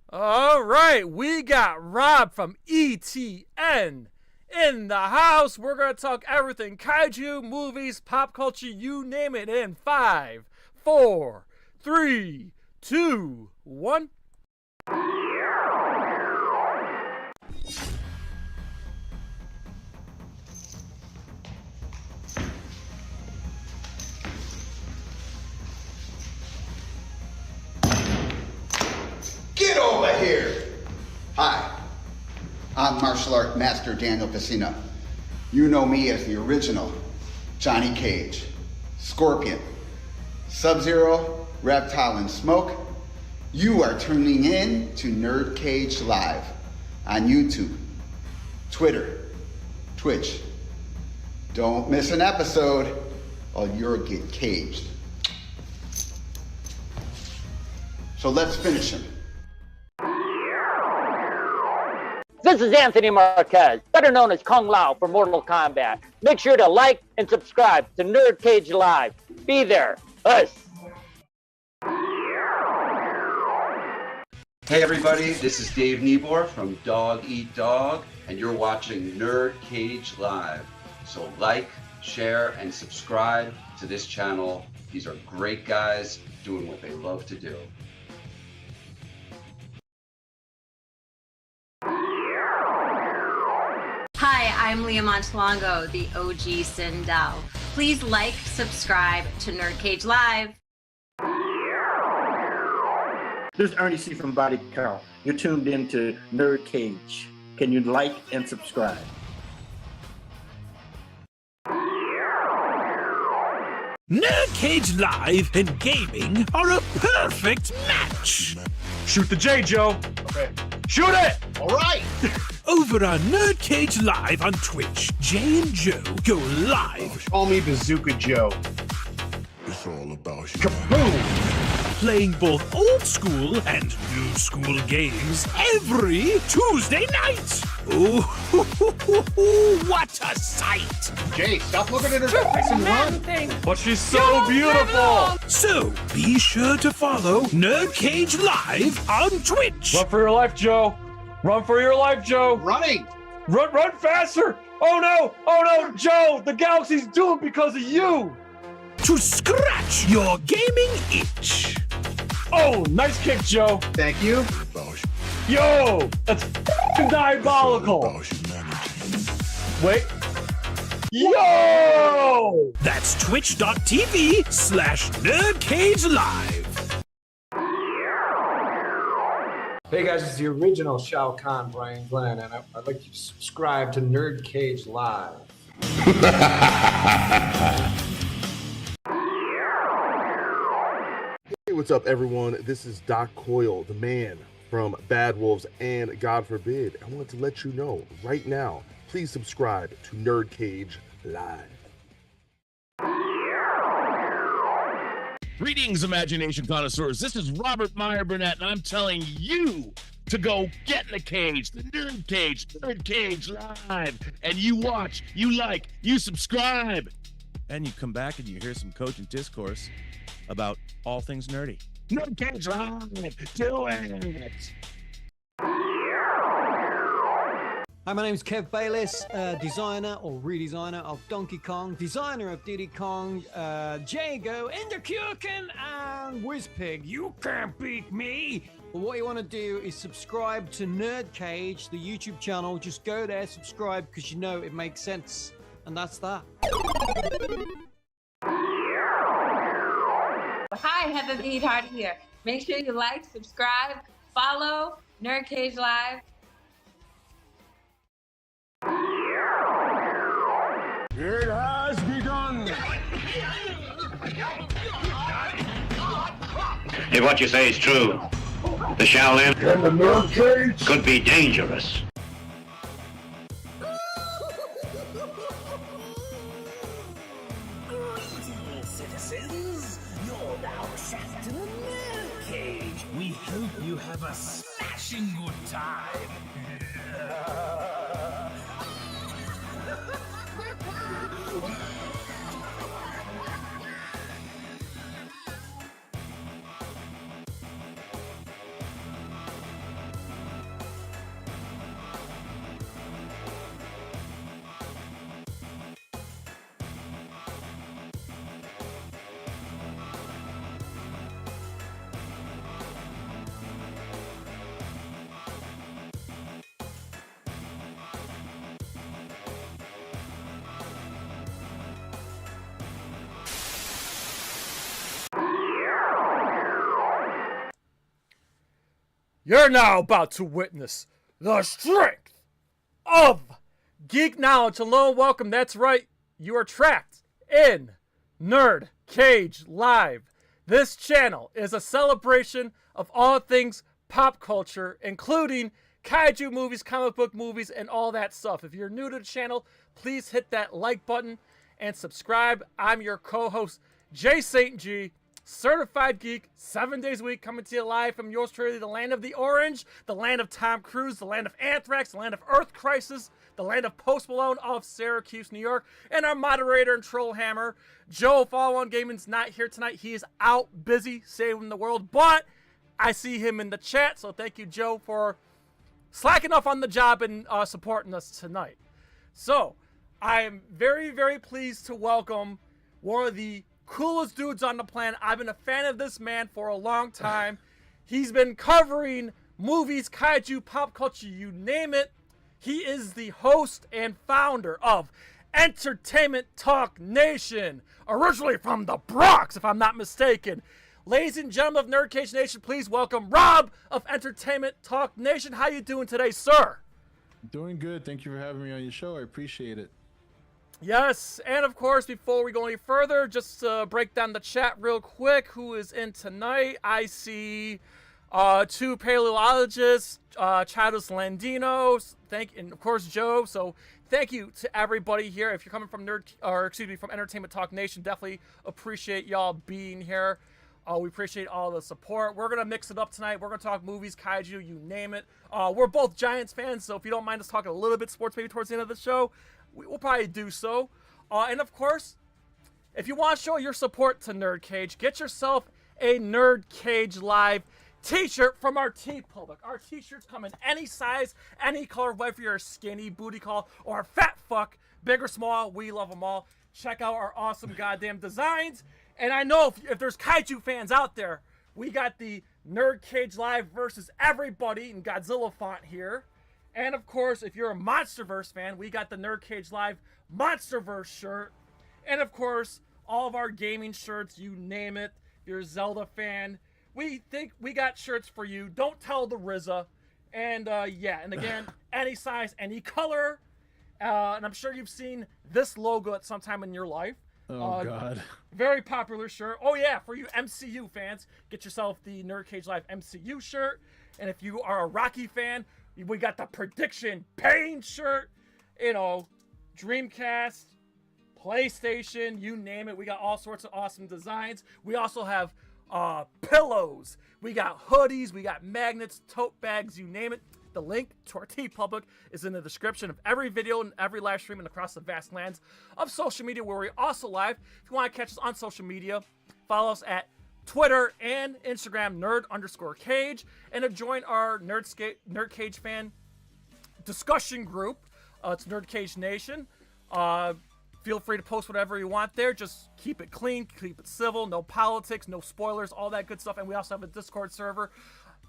All right, we got Rob from ETN in the house. We're going to talk everything kaiju, movies, pop culture, you name it, in 5, 4, 3, 2, 1. Get over here! Hi, I'm martial art master Daniel Pacino. You know me as the original Johnny Cage, Scorpion, Sub-Zero, Reptile, and Smoke. You are tuning in to NerdCage Live on YouTube, Twitter, Twitch. Don't miss an episode or you'll get caged. So let's finish him. This is Anthony Marquez, better known as Kung Lao for Mortal Kombat. Make sure to like and subscribe to NerdCage Live. Be there. Us. Hey everybody, this is Dave Niebor from Dog Eat Dog, and you're watching NerdCage Live. So like, share, and subscribe to this channel. These are great guys doing what they love to do. Hi, I'm Leah Montalongo, the OG Sindel. Please like, subscribe to NerdCage Live. This is Ernie C. from Body Count. You're tuned into NerdCage. Can you like and subscribe? NerdCage Live and gaming are a perfect match. Shoot the J, Joe. Okay. Shoot it! All right! Over on NerdCage Live on Twitch, Jay and Joe go live. Call me Bazooka Joe. It's all about you. Kaboom! Playing both old school and new school games every Tuesday night. Oh, what a sight! Jay, stop looking at her face and run. But she's so beautiful. So be sure to follow NerdCage Live on Twitch. Run for your life, Joe. Run for your life, Joe. Running! Run faster. Oh no, Joe. The galaxy's doomed because of you. To scratch your gaming itch. Oh, nice kick, Joe. Thank you. Yo, that's diabolical. Wait. Yo! That's twitch.tv/NerdCage Live. Hey guys, it's the original Shao Kahn, Brian Glenn, and I'd like you to subscribe to NerdCage Live. Hey, what's up, everyone? This is Doc Coyle, the man from Bad Wolves and God Forbid. I wanted to let you know right now, please subscribe to NerdCage Live. Greetings, imagination connoisseurs. This is Robert Meyer Burnett, and I'm telling you to go get in the cage, the NerdCage Live. And you watch, you like, you subscribe. And you come back and you hear some cogent discourse about all things nerdy. NerdCage Live, do it. Hi, my name is Kev Bayless, designer or redesigner of Donkey Kong, designer of Diddy Kong, Jago, Enderkurken, and Whizpig. You can't beat me! But what you want to do is subscribe to NerdCage, the YouTube channel. Just go there, subscribe, because you know it makes sense. And that's that. Hi, Heather the Hardy here. Make sure you like, subscribe, follow NerdCage Live. It has begun. If what you say is true, the Shaolin And the NerdCage could be dangerous. Greetings, citizens. You're now trapped in the NerdCage. We hope you have a smashing good time. You're now about to witness the strength of geek knowledge. Hello, welcome. That's right. You are trapped in Nerd Cage Live. This channel is a celebration of all things pop culture, including kaiju movies, comic book movies, and all that stuff. If you're new to the channel, please hit that like button and subscribe. I'm your co-host, Jay St. G, certified geek, 7 days a week, coming to you live from yours truly, the land of the orange, the land of Tom Cruise, the land of Anthrax, the land of Earth Crisis, the land of Post Malone of Syracuse, New York, and our moderator and troll hammer, Joe of FallenOne Gaming's not here tonight. He is out busy saving the world, but I see him in the chat, so thank you, Joe, for slacking off on the job and supporting us tonight. So, I am very, very pleased to welcome one of the coolest dudes on the planet. I've been a fan of this man for a long time. He's been covering movies, kaiju, pop culture, you name it. He is the host and founder of Entertainment Talk Nation, originally from the Bronx, if I'm not mistaken. Ladies and gentlemen of NerdCage Nation, please welcome Rob of Entertainment Talk Nation. How you doing today, sir? Doing good. Thank you for having me on your show. I appreciate it. Yes, and of course, before we go any further, just to break down the chat real quick, who is in tonight? I see two paleontologists, Childish Landinos, and of course Joe. So thank you to everybody here. If you're coming from from Entertainment Talk Nation, definitely appreciate y'all being here. We appreciate all the support. We're gonna mix it up tonight. We're gonna talk movies, kaiju, you name it. We're both Giants fans, so if you don't mind us talking a little bit sports maybe towards the end of the show, we'll probably do so. And of course, if you want to show your support to NerdCage, get yourself a NerdCage Live t-shirt from our TeePublic. Our t-shirts come in any size, any color, whether you're a skinny booty call or a fat fuck, big or small, we love them all. Check out our awesome goddamn designs. And I know if there's kaiju fans out there, we got the NerdCage Live versus everybody in Godzilla font here. And of course, if you're a MonsterVerse fan, we got the NerdCage Live MonsterVerse shirt. And of course, all of our gaming shirts, you name it. If you're a Zelda fan, we think we got shirts for you. Don't tell the RZA. And yeah, and again, any size, any color. And I'm sure you've seen this logo at some time in your life. Oh, God. Very popular shirt. Oh, yeah, for you MCU fans, get yourself the NerdCage Live MCU shirt. And if you are a Rocky fan, we got the Prediction Pain shirt, you know, Dreamcast, PlayStation, you name it. We got all sorts of awesome designs. We also have pillows. We got hoodies. We got magnets, tote bags, you name it. The link to our TeePublic is in the description of every video and every live stream and across the vast lands of social media where we're also live. If you want to catch us on social media, follow us at Twitter and Instagram, nerd_cage, and to join our NerdCage fan discussion group. It's NerdCage Nation. Feel free to post whatever you want there. Just keep it clean, keep it civil, no politics, no spoilers, all that good stuff. And we also have a Discord server.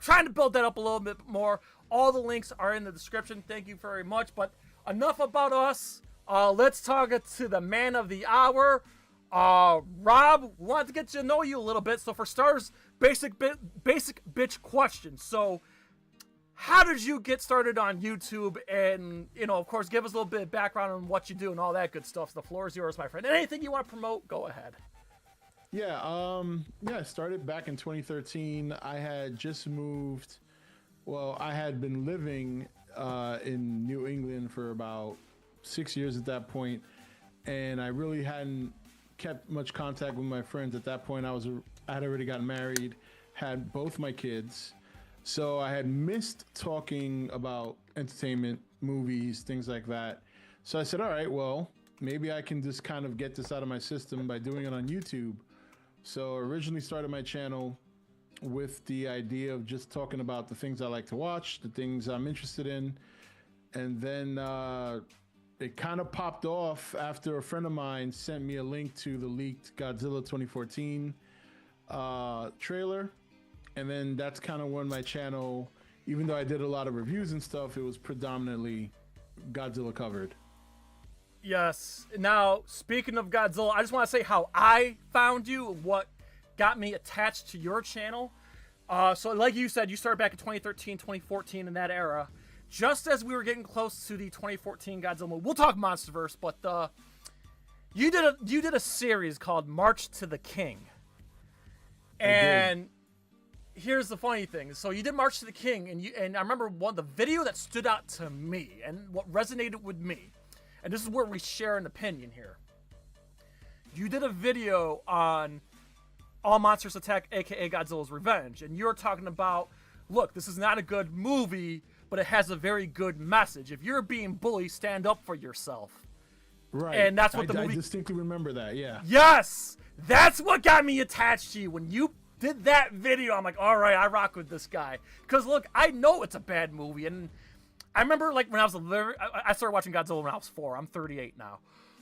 Trying to build that up a little bit more. All the links are in the description. Thank you very much. But enough about us. Let's talk to the man of the hour. Rob, we wanted to get to know you a little bit. So for starters, basic bitch question. So how did you get started on YouTube? And, you know, of course, give us a little bit of background on what you do and all that good stuff. The floor is yours, my friend. And anything you want to promote, go ahead. Yeah, I started back in 2013. I had just moved. Well, I had been living in New England for about 6 years at that point, and I really hadn't kept much contact with my friends at that point. I had already gotten married, had both my kids, so I had missed talking about entertainment, movies, things like that. So I said, all right, well, maybe I can just kind of get this out of my system by doing it on YouTube. So I originally started my channel with the idea of just talking about the things I like to watch, the things I'm interested in. And then it kind of popped off after a friend of mine sent me a link to the leaked Godzilla 2014 trailer. And then that's kind of when my channel, even though I did a lot of reviews and stuff, it was predominantly Godzilla covered. Yes. Now, speaking of Godzilla, I just want to say how I found you, what got me attached to your channel. So like you said, you started back in 2013, 2014 in that era. Just as we were getting close to the 2014 Godzilla movie. We'll talk MonsterVerse, but you did a series called March to the King. And here's the funny thing. So you did March to the King, and I remember the video that stood out to me and what resonated with me. And this is where we share an opinion here. You did a video on All Monsters Attack, aka Godzilla's Revenge, and you're talking about, look, this is not a good movie, but it has a very good message. If you're being bullied, stand up for yourself. Right. And that's what the movie. I distinctly remember that. Yeah. Yes, that's what got me attached to you. When you did that video, I'm like, all right, I rock with this guy. Because look, I know it's a bad movie, and I remember like when I started watching Godzilla when I was 4. I'm 38 now.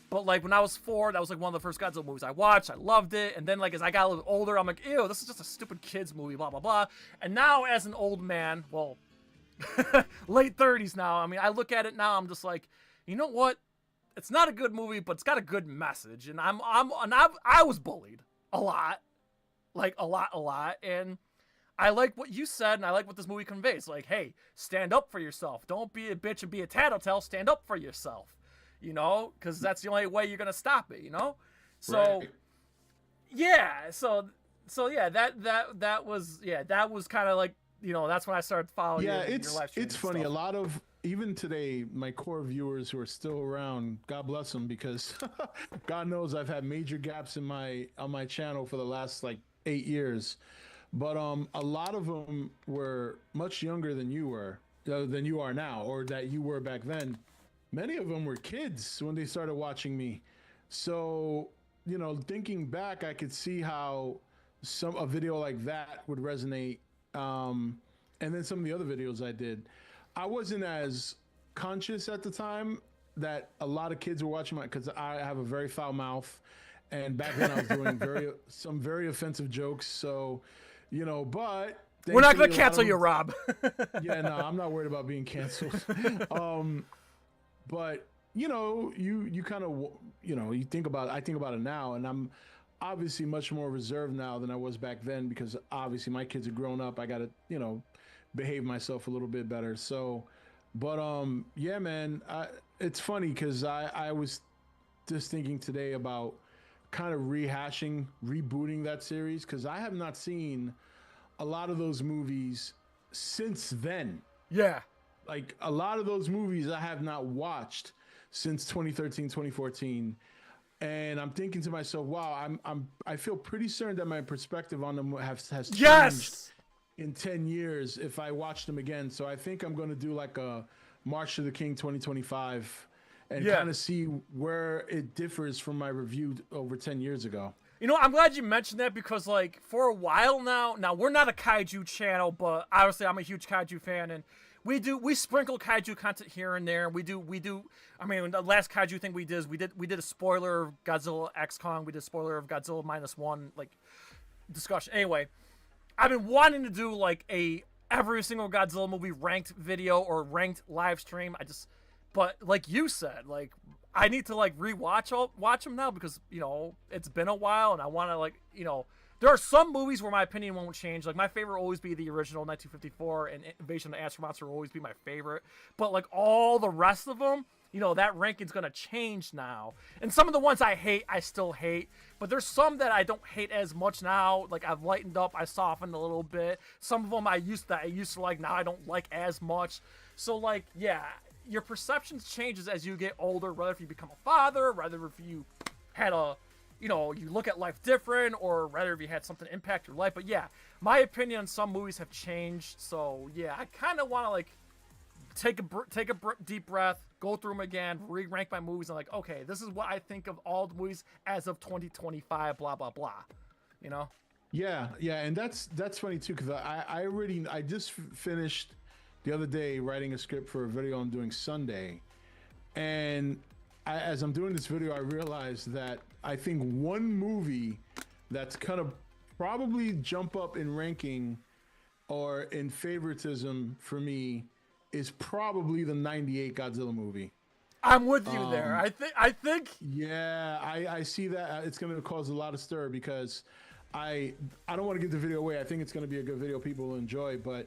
But like when I was 4, that was like one of the first Godzilla movies I watched. I loved it. And then like as I got a little older, I'm like, ew, this is just a stupid kids movie, blah, blah, blah. And now as an old man, well, late 30s now, I mean, I look at it now, I'm just like, you know what? It's not a good movie, but it's got a good message. And I was bullied a lot. Like a lot. And I like what you said, and I like what this movie conveys. Like, hey, stand up for yourself. Don't be a bitch and be a tattletale. Stand up for yourself. You know, because that's the only way you're gonna stop it. You know, so Right. yeah, so yeah, that was kind of like, you know, that's when I started following. Yeah, your live streams it's and funny. stuff. A lot of even today, my core viewers who are still around, God bless them, because God knows I've had major gaps in on my channel for the last like 8 years. But a lot of them were much younger than you are now, or that you were back then. Many of them were kids when they started watching me. So, you know, thinking back, I could see how a video like that would resonate. And then some of the other videos I did, I wasn't as conscious at the time that a lot of kids were watching because I have a very foul mouth. And back then I was doing some very offensive jokes. So, you know, but we're not going to cancel you, Rob. Yeah, no, I'm not worried about being canceled. But you know, you kind of, you know, I think about it now, and I'm obviously much more reserved now than I was back then, because obviously my kids are grown up. I got to, you know, behave myself a little bit better. So, but yeah, man, it's funny because I was just thinking today about kind of rebooting that series, because I have not seen a lot of those movies since then. Yeah. Like a lot of those movies I have not watched since 2013, 2014. And I'm thinking to myself, wow, I feel pretty certain that my perspective on them has changed in 10 years if I watch them again. So I think I'm going to do like a March to the King 2025 and kind of see where it differs from my review over 10 years ago. You know, I'm glad you mentioned that, because like for a while now we're not a kaiju channel, but obviously I'm a huge kaiju fan, and we sprinkle kaiju content here and there. We do. I mean, the last kaiju thing we did is we did a spoiler of Godzilla X Kong. We did a spoiler of Godzilla -1 like discussion. Anyway, I've been wanting to do like every single Godzilla movie ranked video or ranked live stream. But like you said, like I need to like watch them now, because you know it's been a while, and I want to, like, you know, there are some movies where my opinion won't change. Like my favorite will always be the original 1954, and Invasion of the Astro Monster will always be my favorite. But like all the rest of them, you know, that ranking's gonna change now. And some of the ones I hate, I still hate. But there's some that I don't hate as much now. Like I've lightened up, I softened a little bit. Some of them I used to like, now I don't like as much. So like, yeah, your perceptions changes as you get older, whether if you become a father, whether if you had you look at life different, or whether if you had something impact your life. But yeah, my opinion on some movies have changed. So yeah, I kind of want to like take a deep breath, go through them again, re-rank my movies, and like, okay, this is what I think of all the movies as of 2025, blah blah blah, you know. Yeah, and that's funny too, because I just finished the other day writing a script for a video I'm doing Sunday, and as I'm doing this video, I realized that I think one movie that's kind of probably jump up in ranking or in favoritism for me is probably the 98 Godzilla movie. I'm with you there. I think. Yeah, I see that it's going to cause a lot of stir, because I don't want to give the video away. I think it's going to be a good video people will enjoy, but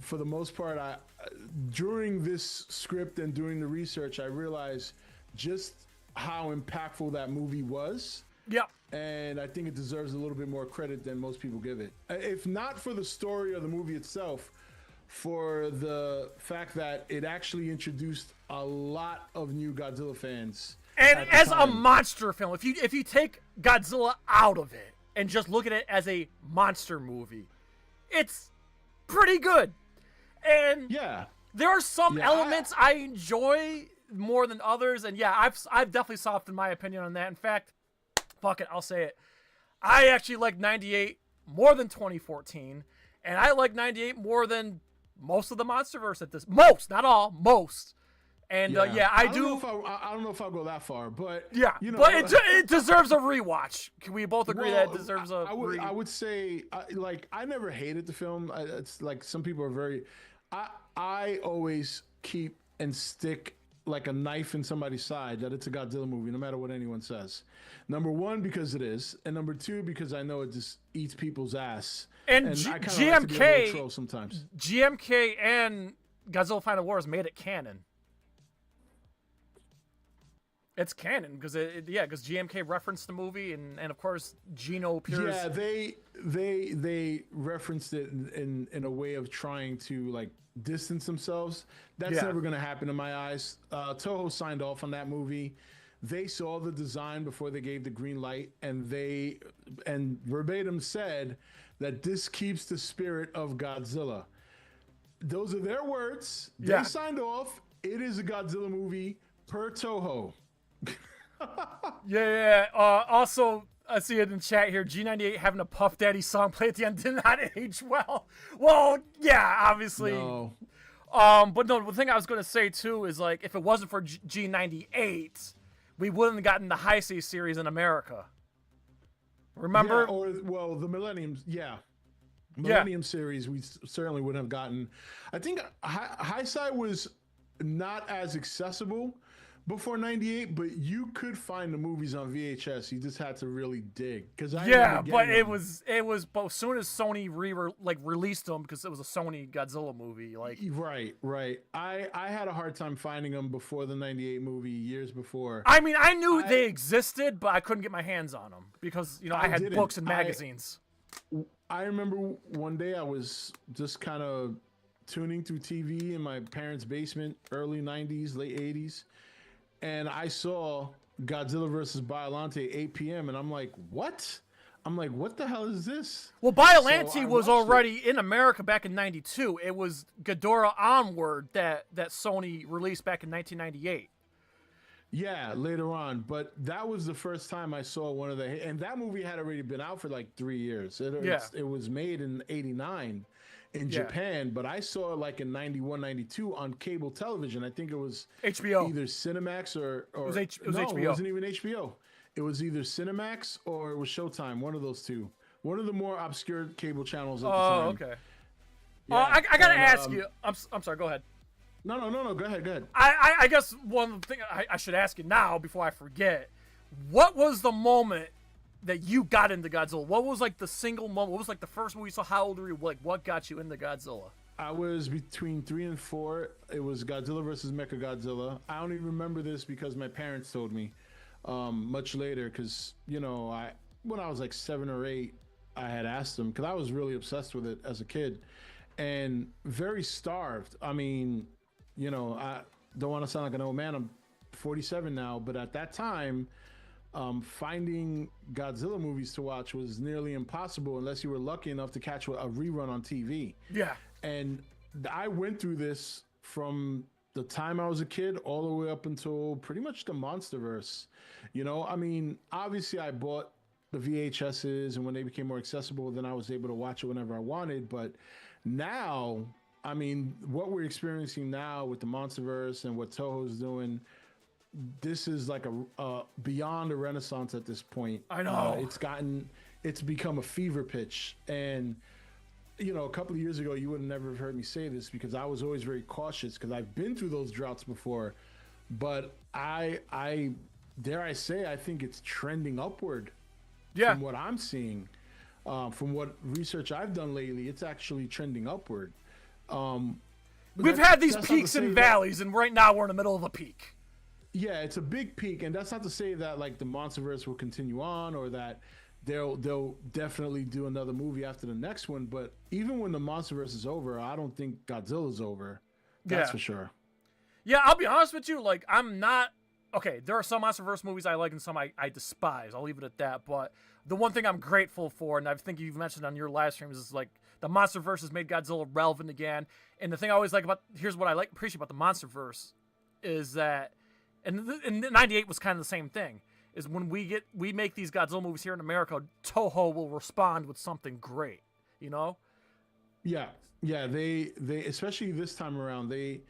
for the most part, during this script and doing the research, I realized just how impactful that movie was. Yeah. And I think it deserves a little bit more credit than most people give it. If not for the story of the movie itself, for the fact that it actually introduced a lot of new Godzilla fans. And as a monster film, if you take Godzilla out of it and just look at it as a monster movie, it's pretty good. And yeah, there are some elements I enjoy more than others, and yeah, I've definitely softened my opinion on that. In fact, fuck it, I'll say it. I actually like 98 more than 2014, and I like 98 more than most of the MonsterVerse at this. Most, not all, most. And I do. I don't know if I'll go that far, but yeah, you know, but it deserves a rewatch. Can we both agree that it deserves a? I would say, like, I never hated the film. It's like some people are very. I always keep and stick like a knife in somebody's side that it's a Godzilla movie, no matter what anyone says. Number one, because it is, and number two, because I know it just eats people's ass. And I kinda like to be a little troll sometimes. GMK and Godzilla Final Wars made it canon. It's canon because because GMK referenced the movie and of course Gino appears. Yeah, they referenced it in a way of trying to like distance themselves. That's never going to happen in my eyes. Toho signed off on that movie. They saw the design before they gave the green light, and verbatim said that this keeps the spirit of Godzilla. Those are their words. They signed off. It is a Godzilla movie per Toho. Also, I see it in chat here. G98 having a Puff Daddy song play at the end did not age well. Well, yeah, obviously. No. But no, the thing I was going to say too is like if it wasn't for G98, we wouldn't have gotten the Heisei series in America. Remember? Yeah, the Millennium. Yeah. Millennium series, we certainly would have gotten. I think Heisei was not as accessible before 98, but you could find the movies on VHS. You just had to really dig. But it was but as soon as Sony released them, because it was a Sony Godzilla movie, like right. I had a hard time finding them before the 98 movie, years before. I mean, I knew they existed, but I couldn't get my hands on them because I had books and magazines. I remember one day I was just kind of tuning through TV in my parents' basement, early 90s, late 80s. And I saw Godzilla vs. Biollante 8 p.m. and I'm like, what? I'm like, what the hell is this? Well, Biollante was already in America back in 92. It was Ghidorah Onward that Sony released back in 1998. Yeah, later on. But that was the first time I saw one of the... And that movie had already been out for like 3 years. It was made in 89. In Japan, but I saw it like in 91, 92 on cable television. I think it was HBO, either Cinemax or it was HBO. It wasn't even HBO. It was either Cinemax or it was Showtime. One of those two. One of the more obscure cable channels at the time. Oh, okay. Yeah, I gotta ask you. I'm sorry. Go ahead. No. Go ahead. I guess one thing I should ask you now before I forget. What was the moment that you got into Godzilla? What was like the single moment? What was like the first movie you saw? How old were you? Like, what got you into Godzilla? I was between 3 and 4. It was Godzilla versus Mechagodzilla. I only remember this because my parents told me much later. Because when I was like 7 or 8, I had asked them because I was really obsessed with it as a kid and very starved. I mean, I don't want to sound like an old man. I'm 47 now, but at that time, finding Godzilla movies to watch was nearly impossible unless you were lucky enough to catch a rerun on TV. Yeah. And I went through this from the time I was a kid all the way up until pretty much the MonsterVerse. I mean, obviously I bought the VHSs, and when they became more accessible, then I was able to watch it whenever I wanted. But now, I mean, what we're experiencing now with the MonsterVerse and what Toho's doing, this is like a beyond a renaissance at this point. I know. It's become a fever pitch. And, a couple of years ago, you would have never heard me say this because I was always very cautious because I've been through those droughts before. But I dare I say, I think it's trending upward from what I'm seeing. from what research I've done lately, it's actually trending upward. We've had these peaks and valleys, and right now we're in the middle of a peak. Yeah, it's a big peak, and that's not to say that like the MonsterVerse will continue on or that they'll definitely do another movie after the next one. But even when the MonsterVerse is over, I don't think Godzilla's over. That's for sure. Yeah, I'll be honest with you. Like, I'm not okay. There are some MonsterVerse movies I like and some I despise. I'll leave it at that. But the one thing I'm grateful for, and I think you've mentioned on your live streams, is like the MonsterVerse has made Godzilla relevant again. And the thing I always like about here's what I appreciate about the MonsterVerse is that, and '98 was kind of the same thing. Is when we make these Godzilla movies here in America, Toho will respond with something great. You know? Yeah. They especially this time around, the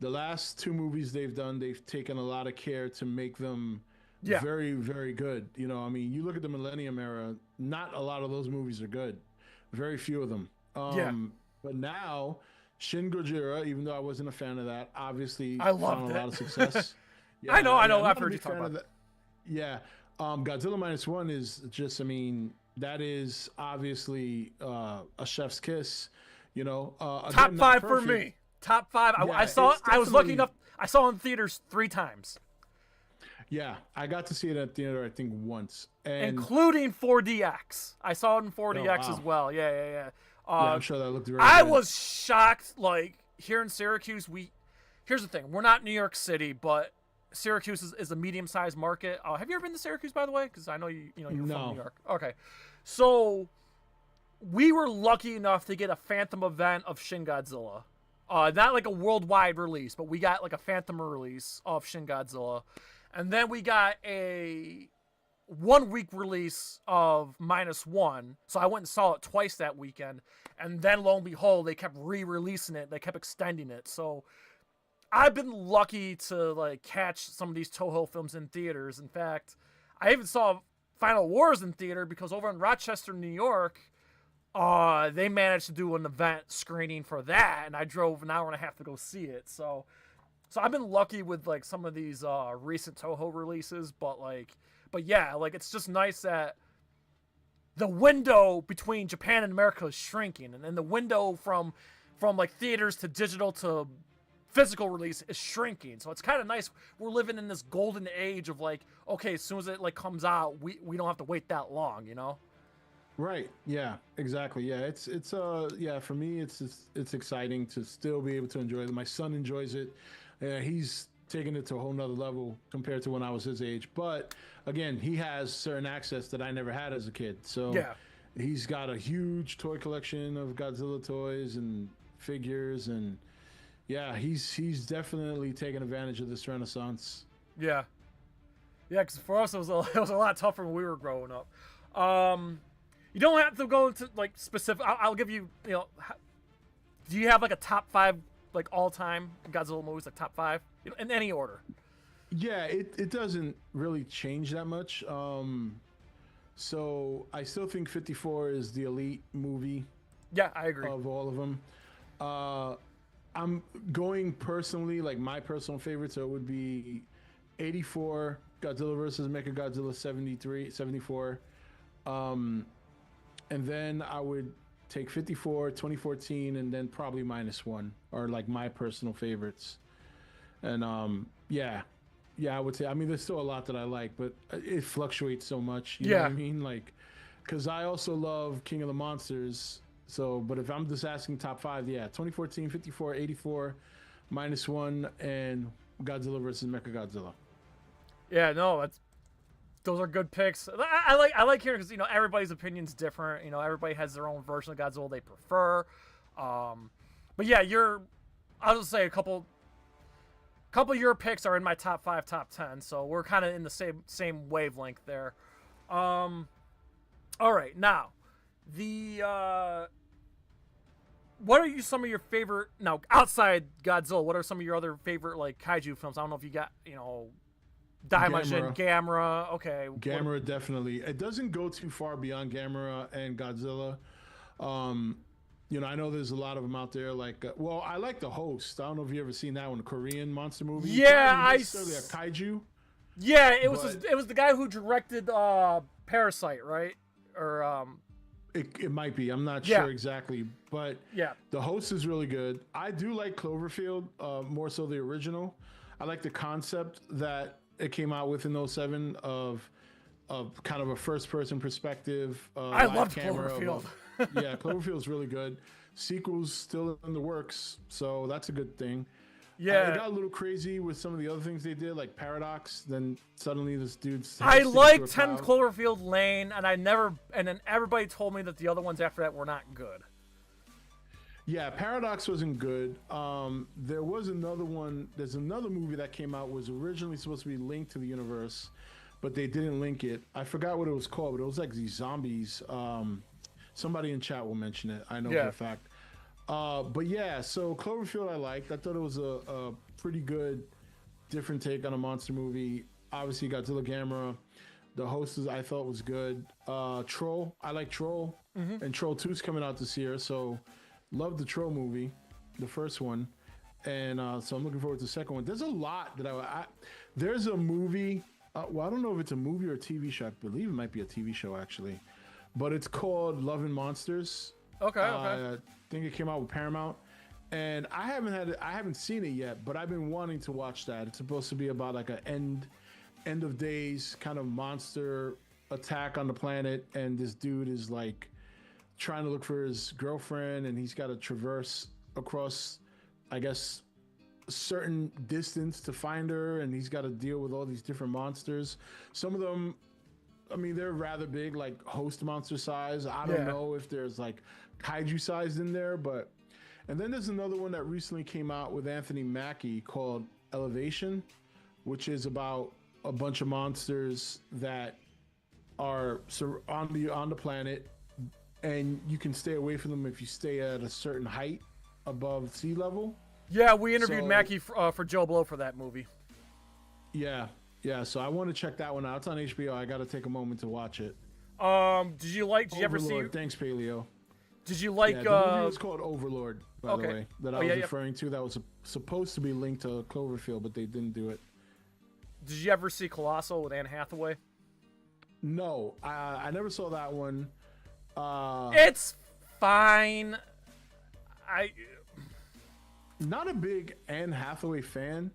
last two movies they've done, they've taken a lot of care to make them very, very good. You know, I mean, you look at the Millennium era, not a lot of those movies are good. Very few of them. But now, Shin Gojira, even though I wasn't a fan of that, obviously I loved found a lot of success. I know. I'm I've not heard a you big talk fan about of that. Yeah. Godzilla -1 is just, I mean, that is obviously a chef's kiss. You know, Top again, 5 not for perfect. me. Top 5. Yeah, I saw it. it's I was lucky definitely- enough. I saw it in theaters 3 times, Yeah, I got to see it at theater, I think, once. And including 4DX. I saw it in 4DX wow. as well. Yeah. yeah, I'm sure that looked very I good. was shocked. Like, here in Syracuse, here's the thing. We're not New York City, but Syracuse is a medium-sized market. Have you ever been to Syracuse, by the way? Because I know you're from New York. Okay, so we were lucky enough to get a Phantom event of Shin Godzilla. Not like a worldwide release, but we got like a Phantom release of Shin Godzilla, and then we got a 1-week release of -1. So I went and saw it twice that weekend, and then lo and behold, they kept re-releasing it. They kept extending it. So I've been lucky to like catch some of these Toho films in theaters. In fact, I even saw Final Wars in theater because over in Rochester, New York, they managed to do an event screening for that, and I drove an hour and a half to go see it. So I've been lucky with like some of these recent Toho releases, but yeah, like it's just nice that the window between Japan and America is shrinking, and then the window from like theaters to digital to physical release is shrinking. So it's kind of nice. We're living in this golden age of like, okay, as soon as it like comes out, we don't have to wait that long, you know? Right. Yeah, exactly. Yeah. It's yeah, for me, it's exciting to still be able to enjoy it. My son enjoys it. He's taking it to a whole nother level compared to when I was his age. But again, he has certain access that I never had as a kid. So yeah, he's got a huge toy collection of Godzilla toys and figures, and yeah, he's definitely taken advantage of this renaissance. Yeah, because for us it was a lot tougher when we were growing up. You don't have to go into like specific. I'll give you. You know, do you have like a top 5 like all time Godzilla movies, like top 5, in any order? Yeah, it doesn't really change that much. So I still think 54 is the elite movie. Yeah, I agree. Of all of them. I'm going personally, like my personal favorite, so it would be 84, Godzilla vs. Mechagodzilla 74. And then I would take 54, 2014, and then probably -1 are like my personal favorites. And yeah, I would say, I mean, there's still a lot that I like, but it fluctuates so much. You know what I mean? Like, because I also love King of the Monsters. So, but if I'm just asking top 5, yeah, 2014, 54, 84, -1, and Godzilla vs. Mechagodzilla. Yeah, no, those are good picks. I like hearing, because everybody's opinion's different. Everybody has their own version of Godzilla they prefer. But yeah, I'll just say a couple of your picks are in my top 5, top 10. So we're kind of in the same wavelength there. All right, now what are some of your favorite, now outside Godzilla, what are some of your other favorite like kaiju films? I don't know if you got Daimajin, Gamera. Okay, Gamera, definitely. It doesn't go too far beyond Gamera and Godzilla. I know there's a lot of them out there. Like, well, I like The Host. I don't know if you ever seen that one, the Korean monster movie. Yeah, not necessarily a kaiju. Yeah, it was the guy who directed Parasite, right? Or It might be. I'm not Yeah. sure exactly, but Yeah. the host is really good. I do like Cloverfield more so the original. I like the concept that it came out with in '07 of kind of a first person perspective. I live loved camera Cloverfield. yeah, Cloverfield's really good. Sequels still in the works, so that's a good thing. Yeah. It got a little crazy with some of the other things they did, like Paradox. Then suddenly this dude's. I liked 10 Cloverfield Lane, and then everybody told me that the other ones after that were not good. Yeah, Paradox wasn't good. There was another one. There's another movie that came out, was originally supposed to be linked to the universe, but they didn't link it. I forgot what it was called, but it was like these zombies. Somebody in chat will mention it. I know for a fact. But yeah, so Cloverfield I liked. I thought it was a pretty good, different take on a monster movie. Obviously, Godzilla Gamera. The host I thought was good. Troll, I like Troll, and Troll 2 is coming out this year, so love the Troll movie, the first one, and so I'm looking forward to the second one. There's a lot that there's a movie. Well, I don't know if it's a movie or a TV show. I believe it might be a TV show actually, but it's called Love and Monsters. Okay. I think it came out with Paramount, and I haven't seen it yet, but I've been wanting to watch that. It's supposed to be about like a end of days kind of monster attack on the planet, and this dude is like trying to look for his girlfriend, and he's got to traverse across, I guess, a certain distance to find her, and he's got to deal with all these different monsters. Some of them, I mean, they're rather big, like host monster size. I don't know if there's like kaiju size in there, but. And then there's another one that recently came out with Anthony Mackie called Elevation, which is about a bunch of monsters that are on the planet, and you can stay away from them if you stay at a certain height above sea level. Yeah, we interviewed Mackie for Joe Blow for that movie. Yeah. So I want to check that one out. It's on HBO. I got to take a moment to watch it. Did you ever see? Thanks, Paleo. Did you like? The movie was called Overlord, by the way, that I was referring to. That was supposed to be linked to Cloverfield, but they didn't do it. Did you ever see Colossal with Anne Hathaway? No, I never saw that one. It's fine. Not a big Anne Hathaway fan.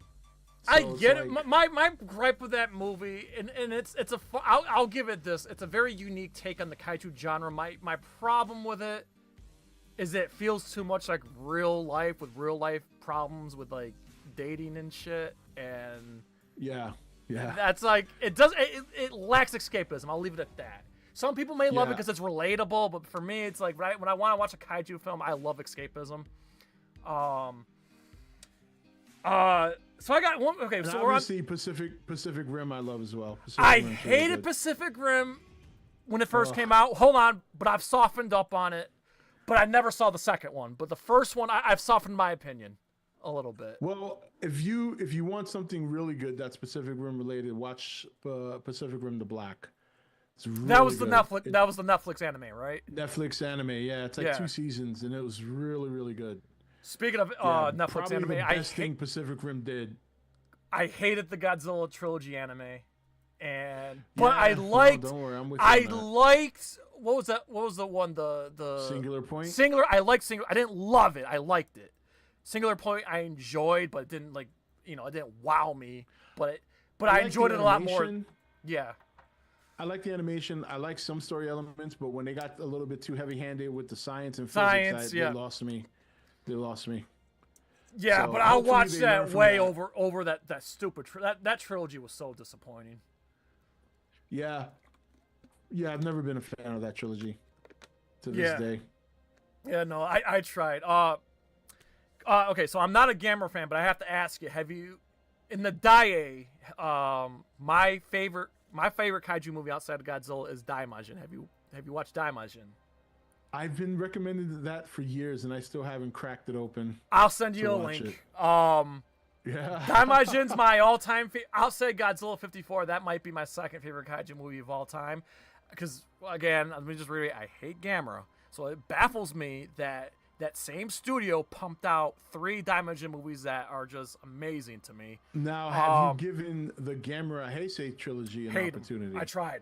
So I get it. My gripe with that movie, and I'll give it this. It's a very unique take on the kaiju genre. My problem with it is that it feels too much like real life, with real life problems with like dating and shit, and yeah. That's like it lacks escapism. I'll leave it at that. Some people may love it because it's relatable, but for me, it's like when I want to watch a kaiju film, I love escapism. So I got one. Okay, and so obviously Pacific Rim I love as well. I hated Pacific Rim when it first came out. Hold on, but I've softened up on it. But I never saw the second one. But the first one, I've softened my opinion a little bit. Well, if you want something really good that's Pacific Rim related, watch Pacific Rim: The Black. It's really that was good. That was the Netflix anime, right? Netflix anime, yeah. It's like 2 seasons, and it was really, really good. Speaking of Netflix anime, the best thing Pacific Rim did. I hated the Godzilla trilogy anime, but I liked. Don't worry, I'm with you. Liked what was that? What was the one? The Singular Point. I liked Singular. I didn't love it. I liked it. Singular Point I enjoyed, but it didn't it didn't wow me. But I enjoyed it a lot more. Yeah. I like the animation. I like some story elements, but when they got a little bit too heavy-handed with the science and physics, they lost me. They lost me. Yeah, so but I'll watch that way over that stupid that trilogy was so disappointing. Yeah, I've never been a fan of that trilogy to this day. Yeah, no, I tried. Okay, so I'm not a Gamera fan, but I have to ask you: have you, in the Dai, my favorite kaiju movie outside of Godzilla is Daimajin. Have you watched Daimajin? I've been recommended that for years, and I still haven't cracked it open. I'll send you a link. Daimajin's my all-time favorite. I'll say Godzilla 54. That might be my second favorite kaiju movie of all time. Because, again, let me just reiterate, I hate Gamera. So it baffles me that that same studio pumped out 3 Daimajin movies that are just amazing to me. Now, have you given the Gamera Heisei trilogy an opportunity? I tried.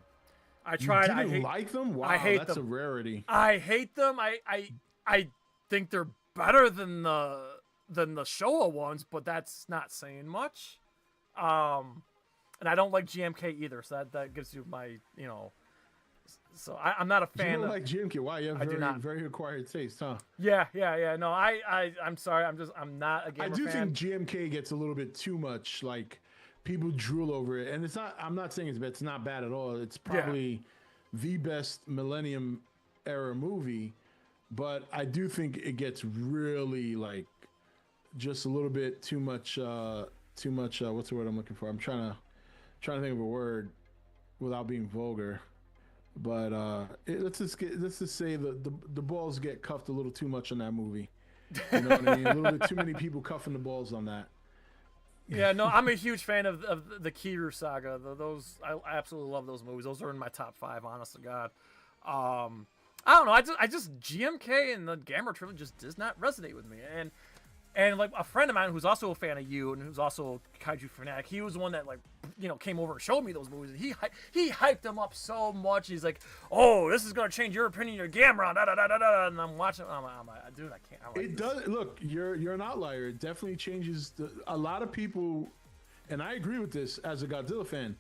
I tried. You didn't like them? Wow, I hate that's them. a rarity. I hate them. I think they're better than the Showa ones, but that's not saying much. And I don't like GMK either, so that gives you my, so I'm not a fan. You don't like GMK? Wow, you have very acquired taste, huh? Yeah. No, I'm sorry. I'm not a gamer I do fan. think GMK gets a little bit too much. Like, people drool over it, and it's not. I'm not saying it's bad. It's not bad at all. It's probably the best Millennium era movie, but I do think it gets really like just a little bit too much. What's the word I'm looking for? I'm trying to think of a word without being vulgar. But let's just say the balls get cuffed a little too much on that movie. You know what I mean? A little bit too many people cuffing the balls on that. Yeah, no, I'm a huge fan of the Kiru saga. Those I absolutely love those movies. Those are in my top 5, honest to God. I don't know. I just GMK and the Gamera trilogy just does not resonate with me. And like a friend of mine who's also a fan of you and who's also a kaiju fanatic, he was the one that came over and showed me those movies. He hyped them up so much. He's like, "Oh, this is gonna change your opinion of Gamera." Da, da, da, da, da. And I'm watching. I'm like, dude, I can't. It does. Look, you're an outlier. It definitely changes. A lot of people, and I agree with this as a Godzilla fan.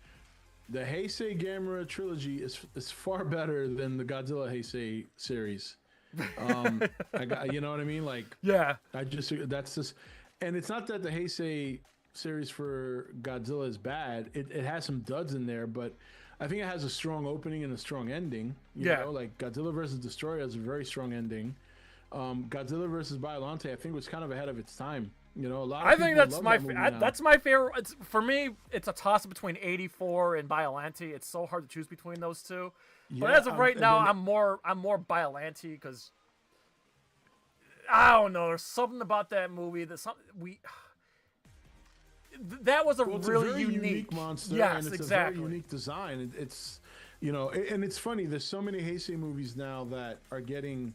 The Heisei Gamera trilogy is far better than the Godzilla Heisei series. You know what I mean? Like, yeah, that's just, and it's not that the Heisei series for Godzilla is bad. It has some duds in there, but I think it has a strong opening and a strong ending. You know, like Godzilla versus Destroyer has a very strong ending. Godzilla versus Biollante, I think, was kind of ahead of its time. You know, a lot of I think that's my that's my favorite. For me, it's a toss between 84 and Biollante. It's so hard to choose between those two. But as of right now, I'm more Biollante because I don't know. There's something about that movie that that was a really very unique monster. Yes, and it's exactly. a very unique design. It's and it's funny. There's so many Heisei movies now that are getting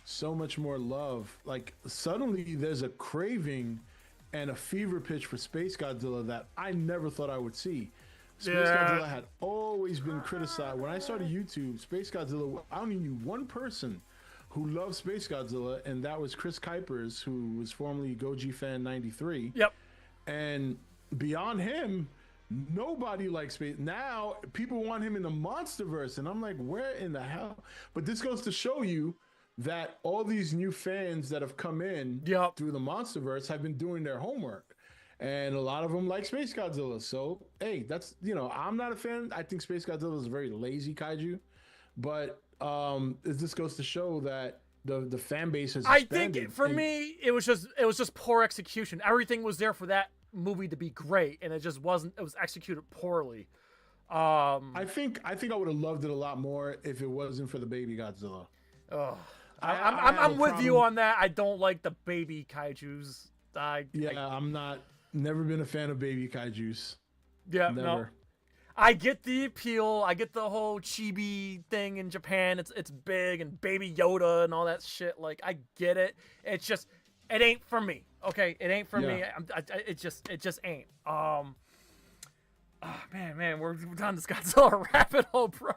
so much more love. Like, suddenly there's a craving and a fever pitch for Space Godzilla that I never thought I would see. Space Godzilla had always been criticized. When I started YouTube, Space Godzilla, I only knew one person who loved Space Godzilla, and that was Chris Kuipers, who was formerly Goji Fan 93. Yep. And beyond him, nobody likes Space. Now people want him in the MonsterVerse, and I'm like, where in the hell? But this goes to show you that all these new fans that have come in through the MonsterVerse have been doing their homework. And a lot of them like Space Godzilla. So, hey, that's, I'm not a fan. I think Space Godzilla is a very lazy kaiju. But this goes to show that the fan base has expanded. I think for me, it was just poor execution. Everything was there for that movie to be great, and it just wasn't. It was executed poorly. I think I would have loved it a lot more if it wasn't for the baby Godzilla. Oh, I'm with you on that. I don't like the baby kaijus. Never been a fan of baby kaijus. Yeah, never. No. I get the appeal. I get the whole chibi thing in Japan. It's big and Baby Yoda and all that shit. Like, I get it. It's just, it ain't for me. Okay, it ain't for me. It just ain't. Man, we're down this Godzilla rabbit hole, bro.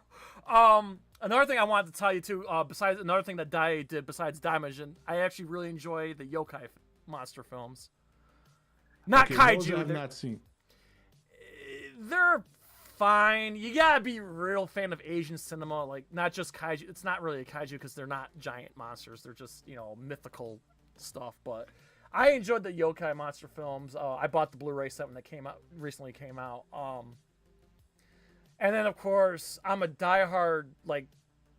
Another thing I wanted to tell you too. Besides another thing that Dai did besides Daimajin, I actually really enjoy the yokai monster films. Not kaiju. Those I have not seen. They're fine. You gotta be a real fan of Asian cinema, like not just kaiju. It's not really a kaiju because they're not giant monsters. They're just mythical stuff. But I enjoyed the yokai monster films. I bought the Blu-ray set when they recently came out. And then of course I'm a diehard like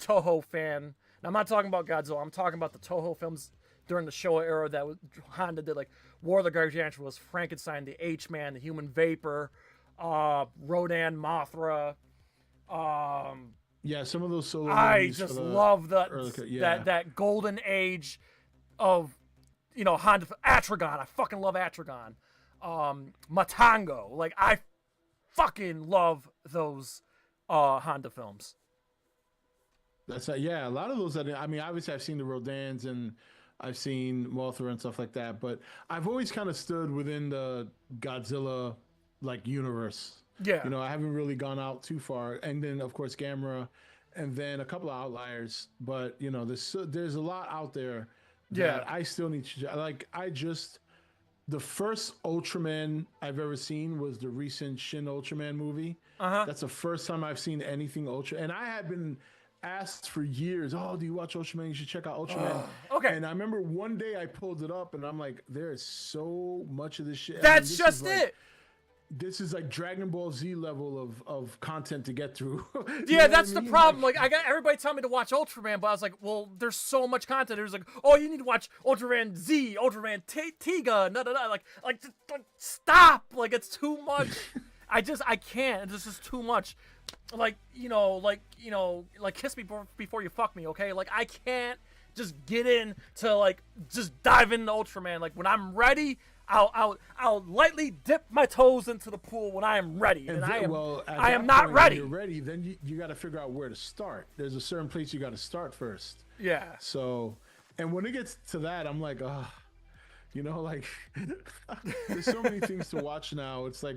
Toho fan. And I'm not talking about Godzilla. I'm talking about the Toho films during the Showa era that Honda did, like War of the Gargantuas, Frankenstein, the H-Man, the Human Vapor, Rodan, Mothra. Some of those solo I movies just love that golden age of Honda. Atragon, I fucking love Atragon. Matango, like I fucking love those Honda films. That's a lot of those. I mean, obviously I've seen the Rodans and I've seen Mothra and stuff like that, but I've always kind of stood within the Godzilla like universe. Yeah. You know, I haven't really gone out too far. And then, of course, Gamera, and then a couple of outliers. But, you know, there's a lot out there that I still need to, like, the first Ultraman I've ever seen was the recent Shin Ultraman movie. That's the first time I've seen anything Ultra. And I had been asked for years, oh, do you watch Ultraman? You should check out Ultraman. Okay. And I remember one day I pulled it up and I'm like, there is so much of this shit. That's just it. This is like Dragon Ball Z level of content to get through. Yeah, that's the problem. Like, I got everybody telling me to watch Ultraman, but I was like, well, there's so much content. There's like, oh, you need to watch Ultraman Z, Ultraman Tiga, like, stop. Like, it's too much. I can't. This is too much. Like kiss me before you fuck me, okay? Like, I can't just get in to, like, just dive into Ultraman. Like, when I'm ready, I'll lightly dip my toes into the pool when I am ready, and I am not ready. When you're ready, then you got to figure out where to start. There's a certain place you got to start first. Yeah. So, and when it gets to that, I'm like, you know, like there's so many things to watch now. It's like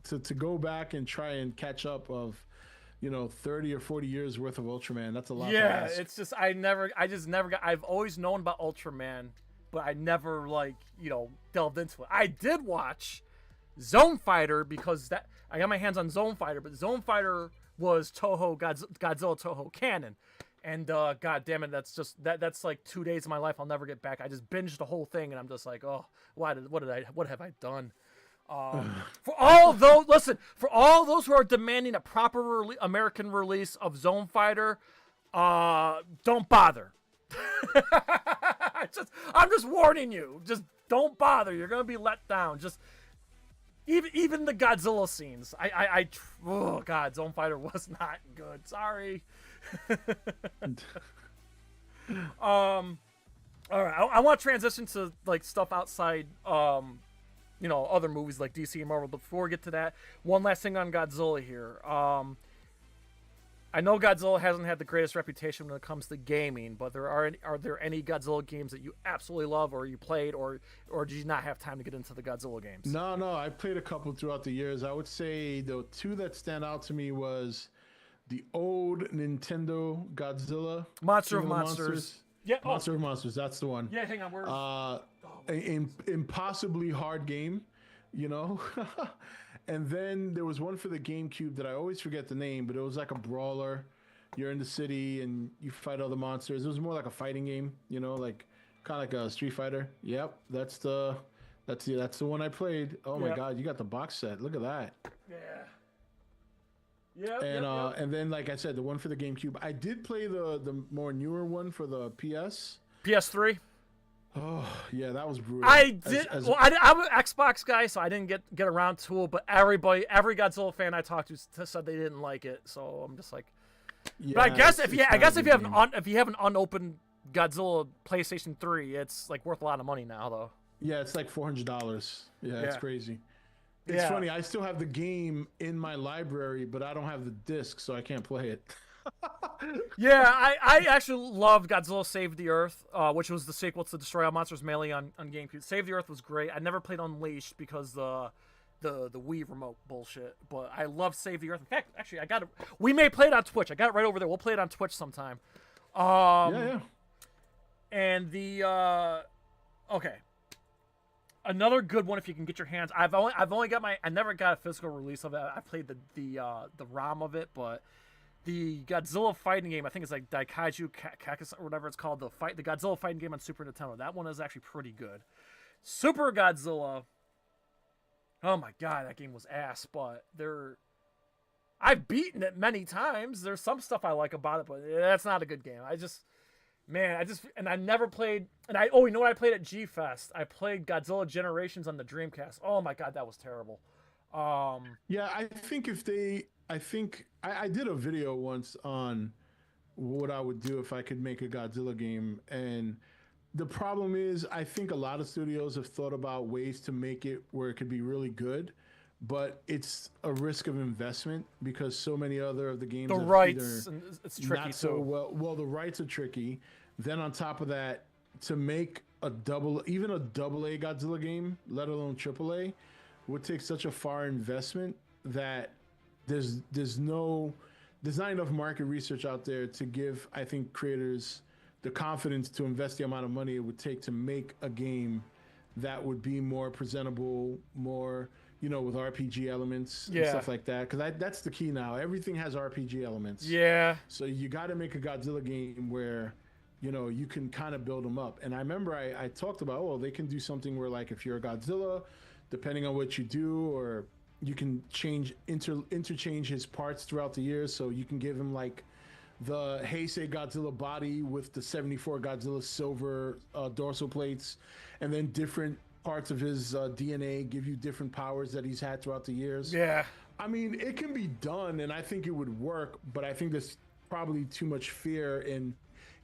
to go back and try and catch up of, you know, 30 or 40 years worth of Ultraman. That's a lot. Yeah, to ask. it's just I've always known about Ultraman, but I never, like, you know, delved into it. I did watch Zone Fighter because I got my hands on Zone Fighter, but Zone Fighter was Toho Godzilla Toho canon, and god damn it, that's like 2 days of my life I'll never get back. I just binged the whole thing, and I'm just like, oh, what have I done? For all those who are demanding a proper American release of Zone Fighter, don't bother. I'm just warning you. Just don't bother. You're gonna be let down. Just even the Godzilla scenes. Oh god, Zone Fighter was not good. Sorry. All right. I want to transition to, like, stuff outside. You know, other movies like DC and Marvel. But before we get to that, one last thing on Godzilla here. I know Godzilla hasn't had the greatest reputation when it comes to gaming, but are there any Godzilla games that you absolutely love, or you played, or did you not have time to get into the Godzilla games? No, I played a couple throughout the years. I would say the two that stand out to me was the old Nintendo Godzilla, Monster of Monsters. Yeah, Monster of Monsters. That's the one. Yeah, hang on. Where's impossibly hard game, you know. And then there was one for the GameCube that I always forget the name, but it was like a brawler. You're in the city and you fight all the monsters. It was more like a fighting game, you know, like kind of like a Street Fighter. Yep, that's the one I played. Oh my god, you got the box set. Look at that. Yeah. Yeah. And then, like I said, the one for the GameCube. I did play the more newer one for the PS3. Oh yeah, that was brutal. I did. I'm an Xbox guy, so I didn't get around to it. But every Godzilla fan I talked to said they didn't like it. So I'm just like, yeah. But I guess if you have an unopened Godzilla PlayStation 3, it's like worth a lot of money now, though. Yeah, it's like $400. Yeah, it's crazy. It's funny. I still have the game in my library, but I don't have the disc, so I can't play it. Yeah, I actually loved Godzilla Save the Earth, which was the sequel to Destroy All Monsters Melee on GameCube. Save the Earth was great. I never played Unleashed because the Wii remote bullshit, but I love Save the Earth. In fact, actually, we may play it on Twitch. I got it right over there. We'll play it on Twitch sometime. Yeah. And okay. Another good one if you can get your hands. I've only got I never got a physical release of it. I played the ROM of it, but the Godzilla fighting game, I think it's like Daikaiju Kakus or whatever it's called, the Godzilla fighting game on Super Nintendo. That one is actually pretty good. Super Godzilla. Oh my god, that game was ass, but I've beaten it many times. There's some stuff I like about it, but that's not a good game. I never played, you know what I played at G-Fest? I played Godzilla Generations on the Dreamcast. Oh my god, that was terrible. Yeah, I think I did a video once on what I would do if I could make a Godzilla game, and the problem is I think a lot of studios have thought about ways to make it where it could be really good, but it's a risk of investment because so many other of the games the rights, it's tricky not so well the rights are tricky. Then on top of that, to make even a double A Godzilla game, let alone triple A, would take such a far investment that there's not enough market research out there to give, I think, creators the confidence to invest the amount of money it would take to make a game that would be more presentable, more, with RPG elements and stuff like that. Because that's the key now. Everything has RPG elements. Yeah. So you got to make a Godzilla game where, you can kind of build them up. And I remember I talked about, they can do something where, like, if you're a Godzilla, depending on what you do, or you can interchange his parts throughout the years. So you can give him, like, the Heisei Godzilla body with the 74 Godzilla silver dorsal plates, and then different parts of his DNA give you different powers that he's had throughout the years. Yeah. I mean, it can be done, and I think it would work, but I think there's probably too much fear in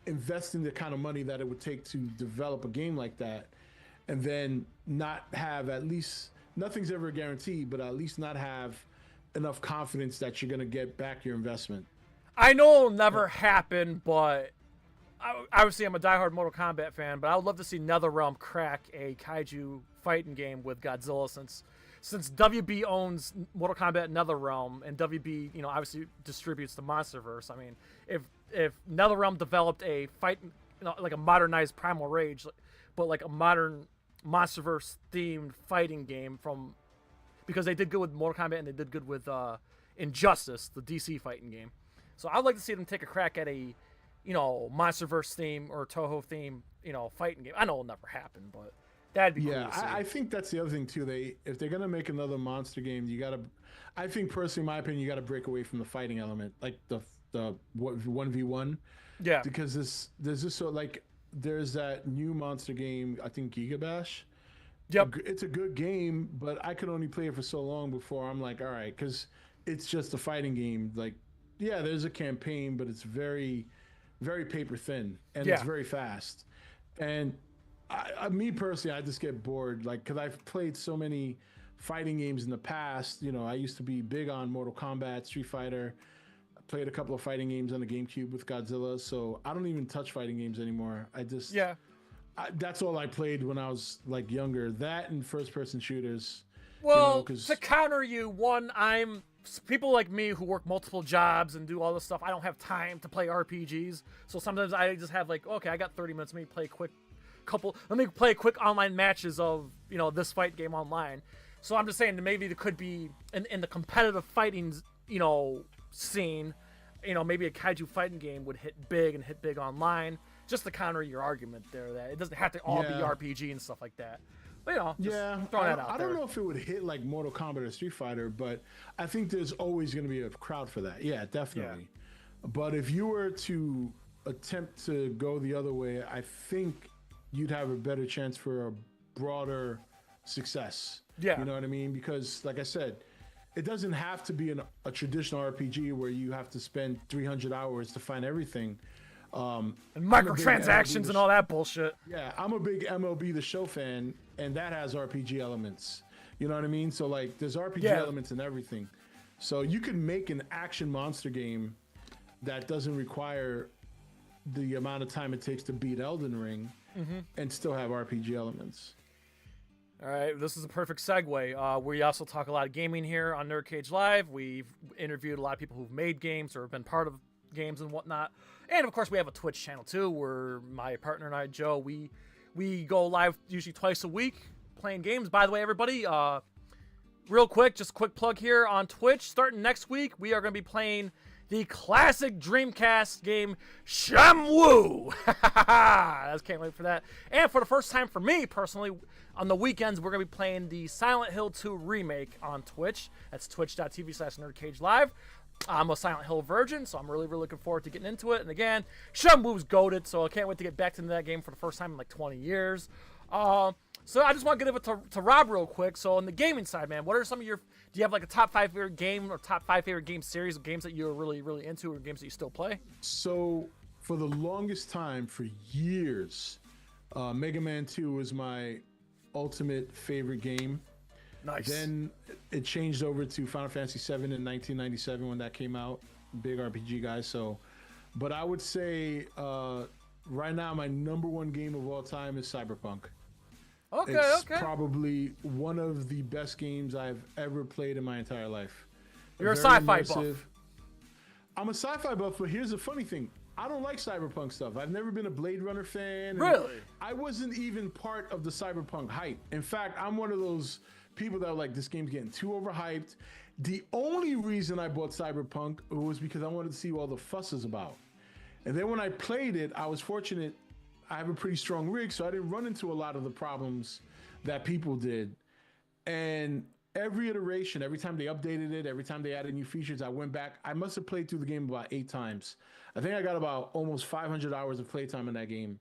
investing the kind of money that it would take to develop a game like that, and then not have, at least, nothing's ever guaranteed, but at least not have enough confidence that you're going to get back your investment. I know it'll never happen, but obviously I'm a diehard Mortal Kombat fan, but I would love to see NetherRealm crack a kaiju fighting game with Godzilla, since WB owns Mortal Kombat NetherRealm, and WB, obviously distributes the MonsterVerse. I mean, if NetherRealm developed a fight, like a modernized Primal Rage, but like a modern MonsterVerse themed fighting game because they did good with Mortal Kombat and they did good with Injustice, the DC fighting game. So I'd like to see them take a crack at a, MonsterVerse theme or Toho theme, fighting game. I know it'll never happen, but that'd be cool to see. I think that's the other thing too. If they're gonna make another monster game, I think personally, in my opinion, you gotta break away from the fighting element, like the 1v1. Yeah. Because there's this sort of, like, there's that new monster game, I think Giga Bash. Yep. It's a good game, but I could only play it for so long before I'm like, all right, because it's just a fighting game. Like, yeah, there's a campaign, but it's very, very paper thin, and it's very fast. And me personally, I just get bored, like, because I've played so many fighting games in the past. I used to be big on Mortal Kombat, Street Fighter. I played a couple of fighting games on the GameCube with Godzilla, so I don't even touch fighting games anymore. That's all I played when I was, like, younger. That and first-person shooters. Well, to counter you, people like me who work multiple jobs and do all this stuff, I don't have time to play RPGs. So sometimes I just have, like, okay, I got 30 minutes. Let me play quick online matches of, this fight game online. So I'm just saying that maybe there could be in the competitive fighting, scene, maybe a kaiju fighting game would hit big online. Just to counter your argument there, that it doesn't have to all be RPG and stuff like that. But, just throwing that out there. I don't know if it would hit like Mortal Kombat or Street Fighter, but I think there's always going to be a crowd for that. Yeah, definitely. Yeah. But if you were to attempt to go the other way, I think you'd have a better chance for a broader success. Yeah. You know what I mean? Because, like I said, it doesn't have to be a traditional RPG where you have to spend 300 hours to find everything. And microtransactions and all that bullshit. Yeah, I'm a big MLB The Show fan, and that has RPG elements. You know what I mean? So, like, there's RPG elements in everything. So you can make an action monster game that doesn't require the amount of time it takes to beat Elden Ring and still have RPG elements. All right, this is a perfect segue. We also talk a lot of gaming here on NerdCage Live. We've interviewed a lot of people who've made games or have been part of games and whatnot. And, of course, we have a Twitch channel, too, where my partner and I, Joe, we go live usually twice a week playing games. By the way, everybody, real quick, just a quick plug here on Twitch. Starting next week, we are going to be playing the classic Dreamcast game, Shenmue. I just can't wait for that. And for the first time for me, personally, on the weekends, we're going to be playing the Silent Hill 2 remake on Twitch. That's twitch.tv/NerdCageLive. I'm a Silent Hill virgin, so I'm really, really looking forward to getting into it. And again, Shenmue's goated, so I can't wait to get back into that game for the first time in like 20 years. So I just want to give it to Rob real quick. So on the gaming side, man, what are some of your... Do you have like a top 5 favorite game or top 5 favorite game series of games that you're really, really into or games that you still play? So for the longest time, for years, Mega Man 2 was my ultimate favorite game. Nice. Then it changed over to Final Fantasy VII in 1997 when that came out. Big RPG guy. So, but I would say right now my number one game of all time is Cyberpunk. Okay, it's probably one of the best games I've ever played in my entire life. You're a very sci-fi immersive. buff. I'm a sci-fi buff, but here's the funny thing. I don't like cyberpunk stuff. I've never been a Blade Runner fan. Really? I wasn't even part of the cyberpunk hype. In fact, I'm one of those people that are like, this game's getting too overhyped. The only reason I bought Cyberpunk was because I wanted to see what all the fuss is about. And then when I played it, I was fortunate. I have a pretty strong rig, so I didn't run into a lot of the problems that people did. And every iteration, every time they updated it, every time they added new features, I went back. I must have played through the game about 8 times. I think I got about almost 500 hours of playtime in that game.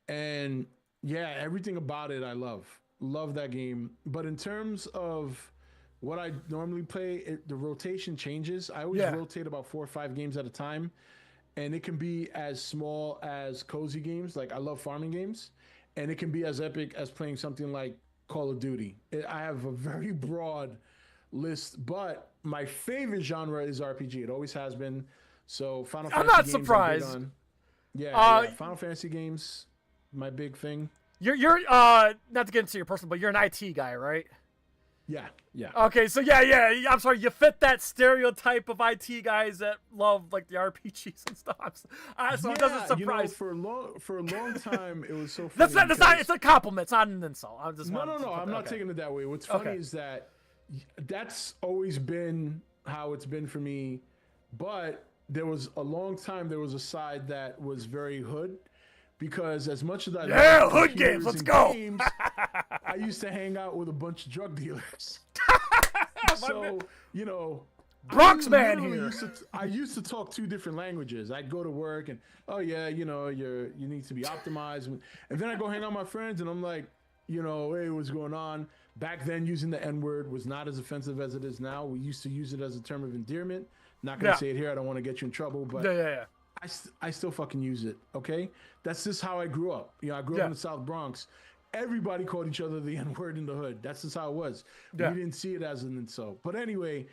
And yeah, everything about it I love. Love that game. But in terms of what I normally play, the rotation changes. I always rotate about 4 or 5 games at a time. And it can be as small as cozy games. Like I love farming games. And it can be as epic as playing something like Call of Duty. I have a very broad list, but my favorite genre is RPG. It always has been. So Final Fantasy I'm not games surprised. I'm big on. Yeah, Final Fantasy games, my big thing. You're not to get into your personal, but you're an IT guy, right? Yeah. Okay, so yeah. I'm sorry, you fit that stereotype of IT guys that love like the RPGs and stuff. So it doesn't surprise. For a long time, it was so funny. That's not. It's a compliment. It's not an insult. I'm just. No. I'm not taking it that way. What's funny is that that's always been how it's been for me. But there was a long time. There was a side that was very hood. Because as much as I love hood games, let's go. Games, I used to hang out with a bunch of drug dealers. So Bronx man here. I used to talk 2 different languages. I'd go to work and you need to be optimized, and then I go hang out with my friends and I'm like, hey, what's going on? Back then, using the N-word was not as offensive as it is now. We used to use it as a term of endearment. Not gonna say it here. I don't want to get you in trouble, but yeah. I still fucking use it, okay? That's just how I grew up. I grew up in the South Bronx. Everybody called each other the N-word in the hood. That's just how it was. Yeah. We didn't see it as an insult. But anyway,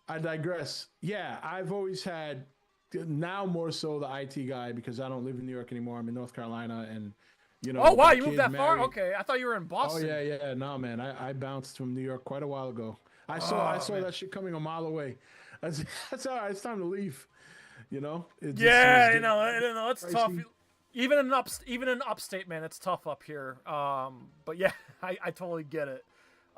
I digress. Yeah, I've always had, now more so the IT guy, because I don't live in New York anymore. I'm in North Carolina, and oh wow, you moved that far? Okay, I thought you were in Boston. Oh yeah. No, man, I bounced from New York quite a while ago. I saw that shit coming a mile away. That's all right. It's time to leave. It's pricey. Tough. Even in upstate, man, it's tough up here. But yeah, I totally get it.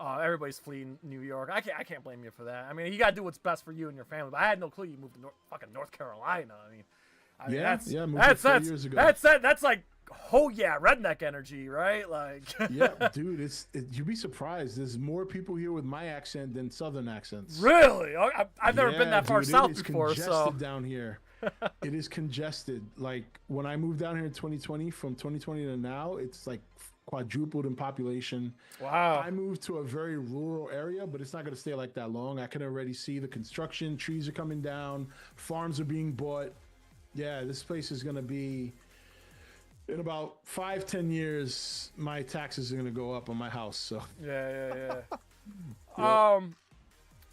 Everybody's fleeing New York. I can't blame you for that. I mean, you gotta do what's best for you and your family. But I had no clue you moved to fucking North Carolina. I mean, moved 4 years ago. That's like, redneck energy, right? Like, yeah, dude, you'd be surprised. There's more people here with my accent than Southern accents. Really? I've never been that far south before. Congested down here. It is congested. Like when I moved down here in 2020, from 2020 to now, it's like quadrupled in population. Wow. I moved to a very rural area, but it's not going to stay like that long. I can already see the construction. Trees are coming down. Farms are being bought. Yeah, this place is going to be. In about 5-10 years, my taxes are gonna go up on my house. So yeah.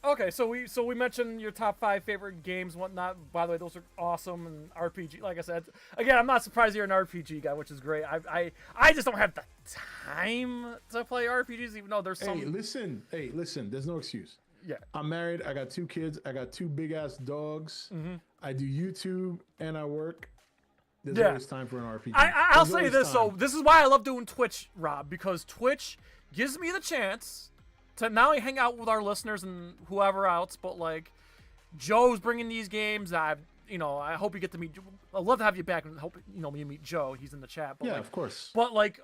Okay, so we mentioned your top 5 favorite games, and whatnot. By the way, those are awesome, and RPG. Like I said, again, I'm not surprised you're an RPG guy, which is great. I just don't have the time to play RPGs, even though there's some. Hey, listen. There's no excuse. Yeah. I'm married. I got 2 kids. I got 2 big ass dogs. Mm-hmm. I do YouTube and I work. There's always time for an RPG. I'll say this, so this is why I love doing Twitch, Rob, because Twitch gives me the chance to not only hang out with our listeners and whoever else, but like Joe's bringing these games. I hope you get to meet. I'd love to have you back and hope you meet Joe. He's in the chat. But of course. But like,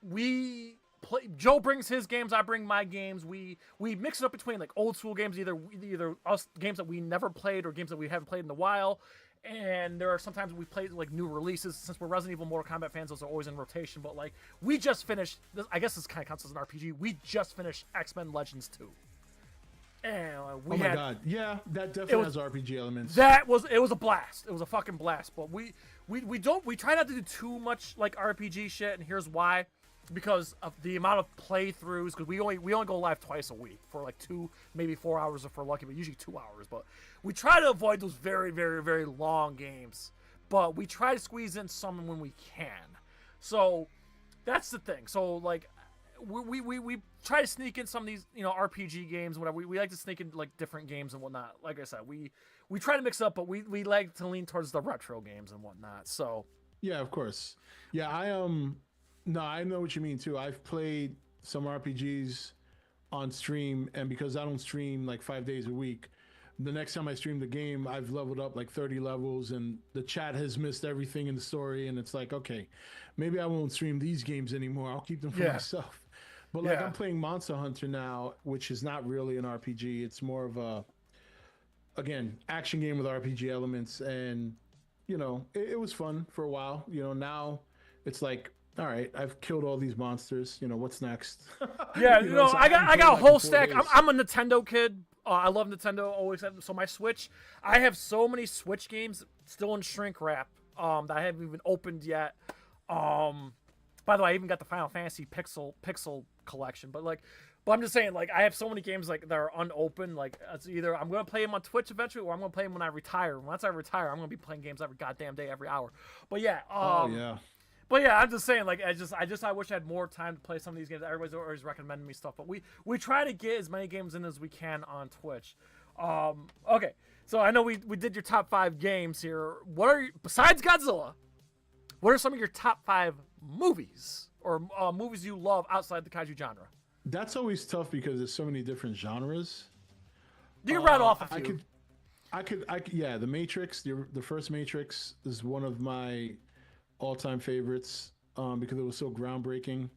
we play. Joe brings his games. I bring my games. We mix it up between like old school games, either us games that we never played or games that we haven't played in a while. And there are sometimes we play like new releases. Since we're Resident Evil, Mortal Kombat fans, those are always in rotation. But like, we just finished. I guess this kind of counts as an RPG. We just finished X-Men Legends 2. And we had. Oh my god! Yeah, that definitely has RPG elements. It was a blast. It was a fucking blast. But we try not to do too much like RPG shit. And here's why. Because of the amount of playthroughs, because we only go live twice a week for like 2, maybe 4 hours if we're lucky, but usually 2 hours. But we try to avoid those very, very, very long games. But we try to squeeze in some when we can. So that's the thing. So like, we try to sneak in some of these, you know, RPG games, whatever. We like to sneak in like different games and whatnot. Like I said, we try to mix up, but we like to lean towards the retro games and whatnot. So yeah, of course. Yeah, no, I know what you mean too. I've played some RPGs on stream, and because I don't stream like 5 days a week, the next time I stream the game, I've leveled up like 30 levels, and the chat has missed everything in the story, and it's like, okay, maybe I won't stream these games anymore. I'll keep them for myself. But like I'm playing Monster Hunter now, which is not really an RPG. It's more of a, again, action game with RPG elements, and you know, it was fun for a while. You know, now it's like, all right, I've killed all these monsters. You know, what's next? Yeah, you know, so so I got a like whole in 4 stack. days. I'm a Nintendo kid. I love Nintendo. Always have. So my Switch, I have so many Switch games still in shrink wrap that I haven't even opened yet. By the way, I even got the Final Fantasy Pixel collection. But I'm just saying, like, I have so many games like that are unopened. Like, it's either I'm gonna play them on Twitch eventually, or I'm gonna play them when I retire. Once I retire, I'm gonna be playing games every goddamn day, every hour. But yeah. But yeah, I'm just saying, like, I wish I had more time to play some of these games. Everybody's always recommending me stuff, but we try to get as many games in as we can on Twitch. Okay, so I know we did your top 5 games here. What are besides Godzilla? What are some of your top 5 movies or movies you love outside the kaiju genre? That's always tough because there's so many different genres. You can rattle off a few. I could. Yeah, The Matrix, the first Matrix is one of my all-time favorites because it was so groundbreaking.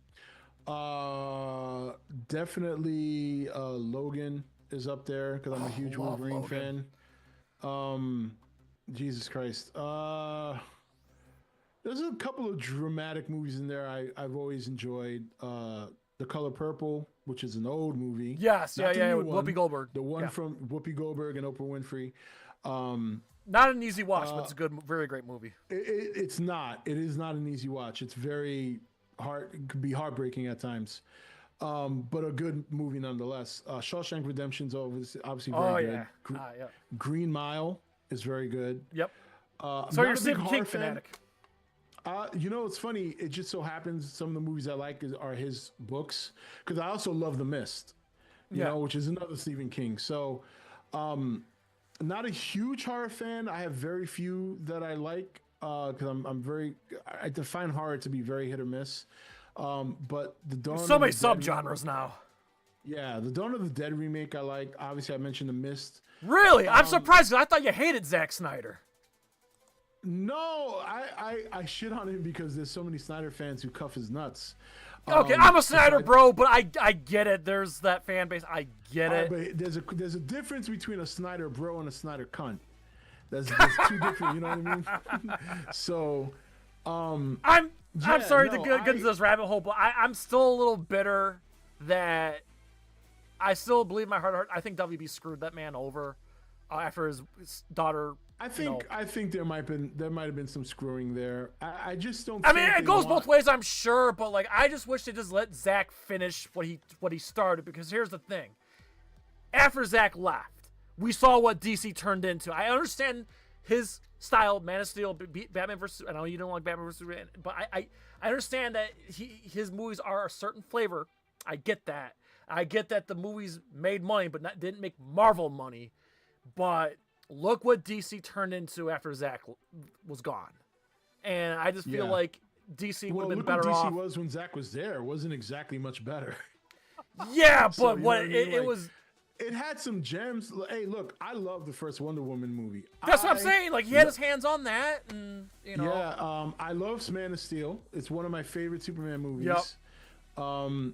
Definitely Logan is up there because I'm a huge Wolverine fan. Jesus Christ. There's a couple of dramatic movies in there I've always enjoyed. The Color Purple, which is an old movie. Yes, Not the yeah, new with one, Whoopi Goldberg. The one from Whoopi Goldberg and Oprah Winfrey. Not an easy watch, but it's a good, very great movie. It's not. It is not an easy watch. It's very hard. It could be heartbreaking at times, but a good movie nonetheless. Shawshank Redemption's obviously very good. Yeah. Green Mile is very good. Yep. So you're a Stephen King fanatic. You know, it's funny. It just so happens some of the movies I like are his books, because I also love The Mist, you know, which is another Stephen King. So, not a huge horror fan. I have very few that I like because I define horror to be very hit or miss. But the Dawn so of many the Dead subgenres now. Yeah, the Dawn of the Dead remake I like. Obviously, I mentioned The Mist. Really, I'm surprised. I thought you hated Zack Snyder. No, I shit on him because there's so many Snyder fans who cuff his nuts. Okay, I'm a Snyder bro, but I get it. There's that fan base. I get it. But there's a difference between a Snyder bro and a Snyder cunt. There's two different. You know what I mean? So, I'm sorry to get into this rabbit hole, but I'm still a little bitter that I still believe my heart. I think WB screwed that man over after his daughter. I think there might have been some screwing there. I just don't. I mean, it goes both ways, I'm sure, but like, I just wish they just let Zach finish what he started. Because here's the thing: after Zach left, we saw what DC turned into. I understand his style, Man of Steel, Batman versus. I know you don't like Batman versus Superman, but I understand that his movies are a certain flavor. I get that. I get that the movies made money, but didn't make Marvel money. But look what DC turned into after Zach was gone. And I just feel like DC would have been better off. DC was when Zach was there. It wasn't exactly much better. Yeah, So, but it was... It had some gems. Hey, look, I love the first Wonder Woman movie. That's what I'm saying. Like, he had his hands on that, and, you know. Yeah, I love Man of Steel. It's one of my favorite Superman movies. Yep.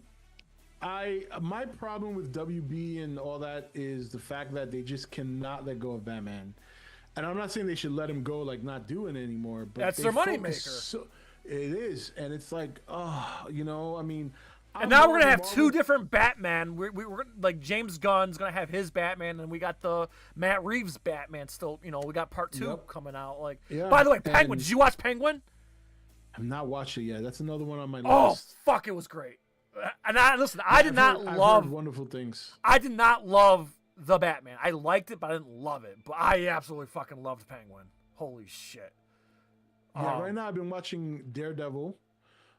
My problem with WB and all that is the fact that they just cannot let go of Batman. And I'm not saying they should let him go, like not doing it anymore. But that's their moneymaker. It is, and it's like, you know, I mean. And now we're gonna have two different Batman. We're like James Gunn's gonna have his Batman, and we got the Matt Reeves Batman still. You know, we got part 2 coming out. Like, by the way, Penguin. Did you watch Penguin? I've not watched it yet. That's another one on my list. Oh fuck, it was great. And I did not love wonderful things. I did not love the Batman. I liked it, but I didn't love it. But I absolutely fucking loved Penguin. Holy shit. Yeah, right now I've been watching Daredevil.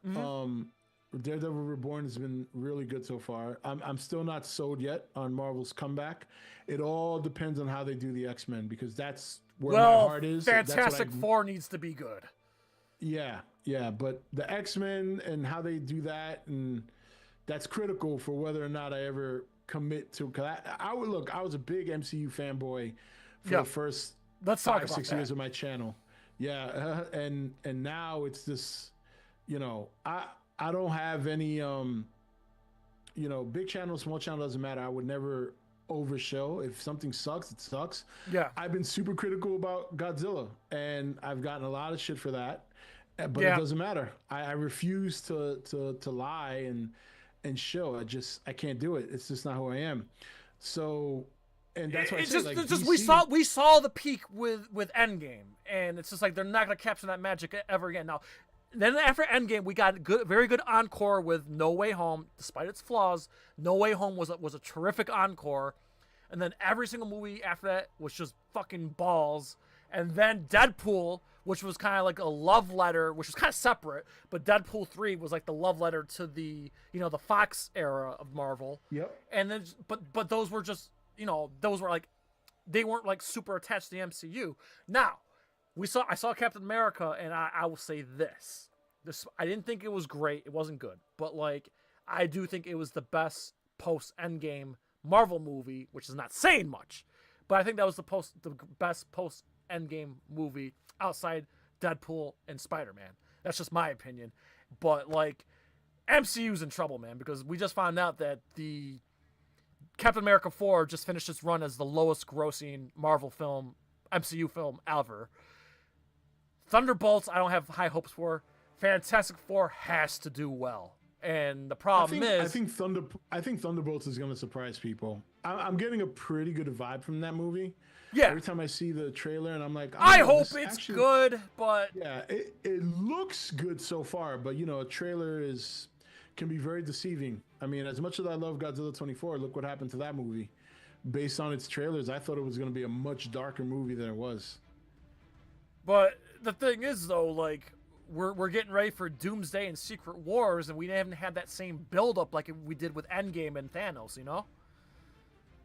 Mm-hmm. Daredevil Reborn has been really good so far. I'm still not sold yet on Marvel's comeback. It all depends on how they do the X-Men, because that's where my heart is. Fantastic Four needs to be good. Yeah, but the X-Men and how they do that, and that's critical for whether or not I ever commit to. Cause I was a big MCU fanboy for the first 5-6 years of my channel. Yeah, and now it's this, I don't have any, big channel, small channel, doesn't matter. I would never overshow. If something sucks, it sucks. Yeah. I've been super critical about Godzilla, and I've gotten a lot of shit for that, but it doesn't matter. I refuse to lie and show. I can't do it. It's just not who I am. So, and that's why we saw the peak with Endgame, and it's just like they're not gonna capture that magic ever again. Now, then after Endgame, we got very good encore with No Way Home, despite its flaws. No Way Home was a terrific encore, and then every single movie after that was just fucking balls. And then Deadpool, which was kind of like a love letter, which was kind of separate, but Deadpool 3 was like the love letter to the the Fox era of Marvel. Yep. And then but those were just those were like, they weren't like super attached to the MCU. Now, I saw Captain America, and I will say this. I didn't think it was great. It wasn't good. But, like, I do think it was the best post-Endgame Marvel movie, which is not saying much. But I think that was the best post-Endgame movie outside Deadpool and Spider-Man. That's just my opinion. But, like, MCU's in trouble, man, because we just found out that the Captain America 4 just finished its run as the lowest grossing Marvel film, MCU film ever. Thunderbolts, I don't have high hopes for. Fantastic Four has to do well, and the problem is, I think Thunderbolts is going to surprise people. I'm getting a pretty good vibe from that movie. Yeah. Every time I see the trailer, and I'm like, I hope it's good, but yeah, it looks good so far. But a trailer can be very deceiving. I mean, as much as I love Godzilla 24, look what happened to that movie. Based on its trailers, I thought it was going to be a much darker movie than it was. But the thing is, though, like, we're getting ready for Doomsday and Secret Wars, and we haven't had that same build-up like we did with Endgame and Thanos,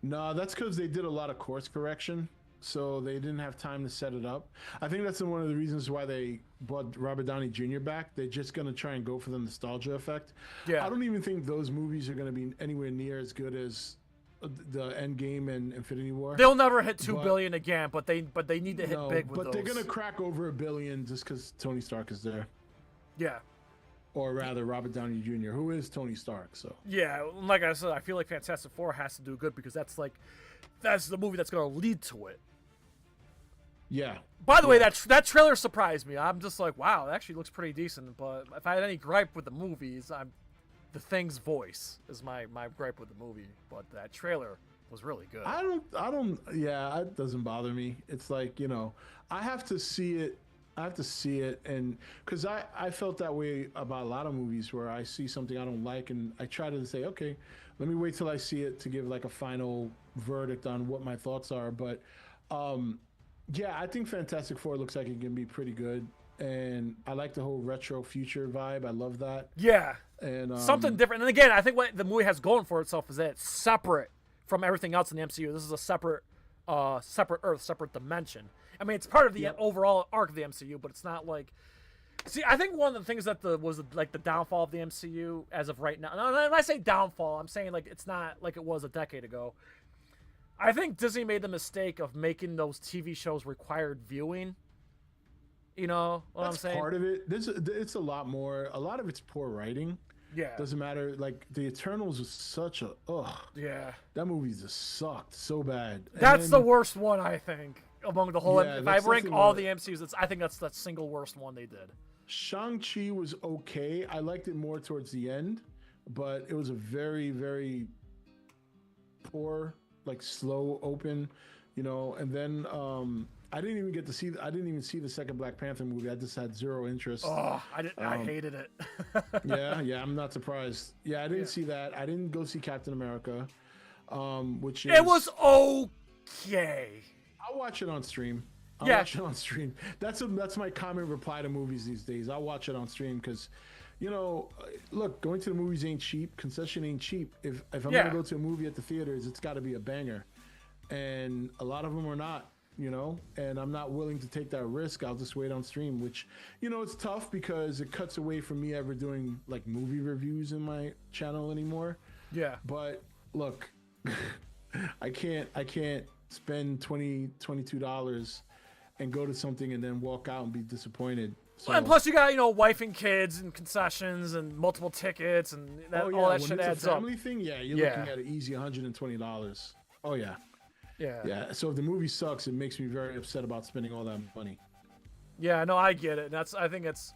No, that's because they did a lot of course correction, so they didn't have time to set it up. I think that's one of the reasons why they brought Robert Downey Jr. back. They're just going to try and go for the nostalgia effect. Yeah. I don't even think those movies are going to be anywhere near as good as the Endgame and Infinity War. They'll never hit $2 billion again, but they need to hit big with those. But they're gonna crack over $1 billion just because Tony Stark is there. Yeah. Or rather, Robert Downey Jr., who is Tony Stark. So yeah, like I said, I feel like Fantastic Four has to do good because that's the movie that's gonna lead to it. Yeah. By the way, that trailer surprised me. I'm just like, wow, it actually looks pretty decent. But if I had any gripe with the movies, The Thing's voice is my gripe with the movie, but that trailer was really good. Yeah, it doesn't bother me. It's like, I have to see it. And because I felt that way about a lot of movies where I see something I don't like and I try to say, okay, let me wait till I see it to give like a final verdict on what my thoughts are. But yeah, I think Fantastic Four looks like it can be pretty good. And I like the whole retro future vibe. I love that. Yeah. And something different. And again, I think what the movie has going for itself is that it's separate from everything else in the MCU. This is a separate Earth, separate dimension. I mean, it's part of the overall arc of the MCU, but it's not like. See, I think one of the things that was like the downfall of the MCU as of right now. And when I say downfall, I'm saying like it's not like it was a decade ago. I think Disney made the mistake of making those TV shows required viewing. You know what I'm saying? Part of it. It's a lot more. A lot of it's poor writing. Yeah. Doesn't matter. Like the Eternals was such a Yeah. That movie just sucked so bad. That's the worst one, I think, among the whole. If I rank all the MCUs, I think that's the single worst one they did. Shang-Chi was okay. I liked it more towards the end, but it was a very, very poor, like slow open, and then I didn't even see the second Black Panther movie. I just had zero interest. Oh, I hated it. yeah, I'm not surprised. Yeah, I didn't see that. I didn't go see Captain America, which is... It was okay. I'll watch it on stream. I'll Yeah. watch it on stream. That's my common reply to movies these days. I'll watch it on stream because, you know, look, going to the movies ain't cheap. Concession ain't cheap. If I'm Yeah. gonna go to a movie at the theaters, it's got to be a banger, and a lot of them are not. You know, and I'm not willing to take that risk. I'll just wait on stream, which, you know, it's tough because it cuts away from me ever doing like movie reviews in my channel anymore. Yeah. But look, I can't spend $22 and go to something and then walk out and be disappointed. So, And plus, you got, you know, wife and kids and concessions and multiple tickets and that, oh, yeah, all that when shit it's adds a up. family thing, yeah, you're Yeah. looking at an easy $120. Oh yeah. Yeah. Yeah. So if the movie sucks, it makes me very upset about spending all that money. Yeah, no, I get it. And I think it's.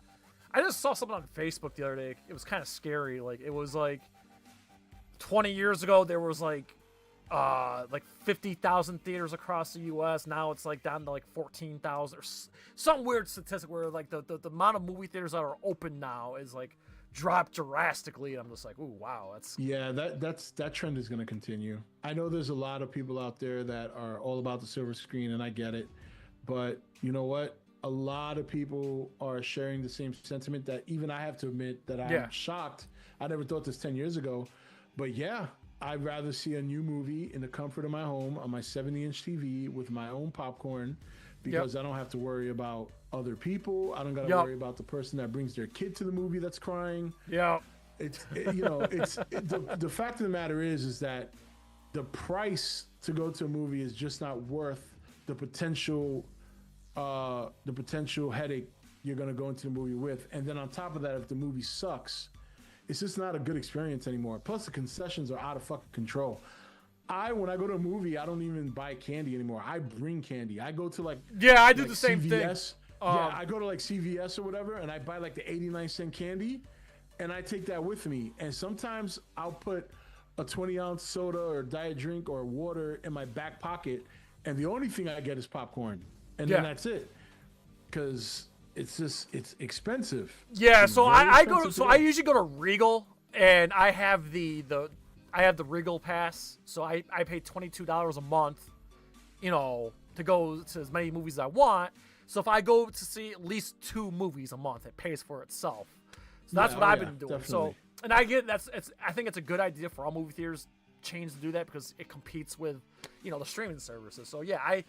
I just saw something on Facebook the other day. It was kind of scary. Like, it was like 20 years ago, there was like 50,000 theaters across the U.S. Now it's like down to like 14,000 or some weird statistic where like the amount of movie theaters that are open now is like dropped drastically. I'm just like, ooh, wow, that's. Yeah, that trend is going to continue. I know there's a lot of people out there that are all about the silver screen, and I get it. But you know what? A lot of people are sharing the same sentiment that even I have to admit that I'm shocked. I never thought this 10 years ago. But yeah, I'd rather see a new movie in the comfort of my home on my 70-inch TV with my own popcorn because I don't have to worry about other people. I don't got to worry about the person that brings their kid to the movie that's crying. Yeah. The fact of the matter is that the price to go to a movie is just not worth the potential headache you're going to go into the movie with. And then on top of that, if the movie sucks, it's just not a good experience anymore. Plus the concessions are out of fucking control. When I go to a movie, I don't even buy candy anymore. I bring candy. I go to like I do the same CVS. thing. I go to like CVS or whatever, and I buy like the 89-cent candy, and I take that with me. And sometimes I'll put a 20-ounce soda or diet drink or water in my back pocket, and the only thing I get is popcorn, and then that's it, because it's expensive. Yeah, It's so very I go. expensive So to I usually go to Regal, and I have the Regal pass. So I pay $22 a month, you know, to go to as many movies as I want. So if I go to see at least 2 movies a month, it pays for itself. So that's what I've been doing. Definitely. So, and I get I think it's a good idea for all movie theaters chains to do that because it competes with, you know, the streaming services. So yeah, I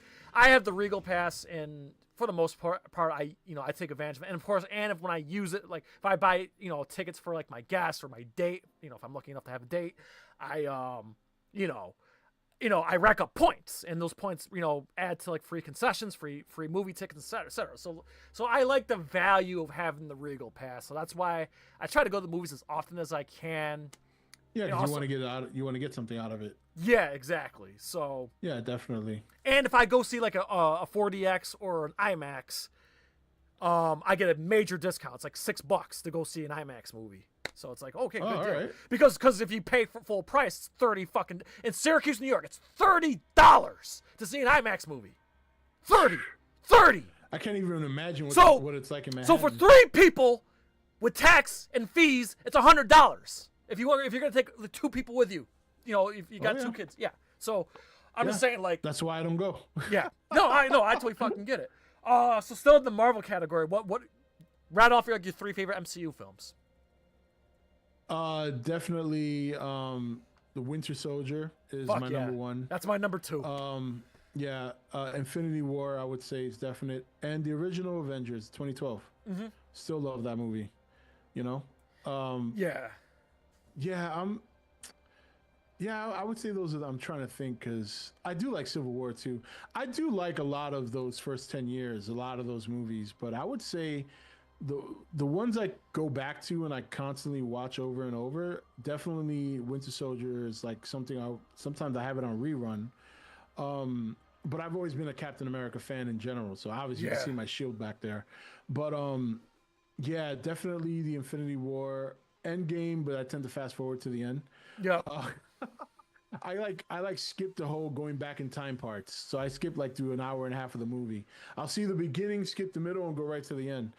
have the Regal pass, and for the most part I take advantage of it. And of course, and when I use it, like if I buy, you know, tickets for like my guest or my date, you know, if I'm lucky enough to have a date, I I rack up points, and those points, you know, add to like free concessions, free movie tickets, et cetera, et cetera. So I like the value of having the Regal pass. So that's why I try to go to the movies as often as I can. Yeah, because you want to get something out of it. Yeah, exactly. So yeah, definitely. And if I go see like a 4DX or an IMAX, I get a major discount. It's like $6 to go see an IMAX movie. So it's like, okay, good deal. Right. Because if you pay for full price, it's 30 fucking in Syracuse, New York, it's $30 to see an IMAX movie. 30. I can't even imagine what it's like in Manhattan. So for 3 people with tax and fees, it's $100. If you're gonna take the 2 people with you, you know, if you got 2 kids, yeah. So I'm just saying, like, that's why I don't go. Yeah. No, I know. I totally fucking get it. So still in the Marvel category, what rattle off your 3 favorite MCU films? Definitely the Winter Soldier is my number 1. That's my number 2. Infinity War, I would say, is definite. And the original Avengers, 2012. Mm-hmm. Still love that movie. You know? I would say those are, I'm trying to think, because I do like Civil War too. I do like a lot of those first 10 years, a lot of those movies, but I would say the ones I go back to and I constantly watch over and over, definitely Winter Soldier is like something sometimes I have it on rerun. But I've always been a Captain America fan in general, so obviously you can see my shield back there. But definitely the Infinity War, Endgame, but I tend to fast forward to the end. Yeah. I like skip the whole going back in time parts. So I skip like through an hour and a half of the movie. I'll see the beginning, skip the middle, and go right to the end.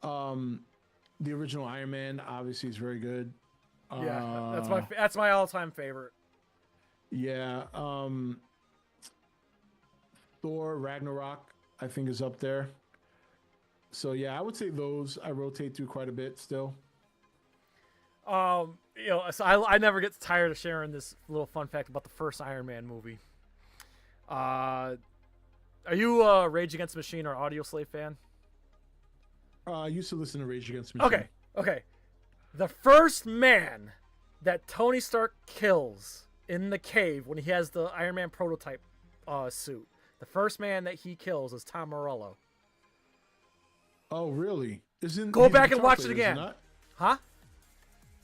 The original Iron Man obviously is very good. That's my all-time favorite. Yeah. Thor Ragnarok, I think, is up there. So yeah, I would say those I rotate through quite a bit still. So I never get tired of sharing this little fun fact about the first Iron Man movie. Are you a Rage Against the Machine or Audio Slave fan? I used to listen to Rage Against the Machine. Okay. The first man that Tony Stark kills in the cave when he has the Iron Man prototype suit, the first man that he kills is Tom Morello. Oh, really? Go back and watch it again. Huh?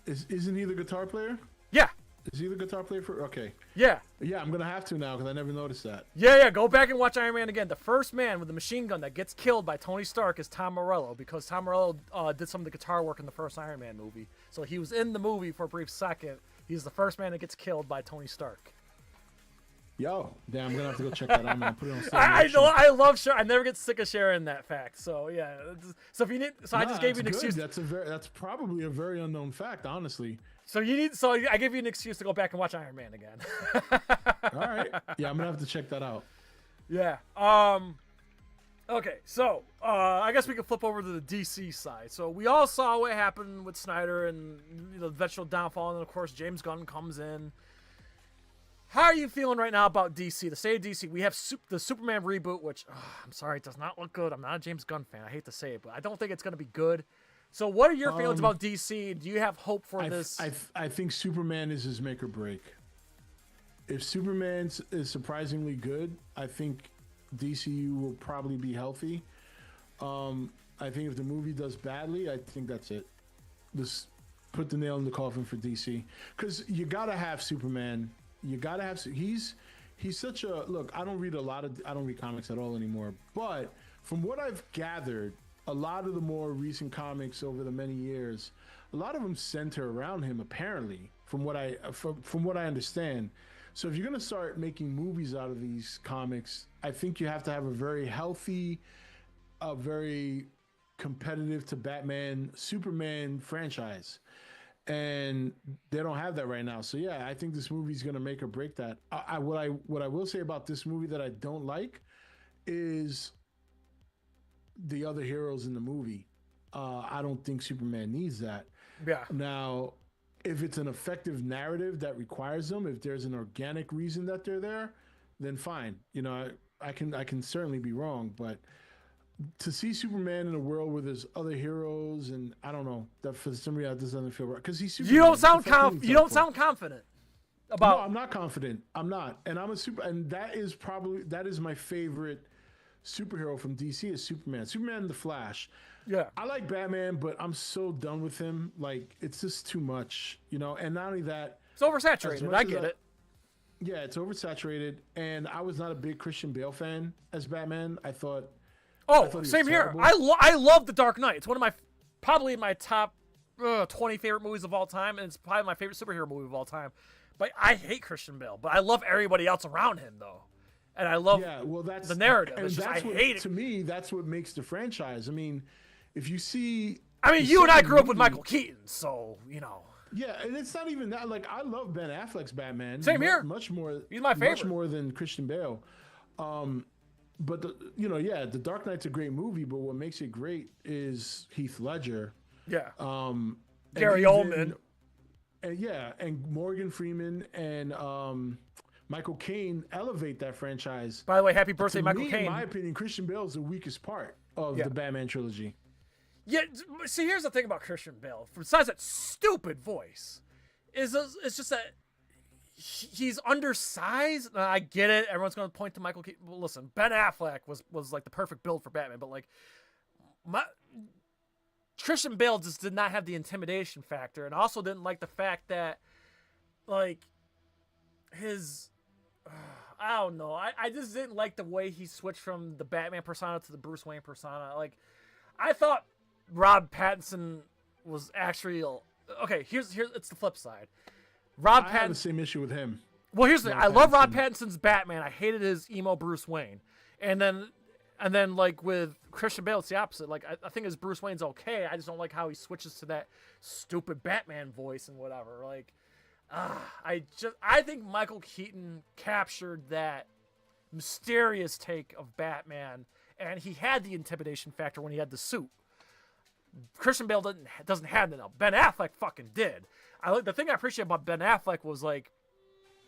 Isn't he the guitar player? Yeah. Is he the guitar player for? Okay. Yeah. Yeah, I'm gonna have to now because I never noticed that. Yeah. Go back and watch Iron Man again. The first man with the machine gun that gets killed by Tony Stark is Tom Morello because Tom Morello did some of the guitar work in the first Iron Man movie. So he was in the movie for a brief second. He's the first man that gets killed by Tony Stark. Yo, damn, I'm gonna have to go check that out. I'm gonna put it on. I love sharing. I never get sick of sharing that fact. So yeah. So if you need, I just gave you an excuse. That's probably a very unknown fact, honestly. So I give you an excuse to go back and watch Iron Man again. All right. Yeah, I'm gonna have to check that out. Yeah. Okay. So I guess we can flip over to the DC side. So we all saw what happened with Snyder and the eventual downfall, and of course James Gunn comes in. How are you feeling right now about DC? The state of DC, we have the Superman reboot, which I'm sorry, it does not look good. I'm not a James Gunn fan. I hate to say it, but I don't think it's going to be good. So what are your feelings about DC? Do you have hope for this? I think Superman is his make or break. If Superman is surprisingly good, I think DCU will probably be healthy. I think if the movie does badly, I think that's it. Just put the nail in the coffin for DC. Because you got to have Superman. You gotta have. He's such a look. I don't read comics at all anymore. But from what I've gathered, a lot of the more recent comics over the many years, a lot of them center around him. Apparently, from what I understand. So if you're gonna start making movies out of these comics, I think you have to have a very healthy, a very competitive to Batman, Superman franchise. And they don't have that right now. So yeah, I think this movie's gonna make or break that. What I will say about this movie that I don't like is the other heroes in the movie. I don't think Superman needs that. Yeah. Now, if it's an effective narrative that requires them, if there's an organic reason that they're there, then fine. I can certainly be wrong, but to see Superman in a world where there's other heroes, and I don't know, that for some reason that doesn't feel right. Because he's Superman. You don't sound confident about. No, I'm not confident. I'm not, and that is my favorite superhero from DC is Superman. Superman and the Flash. Yeah, I like Batman, but I'm so done with him. Like it's just too much, And not only that, it's oversaturated. I get it. Yeah, it's oversaturated, and I was not a big Christian Bale fan as Batman. I thought same here. I love The Dark Knight. It's one of probably my top 20 favorite movies of all time, and it's probably my favorite superhero movie of all time. But I hate Christian Bale, but I love everybody else around him, though. And I love the narrative. It's just, I hate it. To me, that's what makes the franchise. I mean, if you see... you and I grew up with Michael Keaton, so, Yeah, and it's not even that. Like, I love Ben Affleck's Batman. Same here. Much more. He's my favorite. Much more than Christian Bale. But The Dark Knight's a great movie, but what makes it great is Heath Ledger. Yeah. Gary Oldman. And Morgan Freeman and Michael Caine elevate that franchise. By the way, happy birthday, Michael Caine. In my opinion, Christian Bale is the weakest part of the Batman trilogy. Yeah, see, here's the thing about Christian Bale. Besides that stupid voice, it's just that he's undersized. I get it. Everyone's going to point to Michael Keaton. Well, listen, Ben Affleck was like the perfect build for Batman, but like Christian Bale just did not have the intimidation factor, and also didn't like the fact that like his I don't know. I just didn't like the way he switched from the Batman persona to the Bruce Wayne persona. Like, I thought Rob Pattinson was actually okay. Here's it's the flip side. I have the same issue with him. Well, here's the thing. I love Rob Pattinson's Batman. I hated his emo Bruce Wayne, and then like with Christian Bale, it's the opposite. Like I think his Bruce Wayne's okay. I just don't like how he switches to that stupid Batman voice and whatever. Like, I think Michael Keaton captured that mysterious take of Batman, and he had the intimidation factor when he had the suit. Christian Bale doesn't have that now. Ben Affleck fucking did. The thing I appreciate about Ben Affleck was like,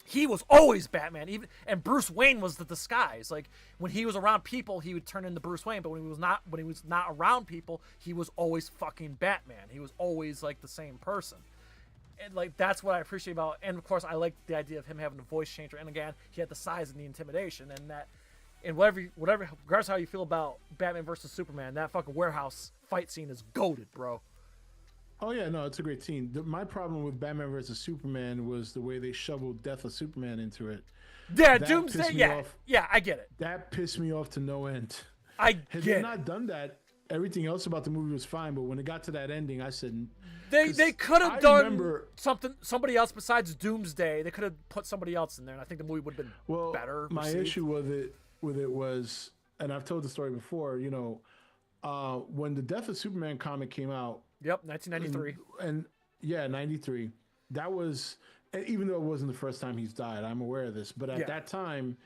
he was always Batman, and Bruce Wayne was the disguise. Like when he was around people, he would turn into Bruce Wayne, but when he was not around people, he was always fucking Batman. He was always like the same person. And like that's what I appreciate about, and of course I like the idea of him having a voice changer. And again, he had the size and the intimidation, and whatever, regardless of how you feel about Batman versus Superman, that fucking warehouse fight scene is goated, bro. Oh yeah, no, it's a great scene. My problem with Batman versus Superman was the way they shoveled Death of Superman into it. Yeah, Doomsday. Yeah, I get it. That pissed me off to no end. Had they not done that, everything else about the movie was fine. But when it got to that ending, I said they could have done somebody else besides Doomsday. They could have put somebody else in there, and I think the movie would have been better. My issue with it was, and I've told the story before. You know, when the Death of Superman comic came out. Yep, 1993. And yeah, 93. That was, even though it wasn't the first time he's died, I'm aware of this. But at that time,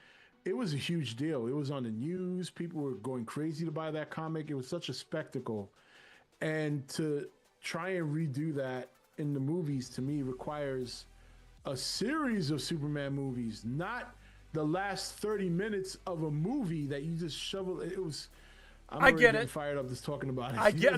it was a huge deal. It was on the news. People were going crazy to buy that comic. It was such a spectacle. And to try and redo that in the movies, to me, requires a series of Superman movies, not the last 30 minutes of a movie that you just shovel. It was... I get it. Fired up just talking about it. I get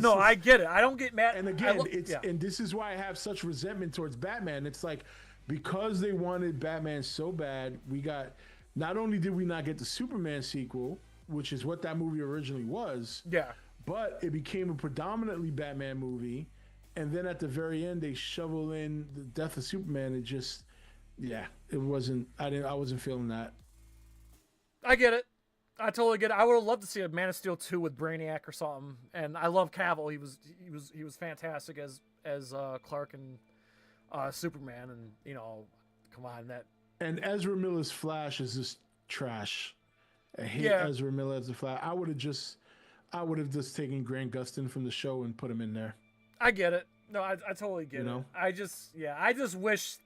it. I don't get mad. And again, and this is why I have such resentment towards Batman. It's like because they wanted Batman so bad, we got. Not only did we not get the Superman sequel, which is what that movie originally was. Yeah. But it became a predominantly Batman movie, and then at the very end they shovel in the Death of Superman. It just, it wasn't. I wasn't feeling that. I get it. I totally get it. I would have loved to see a Man of Steel 2 with Brainiac or something. And I love Cavill. He was fantastic as Clark and Superman. And you know, come on, that. And Ezra Miller's Flash is just trash. I hate Ezra Miller as the Flash. I would have just taken Grant Gustin from the show and put him in there. I get it. No, I totally get it. I just wish,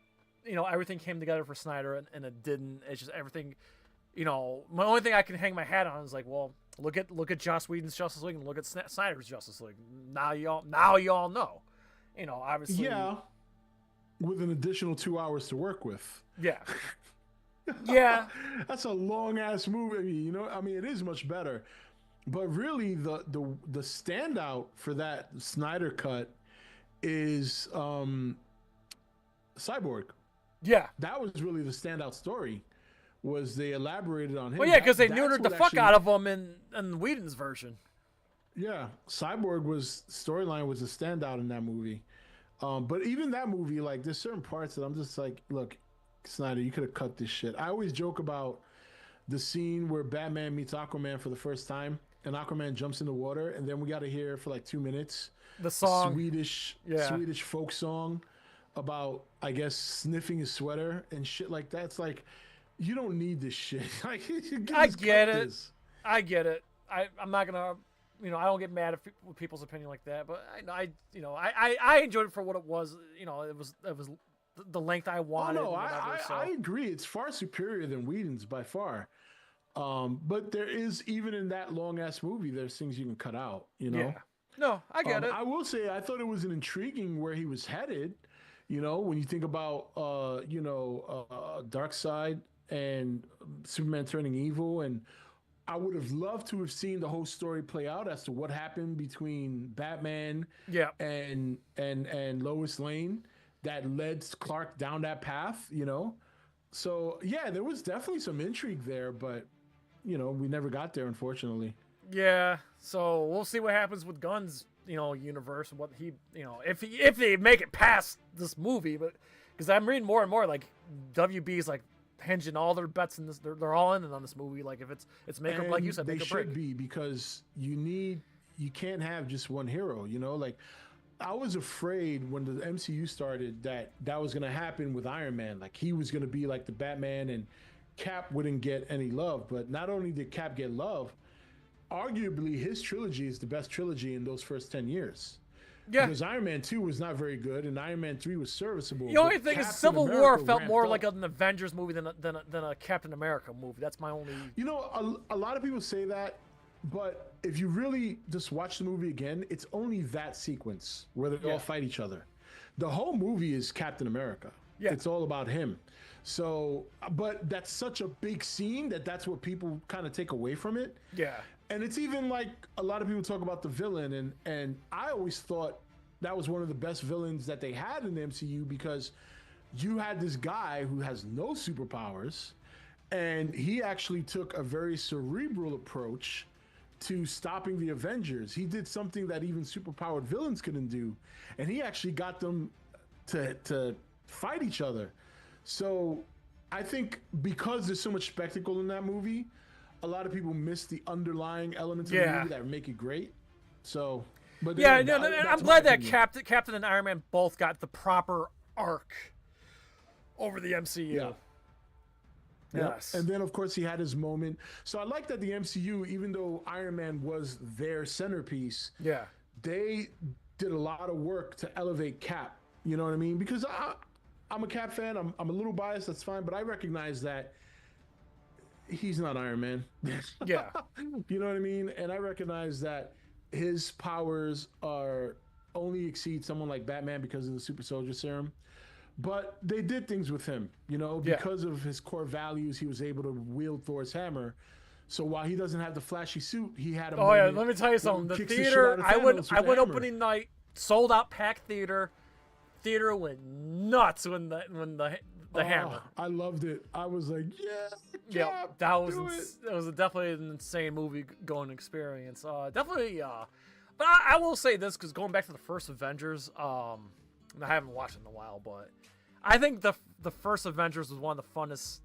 everything came together for Snyder and it didn't. It's just everything. My only thing I can hang my hat on is like, well, look at Joss Whedon's Justice League and look at Snyder's Justice League. Now y'all know. Obviously. Yeah. With an additional 2 hours to work with. Yeah. Yeah. That's a long ass movie. It is much better. But really, the standout for that Snyder cut is Cyborg. Yeah. That was really the standout story. Was they elaborated on him? Well, yeah, because they neutered the fuck out of him in Whedon's version. Yeah, Cyborg storyline was a standout in that movie. But even that movie, like, there's certain parts that I'm just like, look, Snyder, you could have cut this shit. I always joke about the scene where Batman meets Aquaman for the first time, and Aquaman jumps in the water, and then we got to hear for like 2 minutes the song, Swedish folk song about, I guess, sniffing his sweater and shit like that. It's like, you don't need this shit. Like, I get it. I get it. I'm not gonna, I don't get mad with people's opinion like that. But I enjoyed it for what it was. It was the length I wanted. Oh, no, I agree. It's far superior than Whedon's by far. But there is, even in that long ass movie, there's things you can cut out. Yeah. No, I get it. I will say I thought it was an intriguing where he was headed. When you think about Darkseid and Superman turning evil, and I would have loved to have seen the whole story play out as to what happened between Batman and Lois Lane that led Clark down that path, So yeah, there was definitely some intrigue there, but we never got there, unfortunately. Yeah, so we'll see what happens with Gunn's universe, what he if they make it past this movie, but because I'm reading more and more like WB's like hinging all their bets in this, they're all in on this movie. Like if it's make up, like you said, they make a should break. be, because you can't have just one hero. Like I was afraid when the MCU started that was gonna happen with Iron Man. Like he was gonna be like the Batman and Cap wouldn't get any love. But not only did Cap get love, arguably his trilogy is the best trilogy in those first 10 years. Yeah, because Iron Man 2 was not very good, and Iron Man 3 was serviceable. The only thing is, Civil War felt more like an Avengers movie than a Captain America movie. That's my only. A lot of people say that, But if you really just watch the movie again, it's only that sequence where they all fight each other. The whole movie is Captain America. Yeah. It's all about him. So, but that's such a big scene that's what people kind of take away from it. Yeah. And it's even like a lot of people talk about the villain, and I always thought that was one of the best villains that they had in the MCU, because you had this guy who has no superpowers, and he actually took a very cerebral approach to stopping the Avengers. He did something that even superpowered villains couldn't do, and he actually got them to fight each other. So I think because there's so much spectacle in that movie, a lot of people miss the underlying elements of the movie that make it great. So, but yeah, no, I'm glad that Captain and Iron Man both got the proper arc over the MCU. Yeah. Yes. And then, of course, he had his moment. So I like that the MCU, even though Iron Man was their centerpiece, they did a lot of work to elevate Cap. You know what I mean? Because I'm a Cap fan. I'm a little biased. That's fine. But I recognize that he's not Iron Man. Yeah. You know what I mean? And I recognize that his powers only exceed someone like Batman because of the super soldier serum. But they did things with him, you know, because of his core values. He was able to wield Thor's hammer. So while he doesn't have the flashy suit, he had a moment. Oh yeah, let me tell you something. The theater, I went opening night, sold out, packed theater. Theater went nuts when the hammer. I loved it. I was like, yeah, that was definitely an insane movie going experience. Definitely. But I will say this, because going back to the first Avengers, I haven't watched it in a while, but I think the first Avengers was one of the funnest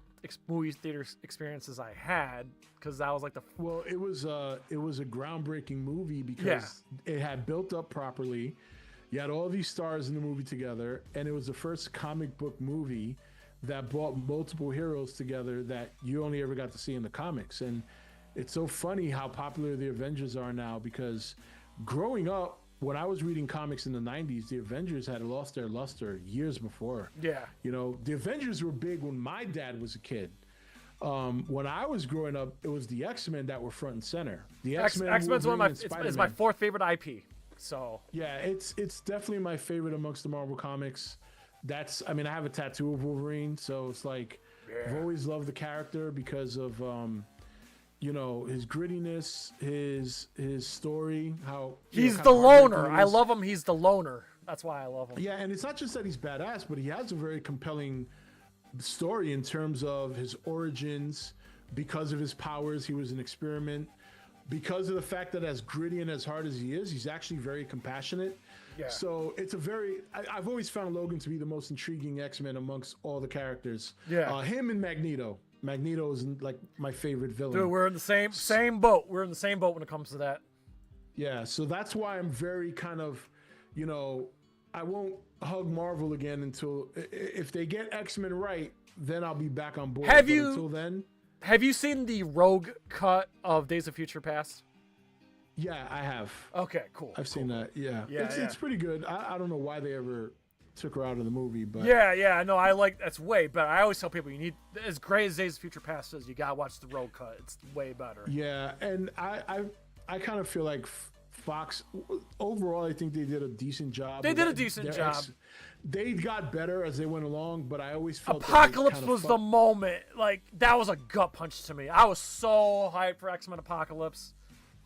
movie theater experiences I had, because that was like it was a groundbreaking movie because it had built up properly. You had all these stars in the movie together, and it was the first comic book movie that brought multiple heroes together that you only ever got to see in the comics. And it's so funny how popular the Avengers are now, because growing up, when I was reading comics in the 90s, the Avengers had lost their luster years before. Yeah. You know, the Avengers were big when my dad was a kid. When I was growing up, it was the X-Men that were front and center. The X-Men's one of it's my fourth favorite IP. So yeah, it's definitely my favorite amongst the Marvel comics. I have a tattoo of Wolverine, so it's like I've always loved the character because of his grittiness, his story, how he's the loner. I love him. He's the loner. That's why I love him. Yeah, and it's not just that he's badass, but he has a very compelling story in terms of his origins. Because of his powers, he was an experiment. Because of the fact that as gritty and as hard as he is, he's actually very compassionate. Yeah. So it's I've always found Logan to be the most intriguing X-Men amongst all the characters. Yeah. Him and Magneto. Magneto is like my favorite villain. Dude, we're in the same boat. We're in the same boat when it comes to that. Yeah, so that's why I'm very kind of, I won't hug Marvel again until if they get X-Men right, then I'll be back on board. Until then, have you seen the Rogue cut of Days of Future Past? Yeah, I have. Okay, cool. I've seen that. Yeah, it's pretty good. I don't know why they ever took her out of the movie, but no, that's way better. I always tell people, you need, as great as Days of Future Past is, you gotta watch the Rogue cut. It's way better. Yeah, and I kind of feel like Fox overall, I think they did a decent job. They did a decent job. They got better as they went along, but I always felt Apocalypse was the moment. Like, that was a gut punch to me. I was so hyped for X-Men Apocalypse,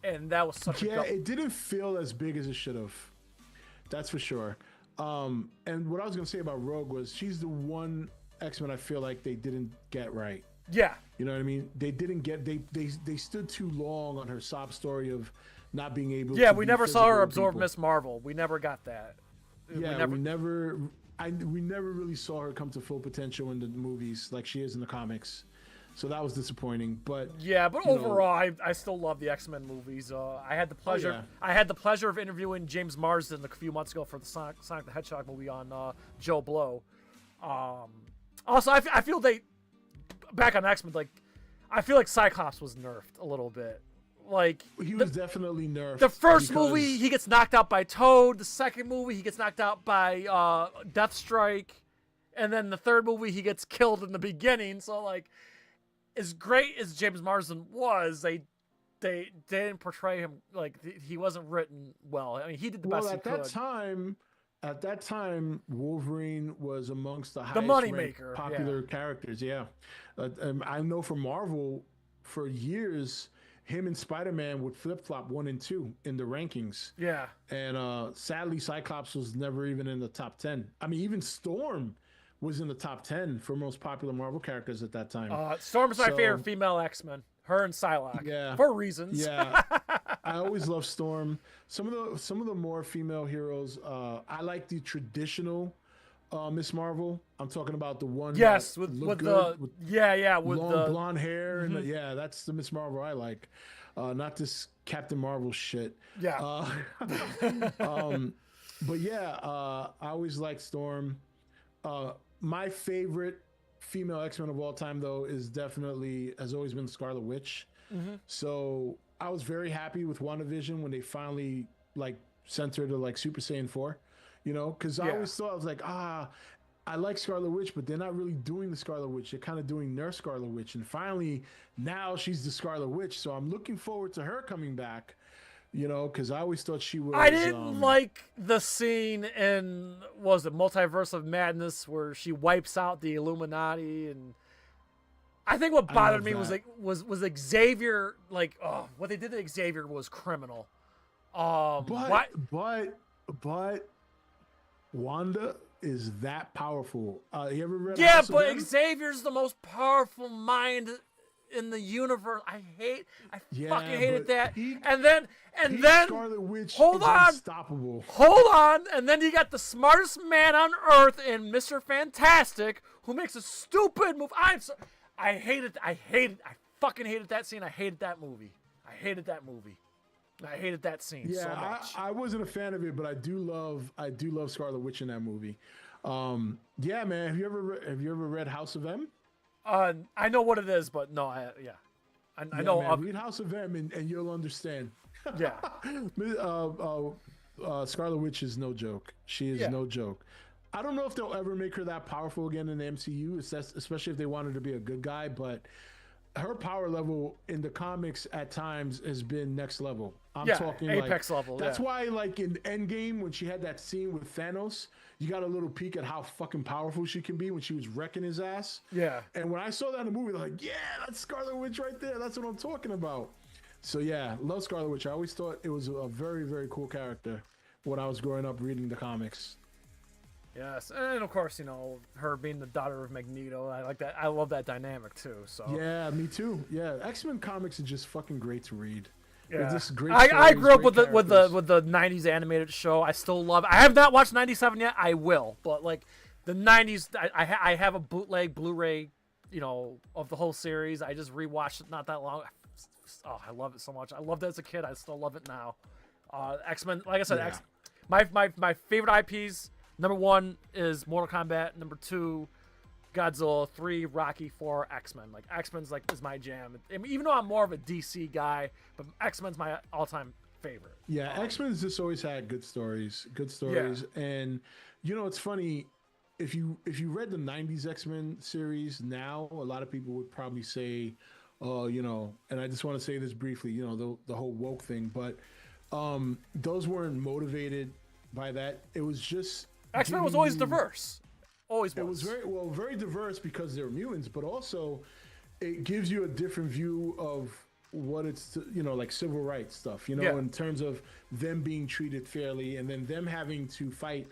and that was such a gut. It didn't feel as big as it should have. That's for sure. And what I was gonna say about Rogue was she's the one X-Men I feel like they didn't get right. Yeah. You know what I mean? They didn't get they stood too long on her sob story of not being able to. Yeah, we never saw her absorb Miss Marvel. We never got that. Yeah, we never really saw her come to full potential in the movies like she is in the comics. So that was disappointing. But overall, I still love the X-Men movies. I had the pleasure of interviewing James Marsden a few months ago for the Sonic the Hedgehog movie on Joe Blow. Also, I feel back on X-Men, like, I feel like Cyclops was nerfed a little bit. Like, he was definitely nerfed. The first movie, he gets knocked out by Toad. The second movie, he gets knocked out by Deathstrike. And then the third movie, he gets killed in the beginning. So, like, as great as James Marsden was, they they didn't portray him like he wasn't written well. I mean, he did the best he could. At that time, Wolverine was amongst the highest money ranked maker, popular characters. Yeah, I know for Marvel, for years, him and Spider-Man would flip-flop 1 and 2 in the rankings. Yeah, and sadly, Cyclops was never even in the top 10. I mean, even Storm was in the top 10 for most popular Marvel characters at that time. Storm's my favorite female X-Men. Her and Psylocke. Yeah, for reasons. Yeah, I always love Storm. Some of the more female heroes. I like the traditional Miss Marvel. I'm talking about the one. Yes, with the long blonde hair and that's the Miss Marvel I like. Not this Captain Marvel shit. Yeah. But yeah, I always liked Storm. My favorite female X-Men of all time, though, has always been Scarlet Witch. So I was very happy with WandaVision when they finally sent her to Super Saiyan 4, because I always thought, I was like, I like Scarlet Witch, but they're not really doing the Scarlet Witch. They're kind of doing Nurse Scarlet Witch. And finally, now she's the Scarlet Witch. So I'm looking forward to her coming back, because I always thought she was... I didn't like the scene in, Multiverse of Madness, where she wipes out the Illuminati. And I think what bothered me was Xavier, what they did to Xavier was criminal. But Wanda is that powerful. You ever read House of M? Xavier's the most powerful mind in the universe. I fucking hated that. And then Scarlet Witch hold is on, unstoppable. Hold on, and then you got the smartest man on earth in Mr. Fantastic, who makes a stupid move. I fucking hated that scene. I hated that movie. I hated that scene so much. I wasn't a fan of it, but I do love Scarlet Witch in that movie. Yeah, man. Have you ever read House of M? I know what it is, but no, I know. Man, read House of M and you'll understand. Yeah. Scarlet Witch is no joke. She is no joke. I don't know if they'll ever make her that powerful again in the MCU, especially if they want her to be a good guy, but her power level in the comics at times has been next level. I'm talking Apex level. That's why, in Endgame, when she had that scene with Thanos, you got a little peek at how fucking powerful she can be when she was wrecking his ass. Yeah. And when I saw that in the movie, that's Scarlet Witch right there. That's what I'm talking about. So yeah, love Scarlet Witch. I always thought it was a very, very cool character when I was growing up reading the comics. Yes, and of course, her being the daughter of Magneto. I like that. I love that dynamic too. So yeah, me too. Yeah, X-Men comics are just fucking great to read. Yeah, just great. I grew up with the '90s animated show. I still love it. I have not watched '97 yet. I will, but the '90s, I have a bootleg Blu-ray, of the whole series. I just rewatched it not that long. Oh, I love it so much. I loved it as a kid. I still love it now. X-Men, like I said, my favorite IPs. Number 1 is Mortal Kombat. Number 2, Godzilla. 3, Rocky. 4, X-Men. X-Men's is my jam. I mean, even though I'm more of a DC guy, but X-Men's my all-time favorite. Yeah, X-Men's just always had good stories. Yeah. And it's funny, if you read the '90s X-Men series now, a lot of people would probably say, and I just want to say this briefly, the whole woke thing, but those weren't motivated by that. It was just X-Men was always diverse. Always was. It was very diverse because they were mutants, but also it gives you a different view of what it's, civil rights stuff, in terms of them being treated fairly and then them having to fight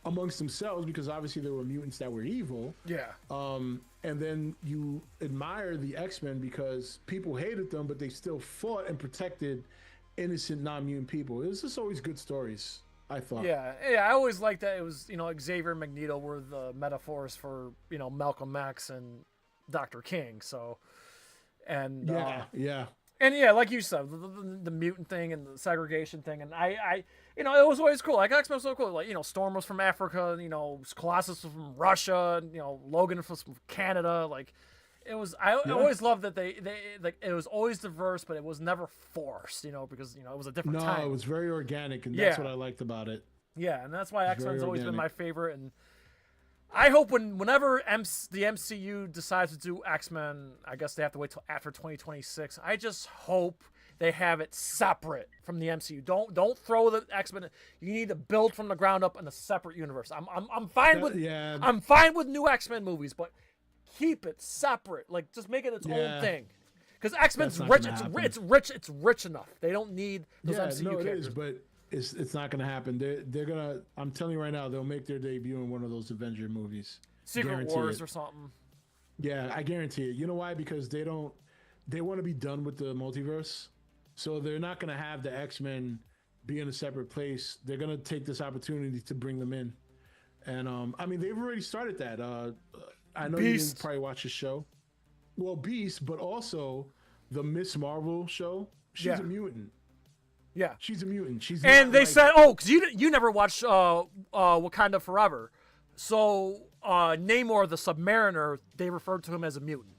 amongst themselves because obviously there were mutants that were evil. Yeah. And then you admire the X-Men because people hated them, but they still fought and protected innocent non-mutant people. It was just always good stories, I thought. Yeah, I always liked that it was, Xavier and Magneto were the metaphors for, Malcolm X and Dr. King. So, and yeah. And yeah, like you said, the mutant thing and the segregation thing, and I it was always cool. X-Men was so cool. Storm was from Africa, Colossus was from Russia, and, Logan was from Canada. It was. I always loved that they it was always diverse, but it was never forced. Because it was a different time. No, it was very organic, and that's what I liked about it. Yeah, and that's why X-Men's always been my favorite. And I hope whenever the MCU decides to do X-Men, I guess they have to wait till after 2026. I just hope they have it separate from the MCU. Don't throw the X-Men. You need to build from the ground up in a separate universe. I'm fine with I'm fine with new X-Men movies, but keep it separate. Like just make it its own thing. Because X-Men's rich. It's rich enough. They don't need those MCU characters. It is, but it's not going to happen. They're gonna. I'm telling you right now, they'll make their debut in one of those Avenger movies. Secret Wars or something. Yeah, I guarantee it. You know why? Because they want to be done with the multiverse, so they're not going to have the X-Men be in a separate place. They're going to take this opportunity to bring them in, and I mean they've already started that. I know you didn't probably watch the show. Well, Beast, but also the Miss Marvel show. She's a mutant. Yeah, she's a mutant. And they said, because you never watched Wakanda Forever, so Namor the Submariner, they referred to him as a mutant.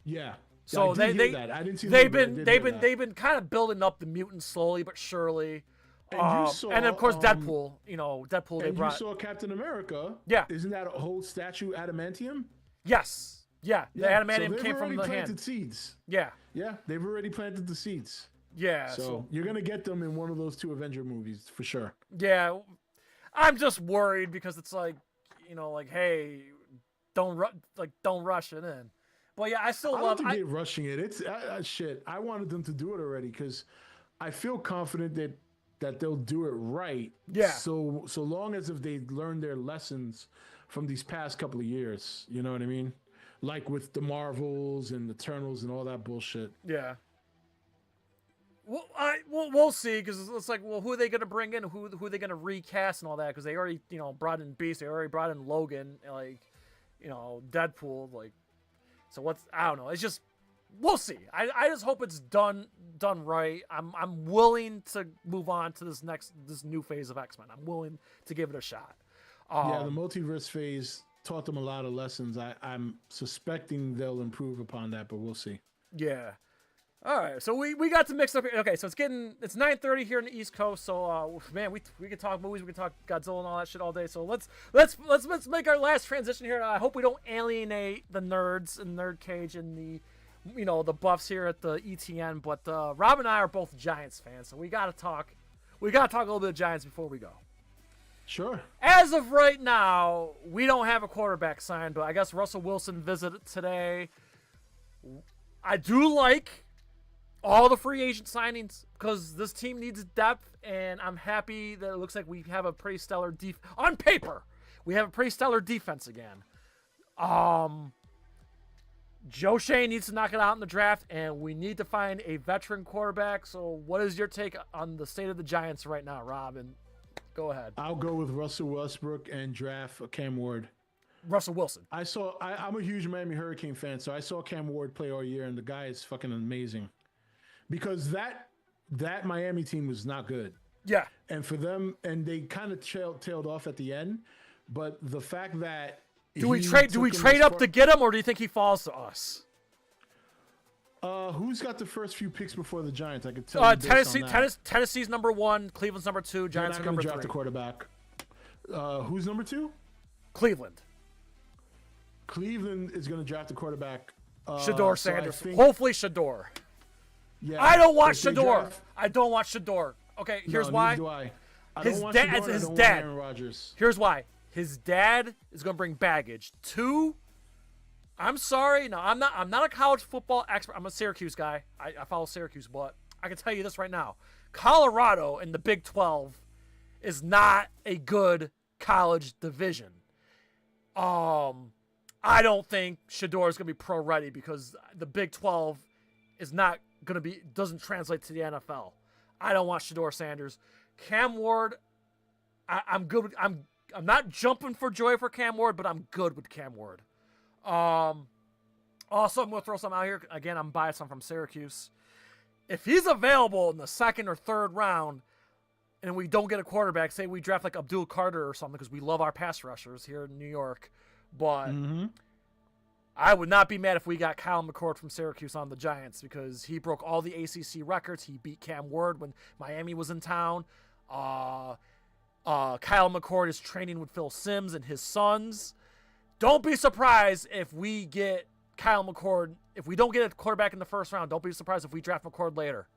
Yeah. So I didn't see they've been kind of building up the mutants slowly but surely. And of course Deadpool. Deadpool. And you saw Captain America. Yeah. Isn't that a whole statue adamantium? Yes. Yeah. The adamantium so came from the hand. They've already planted seeds. Yeah. Yeah. They've already planted the seeds. Yeah. So you're gonna get them in one of those 2 Avenger movies for sure. Yeah. I'm just worried because it's like, hey, don't rush it in. But yeah, I don't think they're rushing it. It's shit. I wanted them to do it already because I feel confident that they'll do it right. Yeah. So long as if they learn their lessons from these past couple of years, you know what I mean? Like with the Marvels and the Eternals and all that bullshit. Yeah. Well, we'll see because it's like, well, who are they going to bring in? Who are they going to recast and all that? Because they already, brought in Beast. They already brought in Logan, Deadpool, So I don't know. It's just, we'll see. I just hope it's done right. I'm willing to move on to this new phase of X-Men. I'm willing to give it a shot. The multiverse phase taught them a lot of lessons. I'm suspecting they'll improve upon that, but we'll see. Yeah. All right, so we got to mix up here. Okay, so it's 9:30 here in the East Coast. So man, we could talk movies, we could talk Godzilla and all that shit all day. So let's make our last transition here. I hope we don't alienate the nerds and NerdCage and the buffs here at the ETN. But Rob and I are both Giants fans, so we gotta talk a little bit of Giants before we go. Sure. As of right now, we don't have a quarterback signed, but I guess Russell Wilson visited today. I do like all the free agent signings because this team needs depth, and I'm happy that it looks like we have a pretty stellar on paper. We have a pretty stellar defense again. Joe Shane needs to knock it out in the draft, and we need to find a veteran quarterback. So what is your take on the state of the Giants right now, Rob? And go ahead. I'll go with Russell Westbrook and draft Cam Ward. Russell Wilson. I'm a huge Miami Hurricane fan, so I saw Cam Ward play all year, and the guy is fucking amazing. Because that Miami team was not good. Yeah. And for them, and they kind of tailed off at the end, but the fact that do we trade up to get him, or do you think he falls to us? Who's got the first few picks before the Giants? I could tell. Tennessee's number 1, Cleveland's number 2, Giants are number 3. Draft the quarterback. Who's number 2? Cleveland. Cleveland is going to draft the quarterback. Shador Sanders. Hopefully Shador. Yeah, I don't watch Shador. I don't watch Shador. Okay, here's why. Do I. His dad. Aaron Rodgers. Here's why. His dad is going to bring baggage. 2, I'm sorry. No, I'm not a college football expert. I'm a Syracuse guy. I follow Syracuse, but I can tell you this right now. Colorado in the Big 12 is not a good college division. I don't think Shador is going to be pro ready because the Big 12 is not doesn't translate to the NFL. I don't want Shador Sanders. Cam Ward, I'm good. I'm not jumping for joy for Cam Ward, but I'm good with Cam Ward. Also, I'm going to throw something out here. Again, I'm biased. I'm from Syracuse. If he's available in the 2nd or 3rd round, and we don't get a quarterback, say we draft like Abdul Carter or something, because we love our pass rushers here in New York, but I would not be mad if we got Kyle McCord from Syracuse on the Giants because he broke all the ACC records. He beat Cam Ward when Miami was in town. Kyle McCord is training with Phil Simms and his sons. Don't be surprised if we get Kyle McCord. If we don't get a quarterback in the 1st round, don't be surprised if we draft McCord later.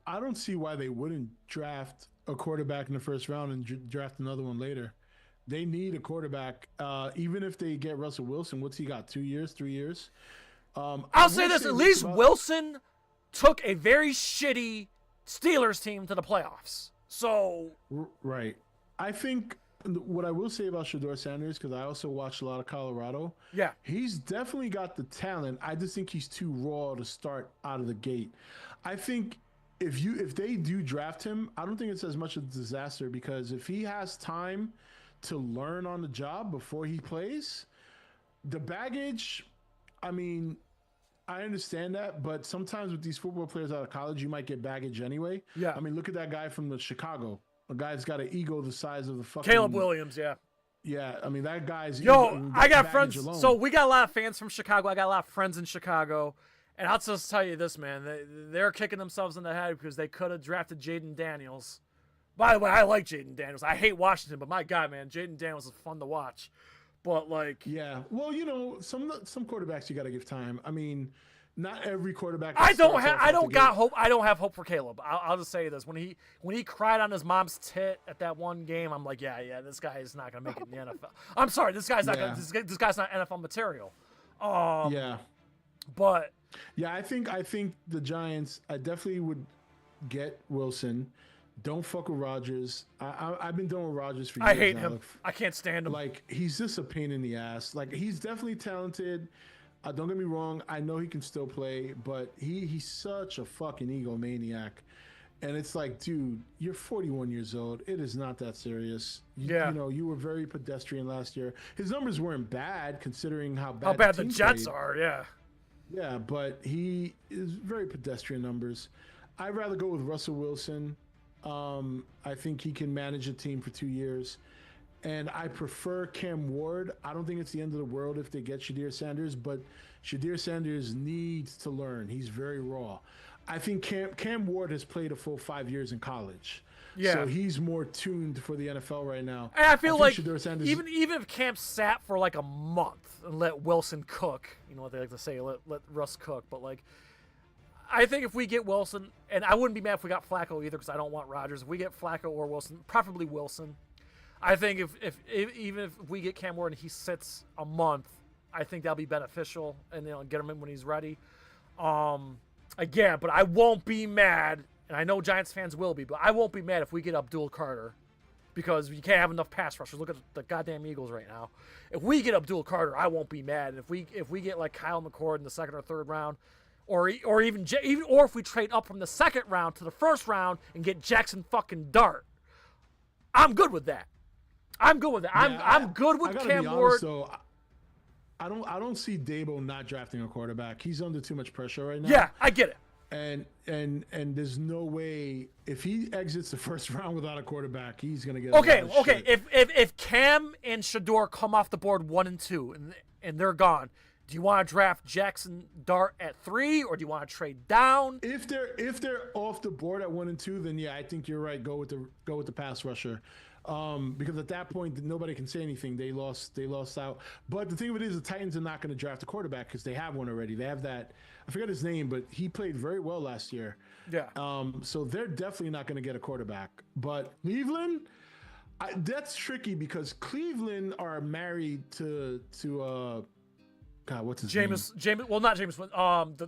I don't see why they wouldn't draft a quarterback in the first round and draft another one later. They need a quarterback. Even if they get Russell Wilson, what's he got? 2 years, 3 years? I'll say this: at least Wilson took a very shitty Steelers team to the playoffs. So right, I think what I will say about Shedeur Sanders, because I also watched a lot of Colorado. Yeah, he's definitely got the talent. I just think he's too raw to start out of the gate. I think if they do draft him, I don't think it's as much of a disaster, because if he has time to learn on the job before he plays, the baggage, I mean, I understand that, but sometimes with these football players out of college, you might get baggage anyway. Yeah. I mean, look at that guy from the Chicago. A guy's got an ego the size of the fucking... Caleb Williams, yeah. Yeah, I mean, that guy's... I got friends... Alone. So we got a lot of fans from Chicago. I got a lot of friends in Chicago. And I'll just tell you this, man. They're kicking themselves in the head because they could have drafted Jaden Daniels. By the way, I like Jaden Daniels. I hate Washington, but my God, man, Jaden Daniels is fun to watch. But, like... Yeah, well, you know, some quarterbacks you got to give time. I mean... Not every quarterback. I don't have hope for Caleb. I'll just say this: when he cried on his mom's tit at that one game, I'm like, yeah, this guy is not gonna make it in the NFL. I'm sorry, this guy's not. Yeah. This guy's not NFL material. Yeah. But yeah, I think the Giants. I definitely would get Wilson. Don't fuck with Rodgers. I've been done with Rodgers for years. I hate now. him. I can't stand him. Like, he's just a pain in the ass. Like, he's definitely talented. Don't get me wrong. I know he can still play, but he's such a fucking egomaniac. And it's like, dude, you're 41 years old. It is not that serious. You know, you were very pedestrian last year. His numbers weren't bad considering how bad the Jets are. Yeah. Yeah, but he is very pedestrian numbers. I'd rather go with Russell Wilson. I think he can manage a team for 2 years. And I prefer Cam Ward. I don't think it's the end of the world if they get Shedeur Sanders, but Shedeur Sanders needs to learn. He's very raw. I think Cam Ward has played a full 5 years in college. Yeah. So he's more tuned for the NFL right now. And I feel like Sanders, even if Cam sat for like a month and let Wilson cook, you know what they like to say, let Russ cook, but like, I think if we get Wilson, and I wouldn't be mad if we got Flacco either because I don't want Rodgers. If we get Flacco or Wilson, preferably Wilson, I think even if we get Cam Ward and he sits a month, I think that'll be beneficial, and get him in when he's ready. Again, but I won't be mad, and I know Giants fans will be, but I won't be mad if we get Abdul Carter, because you can't have enough pass rushers. Look at the goddamn Eagles right now. If we get Abdul Carter, I won't be mad. And if we get like Kyle McCord in the second or third round, or if we trade up from the second round to the first round and get Jackson fucking Dart, I'm good with that. I'm good with it. I'm good with Cam Ward. So I don't see Dabo not drafting a quarterback. He's under too much pressure right now. Yeah, I get it. And there's no way if he exits the first round without a quarterback, he's gonna get okay. If Cam and Shedeur come off the board 1 and 2 and they're gone, do you want to draft Jackson Dart at 3 or do you want to trade down? If they're off the board at 1 and 2, then yeah, I think you're right. Go with the pass rusher. Because at that point nobody can say anything. They lost out. But the thing of it is, the Titans are not going to draft a quarterback because they have one already. They have that. I forget his name, but he played very well last year. Yeah. So they're definitely not going to get a quarterback. But Cleveland, that's tricky because Cleveland are married to God, what's his name? Well, not Jameis. The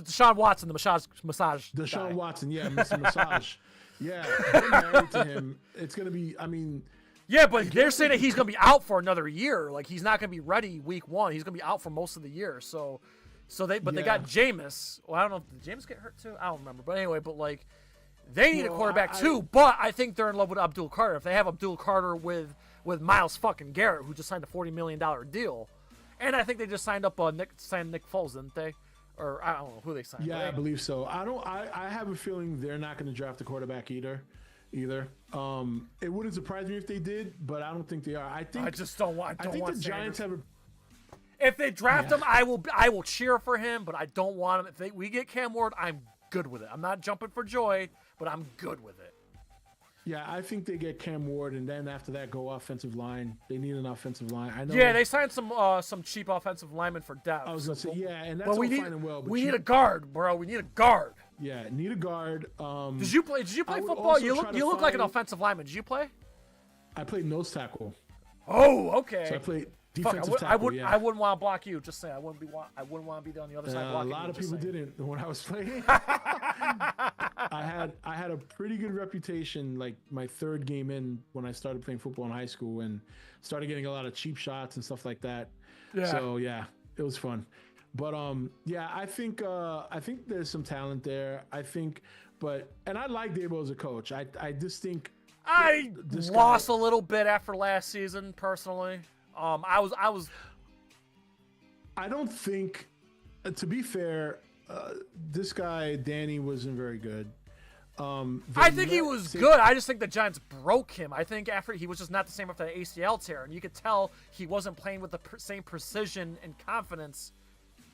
Deshaun Watson, the massage. Deshaun guy. Watson, yeah, Mr. Massage. Yeah, they're married to him. It's gonna be. I mean. Yeah, but they're saying that he's gonna be out for another year. Like he's not gonna be ready week 1. He's gonna be out for most of the year. They got Jameis. Well, I don't know. Did Jameis get hurt too? I don't remember. But anyway, but they need a quarterback too. But I think they're in love with Abdul Carter. If they have Abdul Carter with Myles fucking Garrett, who just signed a $40 million deal, and I think they just signed up Nick Foles, didn't they? Or I don't know who they signed. Yeah, I believe so. I have a feeling they're not going to draft a quarterback either. It wouldn't surprise me if they did, but I don't think they are. I just don't want. I think the Giants have a. If they draft him, I will cheer for him, but I don't want him. If we get Cam Ward, I'm good with it. I'm not jumping for joy, but I'm good with it. Yeah, I think they get Cam Ward, and then after that, go offensive line. They need an offensive line. I know. Yeah, they signed some cheap offensive linemen for depth. I was gonna say, yeah, and that's all fine and well. But we need a guard, bro. We need a guard. Yeah, need a guard. Did you play football? You look like an offensive lineman. Did you play? I played nose tackle. Oh, okay. So I played Fuck, defensive tackle. I wouldn't want to block you. Just saying, I wouldn't want to be on the other side A blocking lot you, of just people saying. didn't when I was playing. I had a pretty good reputation. Like my third game in when I started playing football in high school, and started getting a lot of cheap shots and stuff like that. Yeah. So yeah, it was fun. But yeah, I think there's some talent there. And I like Dabo as a coach. I just think I lost a little bit after last season, personally. I was. I don't think, to be fair, this guy Danny wasn't very good. I think he was good. I just think the Giants broke him. I think after he was just not the same after the ACL tear, and you could tell he wasn't playing with the same precision and confidence.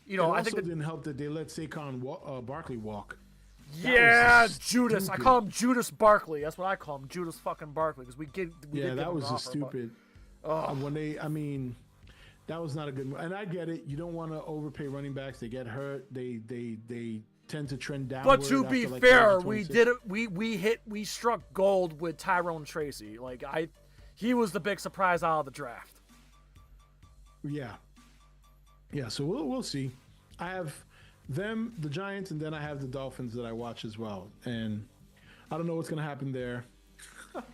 You know, I think also didn't help that they let Saquon Barkley walk. Yeah, Judas. I call him Judas Barkley. That's what I call him, Judas fucking Barkley, because we did that was an just offer, stupid. That was not a good move. And I get it. You don't want to overpay running backs. They get hurt. They tend to trend downward. But to be after, like, fair, 26. we struck gold with Tyrone Tracy. He was the big surprise out of the draft. Yeah. Yeah, so we'll see. I have them, the Giants, and then I have the Dolphins that I watch as well. And I don't know what's going to happen there.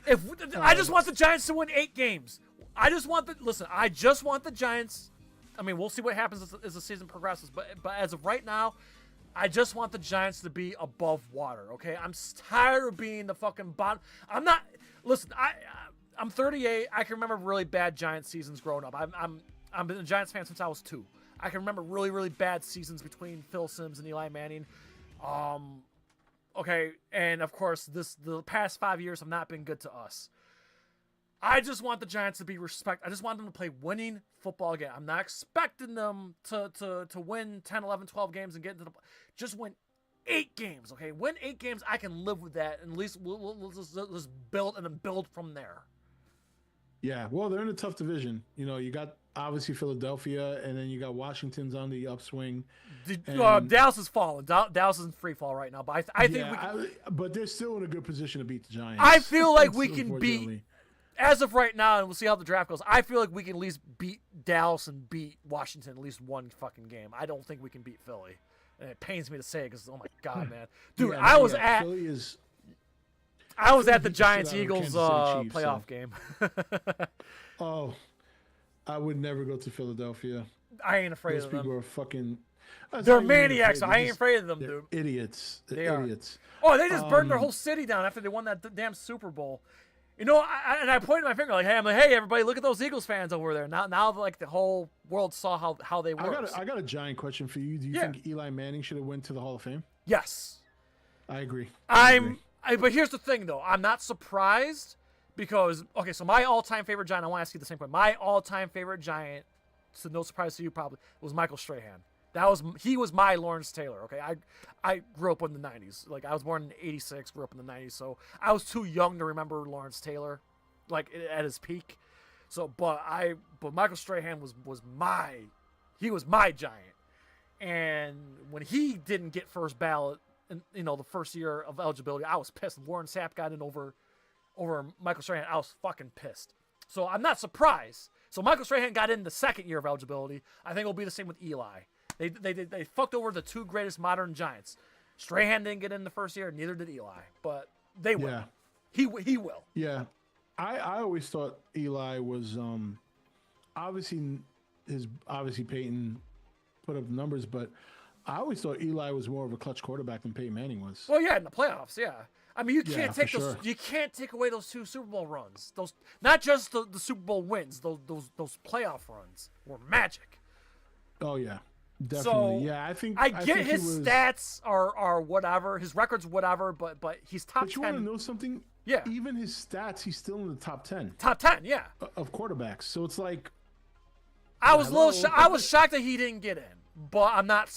I just want the Giants to win 8 games. I just want the Giants. I mean, we'll see what happens as the season progresses. But as of right now, I just want the Giants to be above water. Okay, I'm tired of being the fucking bottom. I'm not. Listen, I'm 38. I can remember really bad Giants seasons growing up. I've been a Giants fan since I was 2. I can remember really, really bad seasons between Phil Simms and Eli Manning. Okay, and of course, the past 5 years have not been good to us. I just want the Giants to be respected. I just want them to play winning football again. I'm not expecting them to win 10, 11, 12 games and get into just win 8 games, okay? Win 8 games, I can live with that, and at least we'll just build and then build from there. Yeah, well, they're in a tough division. You know, you got obviously Philadelphia, and then you got Washington's on the upswing. Dallas is falling. Dallas is in free fall right now, but I think but they're still in a good position to beat the Giants. I feel like we can beat, as of right now, and we'll see how the draft goes. I feel like we can at least beat Dallas and beat Washington at least one fucking game. I don't think we can beat Philly, and it pains me to say it because oh my god, man, dude, yeah, Philly is. I was at the Giants-Eagles playoff game. Oh, I would never go to Philadelphia. I ain't afraid Those of them. people are fucking. They're maniacs. I ain't afraid of them, they're dude. Idiots. They're idiots. Oh, they just burned their whole city down after they won that damn Super Bowl. You know, I pointed my finger I'm like, hey, everybody, look at those Eagles fans over there. Now, like the whole world saw how they were. I got a giant question for you. Do you think Eli Manning should have went to the Hall of Fame? Yes. I agree. But here's the thing, though. I'm not surprised because, okay, so my all-time favorite Giant, I want to ask you the same question. My all-time favorite Giant, so no surprise to you probably, was Michael Strahan. He was my Lawrence Taylor, okay? I grew up in the 90s. Like, I was born in 86, grew up in the 90s, so I was too young to remember Lawrence Taylor, like, at his peak. So, but Michael Strahan was my Giant. And when he didn't get first ballot, in, the first year of eligibility, I was pissed. Warren Sapp got in over Michael Strahan. I was fucking pissed. So I'm not surprised. So Michael Strahan got in the second year of eligibility. I think it'll be the same with Eli. They fucked over the 2 greatest modern Giants. Strahan didn't get in the first year, neither did Eli. But they will. Yeah. He will. Yeah. I always thought Eli was obviously Peyton put up numbers, but I always thought Eli was more of a clutch quarterback than Peyton Manning was. Well, yeah, in the playoffs, yeah. I mean, you can't take those. Sure. You can't take away those 2 Super Bowl runs. Those, not just the Super Bowl wins. Those playoff runs were magic. Oh yeah, definitely. So, yeah, I think his stats are whatever. His records whatever, but he's top 10. But you want to know something? Yeah. Even his stats, he's still in the top 10. Top 10, yeah. Of quarterbacks. So it's like. I was shocked that he didn't get in, but I'm not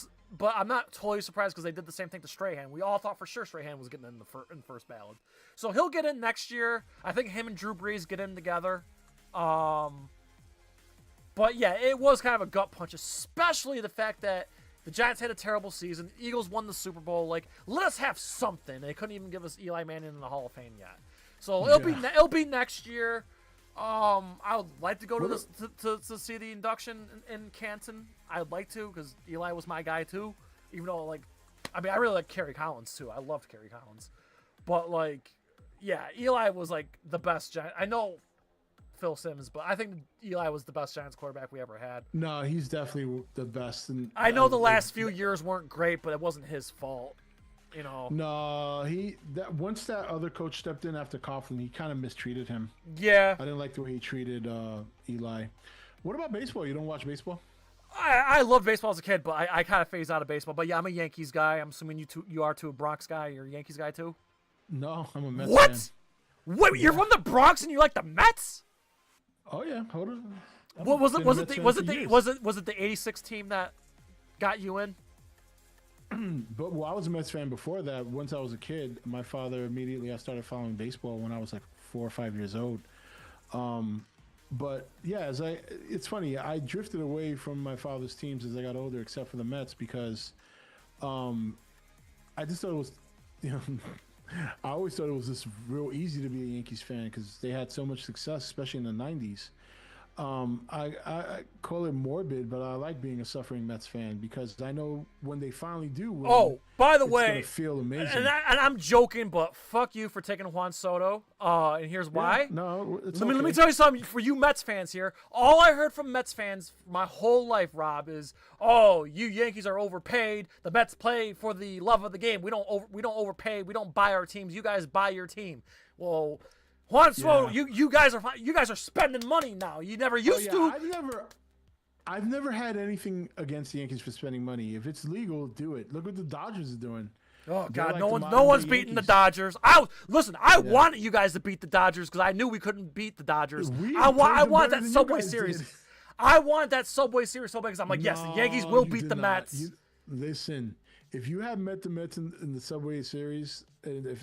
totally surprised because they did the same thing to Strahan. We all thought for sure Strahan was getting in in first ballot. So he'll get in next year. I think him and Drew Brees get in together. But yeah, it was kind of a gut punch, especially the fact that The Giants had a terrible season. The Eagles won the Super Bowl. Like, let us have something. They couldn't even give us Eli Manning in the Hall of Fame yet. So it'll be next year. I would like to go to this to see the induction in Canton. I'd like to because Eli was my guy too. Even though I really like Kerry Collins too. I loved Kerry Collins, but Eli was like the best Giant. I know Phil Simms, but I think Eli was the best Giants quarterback we ever had. No, he's definitely the best. And I know the last few years weren't great, but it wasn't his fault. No, once that other coach stepped in after Coughlin, he kind of mistreated him. Yeah. I didn't like the way he treated Eli. What about baseball? You don't watch baseball? I loved baseball as a kid, but I kind of phased out of baseball. But yeah, I'm a Yankees guy. I'm assuming you are too, a Bronx guy. You're a Yankees guy too? No, I'm a Mets what? fan. What? You're from the Bronx and you like the Mets? Oh yeah, hold on. What was it? Was it the '86 team that got you in? But I was a Mets fan before that. Once I was a kid, my father I started following baseball when I was like 4 or 5 years old. But yeah, it's funny. I drifted away from my father's teams as I got older, except for the Mets, because I just thought it was, I always thought it was just real easy to be a Yankees fan because they had so much success, especially in the '90s. I call it morbid, but I like being a suffering Mets fan because I know when they finally do win, by the it's way, gonna feel amazing. And I'm joking, but fuck you for taking Juan Soto. And here's why. Yeah, no, it's let me tell you something for you Mets fans here. All I heard from Mets fans my whole life, Rob, is, "Oh, you Yankees are overpaid. The Mets play for the love of the game. We don't overpay. We don't buy our teams. You guys buy your team." Well, Juan Soto, you guys are spending money now. You never used to. I've never had anything against the Yankees for spending money. If it's legal, do it. Look what the Dodgers are doing. Oh God, no one's beating the Dodgers. I wanted you guys to beat the Dodgers because I knew we couldn't beat the Dodgers. I want that Subway Series. I want that Subway Series so bad because I'm like, yes, the Yankees will beat the Mets. Listen, if you had met the Mets in the Subway Series,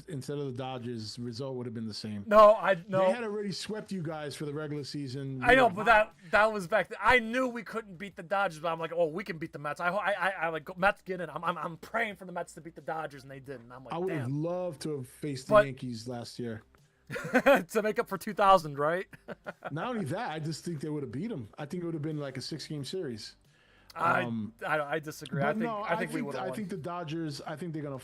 instead of the Dodgers, the result would have been the same. No. They had already swept you guys for the regular season. I know, but that was back then. I knew we couldn't beat the Dodgers, but I'm like, oh, we can beat the Mets. I like Mets get in. I'm praying for the Mets to beat the Dodgers, and they didn't. I'm like, I would have damn. loved to have faced the Yankees last year. To make up for 2000, right? Not only that, I just think they would have beat them. I think it would have been like a 6-game series. I disagree. I think we would have won. I think the Dodgers. I think they're gonna.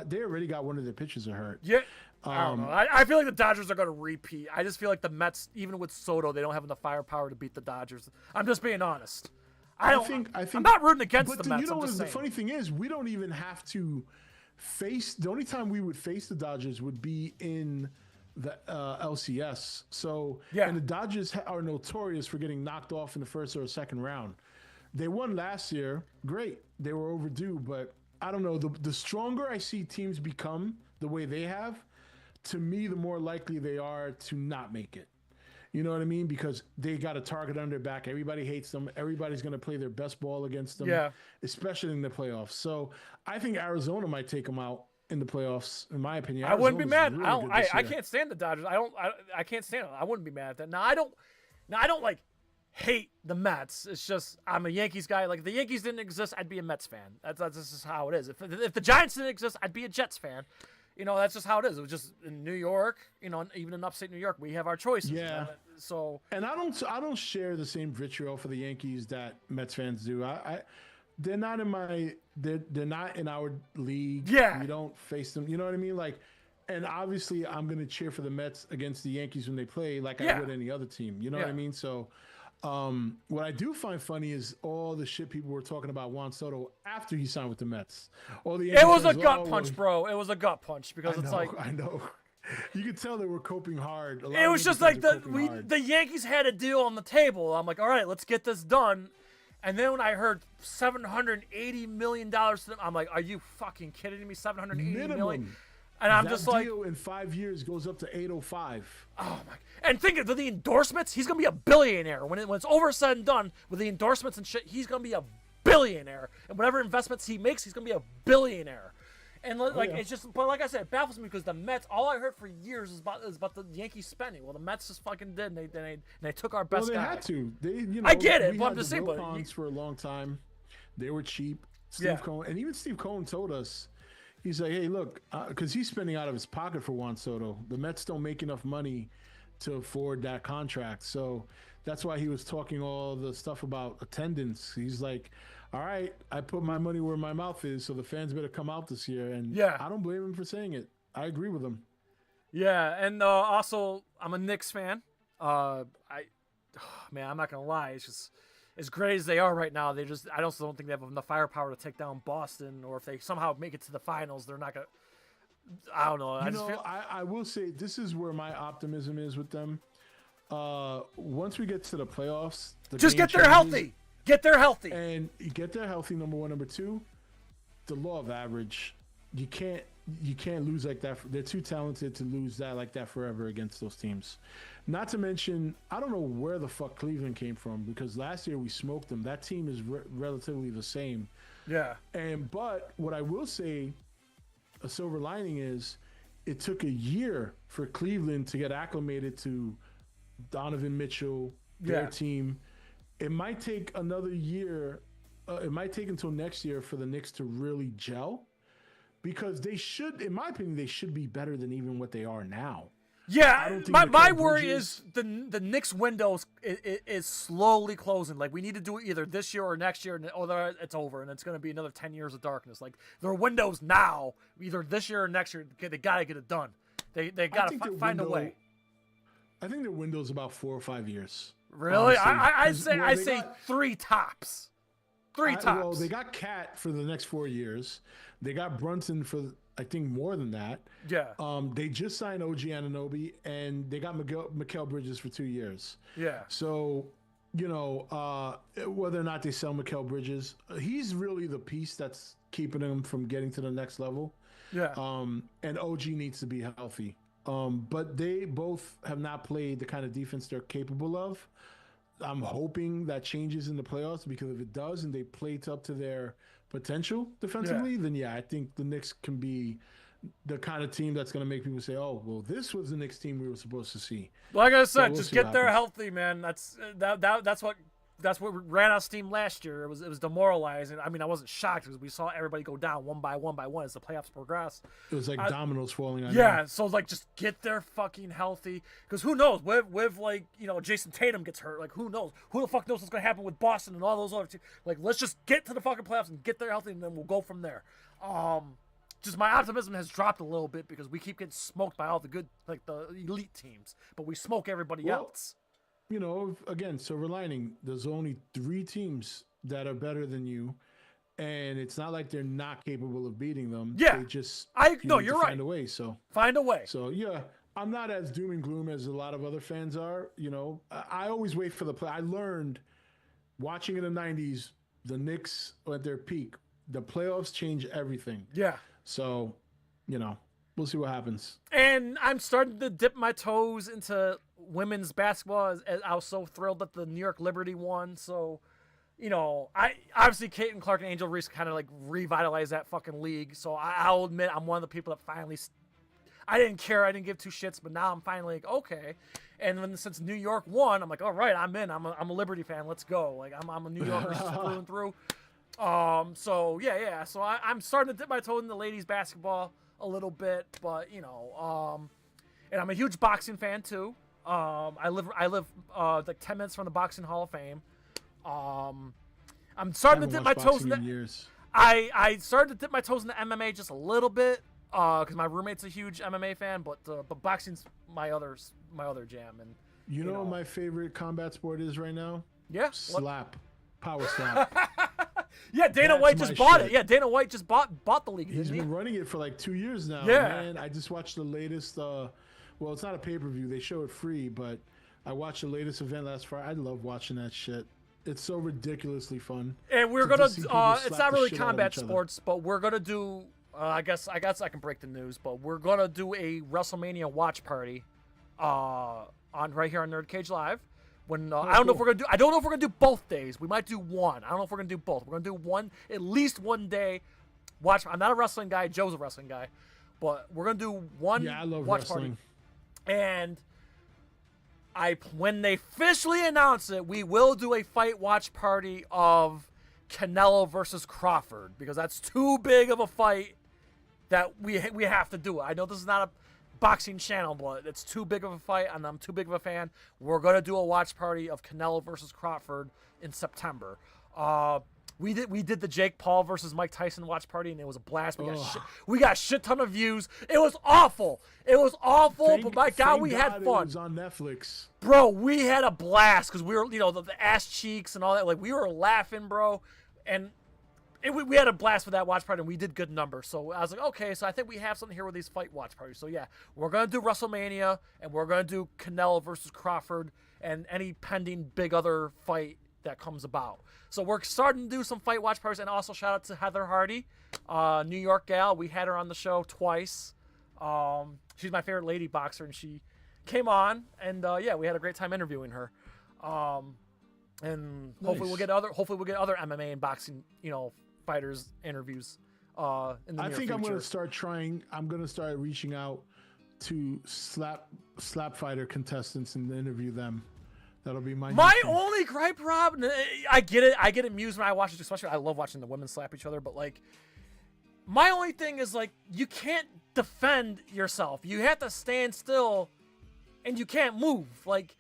They already got one of their pitchers hurt. Yeah. I don't know. I feel like the Dodgers are gonna repeat. I just feel like the Mets, even with Soto, they don't have enough firepower to beat the Dodgers. I'm just being honest. I'm not rooting against the Mets. You know what? The funny thing is, we don't even have to face. The only time we would face the Dodgers would be in the LCS. So, and the Dodgers are notorious for getting knocked off in the first or second round. They won last year. Great. They were overdue, but I don't know. The stronger I see teams become the way they have, to me, the more likely they are to not make it. You know what I mean? Because they got a target on their back. Everybody hates them. Everybody's going to play their best ball against them, especially in the playoffs. So I think Arizona might take them out in the playoffs, in my opinion. I wouldn't be mad. Really I can't stand the Dodgers. I can't stand it. I wouldn't be mad at that. Now I don't like hate the Mets. It's just I'm a Yankees guy. Like if the Yankees didn't exist, I'd be a Mets fan. That's just how it is. If the Giants didn't exist, I'd be a Jets fan. That's just how it is. It was just in New York, even in upstate New York, we have our choices. Yeah. So and I don't share the same vitriol for the Yankees that Mets fans do. They're not in our league. Yeah. We don't face them. You know what I mean? Like, and obviously I'm going to cheer for the Mets against the Yankees when they play like I would any other team. You know what I mean? So what I do find funny is all the shit people were talking about Juan Soto after he signed with the Mets. It was a gut punch, bro. It was a gut punch because I know. You could tell they were coping hard. It was just like the Yankees had a deal on the table. I'm like, all right, let's get this done. And then when I heard $780 million to them, I'm like, are you fucking kidding me? $780 million? And I'm just like, deal in 5 years goes up to 805. Oh my! And think of the endorsements. He's gonna be a billionaire when it's over said and done. With the endorsements and shit, he's gonna be a billionaire. And whatever investments he makes, he's gonna be a billionaire. And it's just, but like I said, it baffles me because the Mets. All I heard for years is about the Yankees spending. Well, the Mets just fucking did. And they took our best guy. They had to. I get it, but I'm just saying. For a long time, they were cheap. Steve Cohen, and even Steve Cohen told us, he's like, hey, look, because he's spending out of his pocket for Juan Soto. The Mets don't make enough money to afford that contract. So that's why he was talking all the stuff about attendance. He's like, all right, I put my money where my mouth is, so the fans better come out this year. And I don't blame him for saying it. I agree with him. Yeah, and also, I'm a Knicks fan. Man, I'm not going to lie. It's just, as great as they are right now, I also don't think they have enough firepower to take down Boston, or if they somehow make it to the finals, they're not going to, I don't know. I will say this is where my optimism is with them. Once we get to the playoffs, just get there healthy. Get there healthy. And you get there healthy, number one. Number two, the law of average. You can't lose like that. They're too talented to lose that like that forever against those teams. Not to mention, I don't know where the fuck Cleveland came from, because last year we smoked them. That team is relatively the same. Yeah. But what I will say, a silver lining is, it took a year for Cleveland to get acclimated to Donovan Mitchell, their team. It might take another year. It might take until next year for the Knicks to really gel, because they should, in my opinion, they should be better than even what they are now. Yeah, my worry is the Knicks window is slowly closing. Like, we need to do it either this year or next year, and it's over, and it's going to be another 10 years of darkness. Like, their windows now, either this year or next year, they got to get it done. They got to find a way. I think their window's about 4 or 5 years. Really? I'd say 3 tops. 3 tops. Well, they got Cat for the next 4 years. They got Brunson for, I think, more than that. Yeah. They just signed OG Anunoby, and they got Mikal Bridges for 2 years. Yeah. So, whether or not they sell Mikal Bridges, he's really the piece that's keeping them from getting to the next level. Yeah. And OG needs to be healthy. But they both have not played the kind of defense they're capable of. I'm hoping that changes in the playoffs, because if it does and they play up to their potential defensively, then I think the Knicks can be the kind of team that's going to make people say, oh, well, this was the Knicks team we were supposed to see. Like I said, just get there healthy, man. That's what ran out of steam last year. It was demoralizing. I mean, I wasn't shocked, because we saw everybody go down one by one as the playoffs progress. It was like dominoes falling on you. So like, just get there fucking healthy, because who knows? With like, Jason Tatum gets hurt. Like, who knows? Who the fuck knows what's gonna happen with Boston and all those other teams? Like, let's just get to the fucking playoffs and get there healthy, and then we'll go from there. Just my optimism has dropped a little bit, because we keep getting smoked by all the good, like the elite teams, but we smoke everybody else. Again, silver lining, there's only 3 teams that are better than you, and it's not like they're not capable of beating them. Yeah. They just you're right. Find a way. So find a way. So yeah, I'm not as doom and gloom as a lot of other fans are. I always wait for the play. I learned watching in the 90s, the Knicks at their peak, the playoffs change everything. Yeah. So, we'll see what happens. And I'm starting to dip my toes into women's basketball. I was so thrilled that the New York Liberty won. So, I obviously Kate and Clark and Angel Reese kind of like revitalized that fucking league. So I'll admit I'm one of the people that finally. I didn't care. I didn't give 2 shits, but now I'm finally like, okay. And since New York won, I'm like, all right, I'm in. I'm a Liberty fan. Let's go. Like, I'm a New Yorker through and through. So yeah. So I'm starting to dip my toe in the ladies basketball a little bit, but and I'm a huge boxing fan too. I live like 10 minutes from the Boxing Hall of Fame. I'm starting to dip my toes in years. I started to dip my toes in the MMA just a little bit, because my roommate's a huge MMA fan, but boxing's my other jam. And you know what my favorite combat sport is right now? Yeah, slap, power slap. Yeah, Dana White just bought it. Yeah, Dana White just bought the league. He's been running it for like 2 years now. Yeah, man. I just watched the latest. Well, it's not a pay-per-view. They show it free, but I watched the latest event last Friday. I love watching that shit. It's so ridiculously fun. And we're gonna. It's not really combat sports, but we're gonna do. I guess I can break the news, but we're gonna do a WrestleMania watch party, on right here on NerdCage Live. When I don't know if we're gonna do. I don't know if we're gonna do both days. We might do one. I don't know if we're gonna do both. We're gonna do one, at least one day. Watch. I'm not a wrestling guy. Joe's a wrestling guy, but we're gonna do one. Yeah, I love watch wrestling. Party. And when they officially announce it, we will do a fight watch party of Canelo versus Crawford, because that's too big of a fight that we have to do it. I know this is not a boxing channel, but it's too big of a fight, and I'm too big of a fan. We're gonna do a watch party of Canelo versus Crawford in September. We did the Jake Paul versus Mike Tyson watch party, and it was a blast. We got a shit ton of views. It was awful. But my God, we had fun. It was on Netflix. Bro, we had a blast because we were, the ass cheeks and all that. Like, we were laughing, bro. And we had a blast with that watch party, and we did good numbers. So I was like, okay, so I think we have something here with these fight watch parties. So, yeah, we're going to do WrestleMania, and we're going to do Canelo versus Crawford and any pending big other fight that comes about. So we're starting to do some fight watch parties, and also shout out to Heather Hardy, New York gal. We had her on the show twice. She's my favorite lady boxer, and she came on, and yeah, we had a great time interviewing her. And hopefully we'll get other MMA and boxing, fighters interviews in the near I think future. I'm going to start reaching out to slap fighter contestants and interview them. That'll be my only gripe, Rob. I get it. I get amused when I watch it, especially I love watching the women slap each other. But like, my only thing is like, you can't defend yourself. You have to stand still, and you can't move. Like,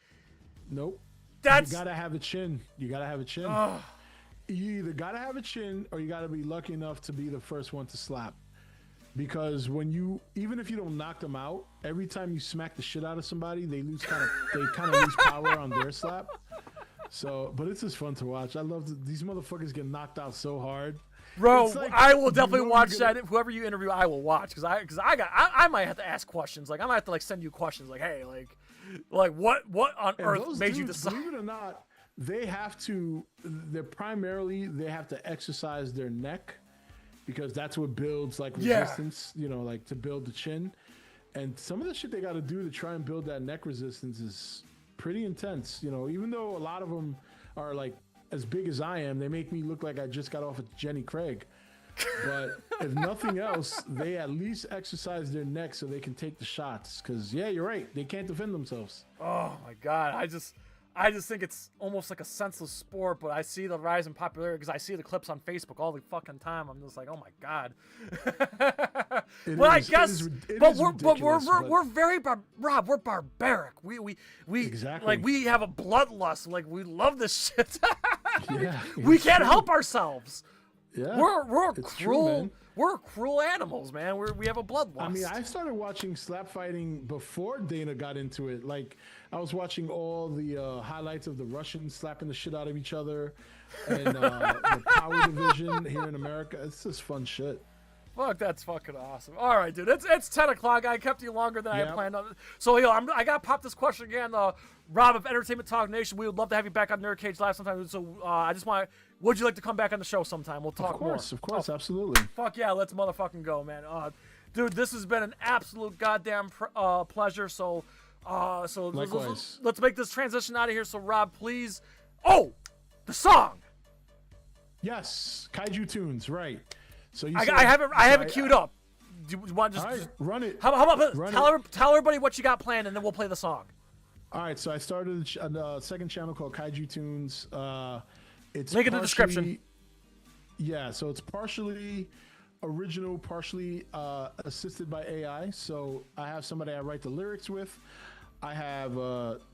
nope. You gotta have a chin. You either gotta have a chin, or you gotta be lucky enough to be the first one to slap. Because even if you don't knock them out, every time you smack the shit out of somebody, they kind of lose power on their slap. So, but it's just fun to watch. I love these motherfuckers get knocked out so hard. Bro, like, I will definitely watch that. Whoever you interview, I will watch, because I might have to ask questions. Like, I might have to like send you questions. Like, hey, like what on earth made you decide? Believe it or not, they have to exercise their neck, because that's what builds like resistance, like to build the chin. And some of the shit they got to do to try and build that neck resistance is pretty intense. Even though a lot of them are like as big as I am, they make me look like I just got off of Jenny Craig. But if nothing else, they at least exercise their neck so they can take the shots. Because, yeah, you're right. They can't defend themselves. Oh, my God. I just think it's almost like a senseless sport, but I see the rise in popularity because I see the clips on Facebook all the fucking time. I'm just like, oh my God. We're very Rob. We're barbaric. We exactly. Like, we have a bloodlust. Like, we love this shit. Yeah, we can't help ourselves. Yeah, we're it's cruel. True, man. We're cruel animals, man. We have a bloodlust. I mean, I started watching slap fighting before Dana got into it. Like, I was watching all the highlights of the Russians slapping the shit out of each other, and the Power Division here in America. It's just fun shit. Fuck, that's fucking awesome. All right, dude. It's 10 o'clock. I kept you longer than I had planned on. So, I got to pop this question again. Rob of Entertainment Talk Nation, we would love to have you back on NerdCage Live sometime. So, I just want to... Would you like to come back on the show sometime? We'll talk more. Of course, absolutely. Fuck yeah, let's motherfucking go, man. Dude, this has been an absolute goddamn pleasure. So let's make this transition out of here. So, Rob, please... Oh! The song! Yes, Kaiju Tunes, right. So I have it queued up. Do you want to just run it? How about tell everybody what you got planned, and then we'll play the song. All right, so I started a second channel called Kaiju Tunes. It's link in the description. Yeah, so it's partially original, partially assisted by AI. So I have somebody I write the lyrics with. I have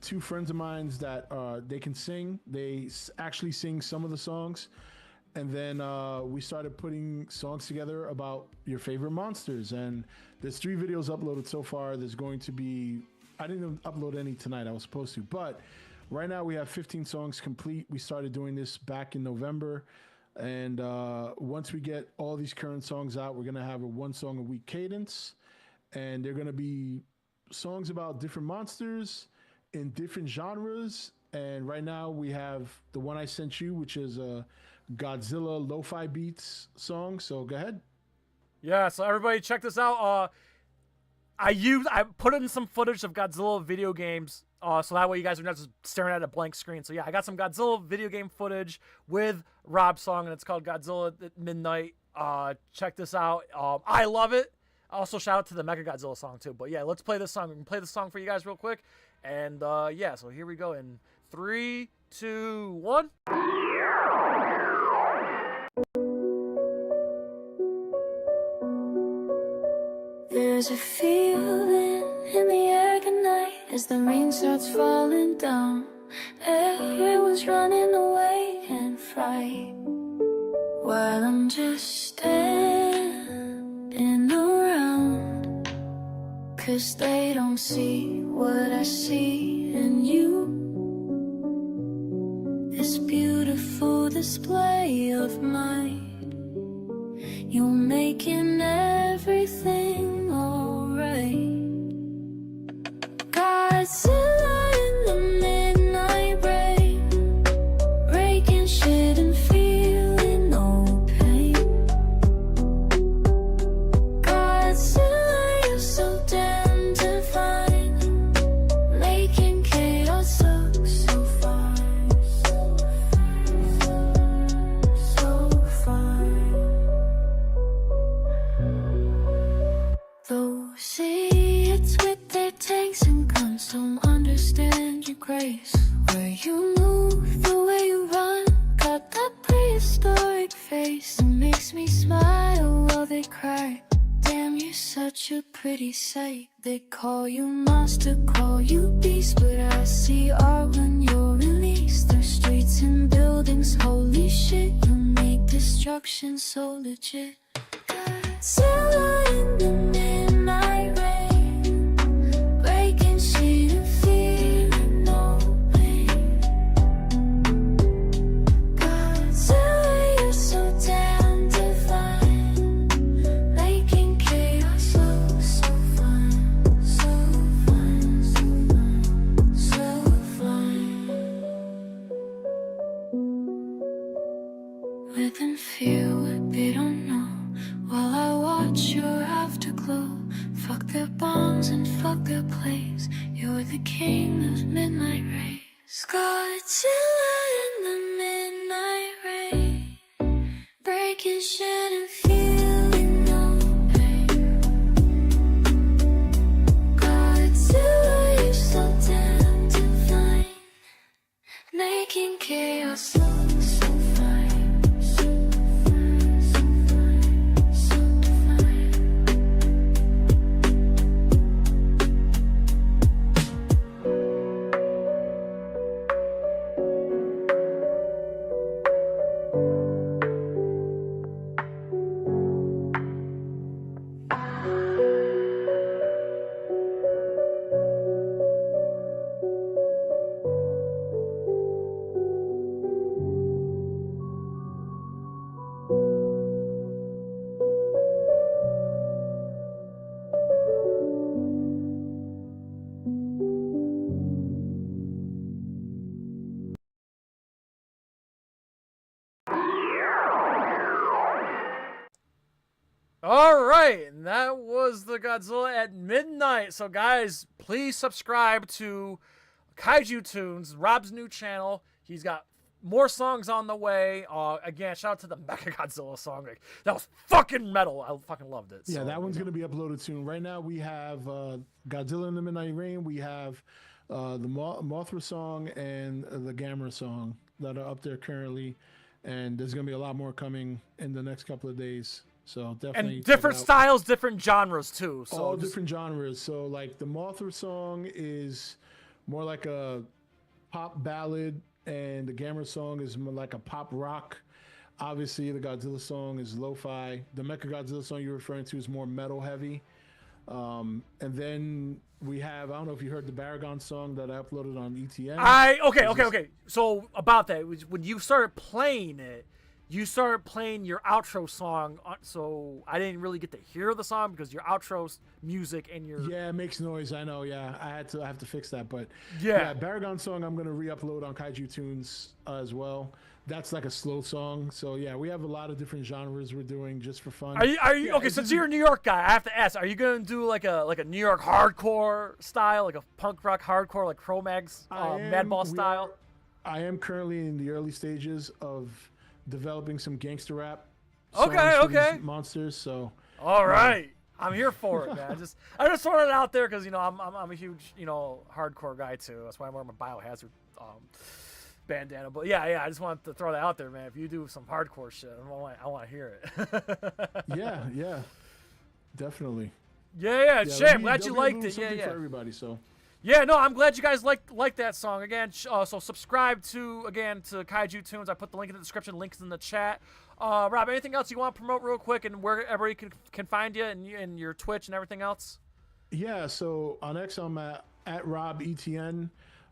two friends of mine that they can sing. They actually sing some of the songs. And then we started putting songs together about your favorite monsters. And there's 3 videos uploaded so far. There's going to be... I didn't upload any tonight. I was supposed to. But right now we have 15 songs complete. We started doing this back in November. And once we get all these current songs out, we're going to have a 1 song a week cadence. And they're going to be songs about different monsters in different genres. And right now we have the one I sent you, which is a Godzilla lo-fi beats song. So go ahead. Yeah, so everybody check this out. I put in some footage of Godzilla video games, so that way you guys are not just staring at a blank screen. So yeah, I got some Godzilla video game footage with Rob's song, and it's called Godzilla at Midnight. Check this out. I love it. Also, shout out to the Mecha Godzilla song too. But yeah, let's play this song. We can play this song for you guys real quick. And yeah, so here we go in 3, 2, 1. There's a feeling in the air tonight as the rain starts falling down. Everyone's running away in fright, while I'm just standing around. 'Cause they don't see what I see in you. This beautiful display of mind. You're making everything alright. Godzilla in the midnight rain, breaking shit and feeling no pain. Godzilla, you're so damn divine, making chaos look so fine, so fine. Those idiots with their tanks and guns don't understand your grace. Where you move, the way you run, got that prehistoric face that makes me smile while they cry. Damn, you're such a pretty sight. They call you monster, call you beast, but I see art when you're released. The streets and buildings, holy shit, you make destruction so legit. Godzilla in the midnight rain, breaking shit and feeling no pain. Godzilla, you're so damn divine, making chaos look so fine, so fine, so fine, so fine. Within fear what they don't know, while I watch your afterglow. Fuck their bombs and fuck their plays. You're the king of midnight rays. Godzilla in the midnight rain, breaking shit and feeling no pain. Godzilla, you're so damn divine, making chaos look so fine, so fine, so fine, so fine. All right, and that was the Godzilla at Midnight. So, guys, please subscribe to Kaiju Tunes, Rob's new channel. He's got more songs on the way. Again, shout out to the Mecha Godzilla song. Like, that was fucking metal. I fucking loved it. Yeah, So, that one's going to be uploaded soon. Right now, we have Godzilla in the Midnight Rain. We have the Mothra song and the Gamera song that are up there currently. And there's going to be a lot more coming in the next couple of days. So definitely. And different styles, different genres, too. So all different genres. So, like, the Mothra song is more like a pop ballad, and the Gamera song is more like a pop rock. Obviously, the Godzilla song is lo-fi. The Mecha Godzilla song you're referring to is more metal heavy. And then we have, I don't know if you heard the Baragon song that I uploaded on ETN. Okay. So about that, when you started playing it, you started playing your outro song. So I didn't really get to hear the song because your outro music and your it makes noise. I know. Yeah, I have to fix that. But yeah, Baragon song I'm gonna re-upload on Kaiju Tunes as well. That's like a slow song. So yeah, we have a lot of different genres we're doing just for fun. Are you okay? Since you're a New York guy, I have to ask: are you gonna do like a New York hardcore style, like a punk rock hardcore, like Cro-Mags, Madball style? I am currently in the early stages of developing some gangster rap. Okay. Monsters. So. All right. I'm here for it, man. I just throwing it out there because I'm a huge hardcore guy too. That's why I'm wearing my Biohazard bandana. But yeah, I just wanted to throw that out there, man. If you do some hardcore shit, I want to hear it. yeah, definitely. Yeah, Shay, I'm glad you liked it. For everybody, so. Yeah, no, I'm glad you guys like that song. Again, so subscribe to Kaiju Tunes. I put the link in the description, links in the chat. Rob, anything else you want to promote real quick, and where everybody can find you and your Twitch and everything else? Yeah, so on X I'm at Rob ETN.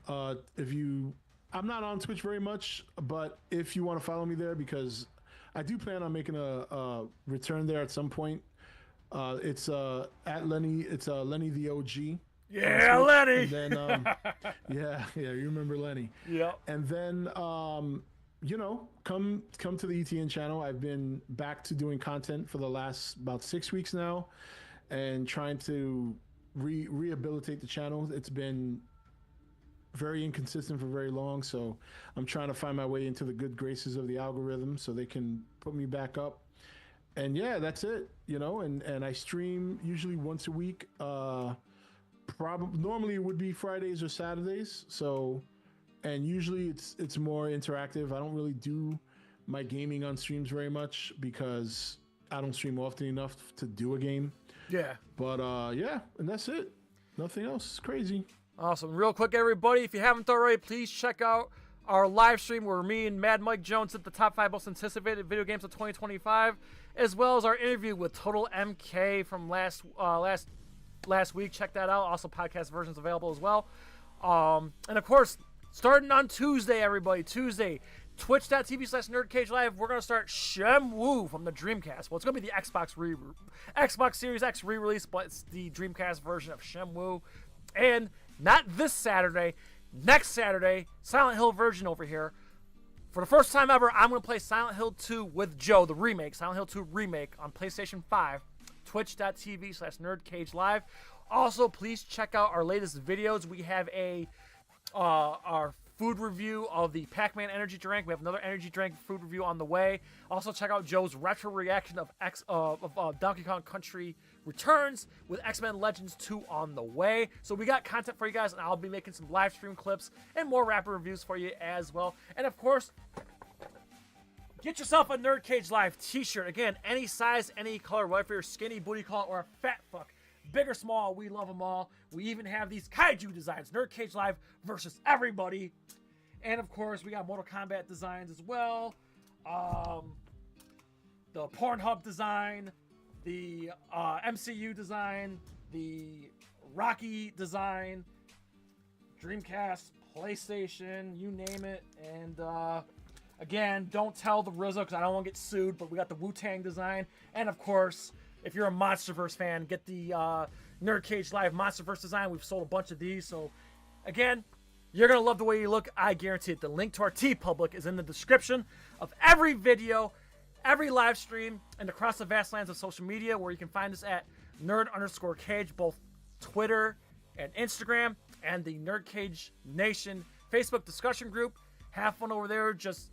I'm not on Twitch very much, but if you want to follow me there, because I do plan on making a return there at some point. It's at Lenny. It's Lenny the OG. Yeah, Lenny. And then, yeah, you remember Lenny. Yeah. And then, come to the ETN channel. I've been back to doing content for the last about 6 weeks now, and trying to rehabilitate the channel. It's been very inconsistent for very long, so I'm trying to find my way into the good graces of the algorithm so they can put me back up. And yeah, that's it. And I stream usually once a week. Normally it would be Fridays or Saturdays. So, and usually it's more interactive. I don't really do my gaming on streams very much because I don't stream often enough to do a game. Yeah. But yeah, and that's it. Nothing else. It's crazy. Awesome. Real quick, everybody, if you haven't already, please check out our live stream where me and Mad Mike Jones hit the top 5 most anticipated video games of 2025, as well as our interview with Total MK from last week. Check that out. Also, podcast versions available as well. And of course, starting on Tuesday, everybody, twitch.tv/NerdCage Live, we're going to start Shenmue from the Dreamcast. Well, it's going to be the Xbox Series X re-release, but it's the Dreamcast version of Shenmue. And not this Saturday, next Saturday, Silent Hill version over here. For the first time ever, I'm going to play Silent Hill 2 with Joe, the remake, Silent Hill 2 remake on PlayStation 5. Twitch.tv/NerdCage Live. Also, please check out our latest videos. We have our food review of the Pac-Man energy drink. We have another energy drink food review on the way. Also, check out Joe's retro reaction of Donkey Kong Country Returns with X-Men Legends 2 on the way. So we got content for you guys, and I'll be making some live stream clips and more rapper reviews for you as well. And of course, get yourself a NerdCage Live t-shirt. Again, any size, any color, whether you're skinny, booty call, or a fat fuck. Big or small, we love them all. We even have these kaiju designs. NerdCage Live versus everybody. And of course, we got Mortal Kombat designs as well. The Pornhub design. The MCU design. The Rocky design. Dreamcast, PlayStation, you name it. And again, don't tell the RZA because I don't want to get sued, but we got the Wu-Tang design. And of course, if you're a MonsterVerse fan, get the NerdCage Live MonsterVerse design. We've sold a bunch of these. So again, you're going to love the way you look. I guarantee it. The link to our TeePublic is in the description of every video, every live stream, and across the vast lands of social media, where you can find us at nerd_cage, both Twitter and Instagram, and the NerdCage Nation Facebook discussion group. Have fun over there. Just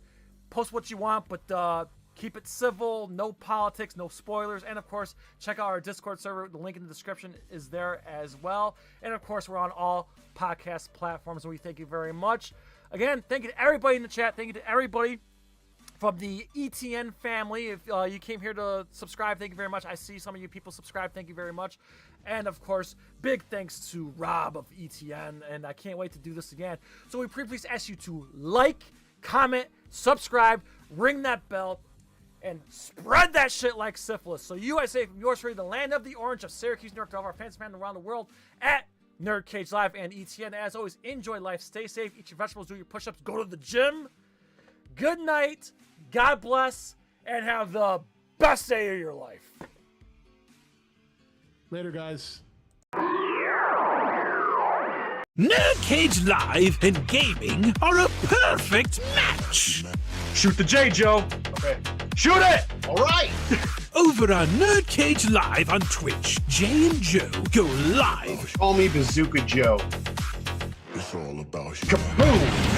post what you want, but keep it civil, no politics, no spoilers. And of course, check out our Discord server. The link in the description is there as well. And of course, we're on all podcast platforms, and we thank you very much. Again, thank you to everybody in the chat. Thank you to everybody from the ETN family. If you came here to subscribe, thank you very much. I see some of you people subscribe. Thank you very much. And of course, big thanks to Rob of ETN, and I can't wait to do this again. So we please ask you to like, comment, subscribe, ring that bell, and spread that shit like syphilis. So USA from yours truly, the land of the orange of Syracuse, New York, to all of our fans around the world at NerdCage Live and ETN. As always, enjoy life, stay safe, eat your vegetables, do your push-ups, go to the gym. Good night, God bless, and have the best day of your life. Later, guys. NerdCage Live and gaming are a perfect match. Shoot the J, Joe. Okay. Shoot it! All right. Over on NerdCage Live on Twitch, Jay and Joe go live. Call me Bazooka Joe. It's all about you. Kaboom!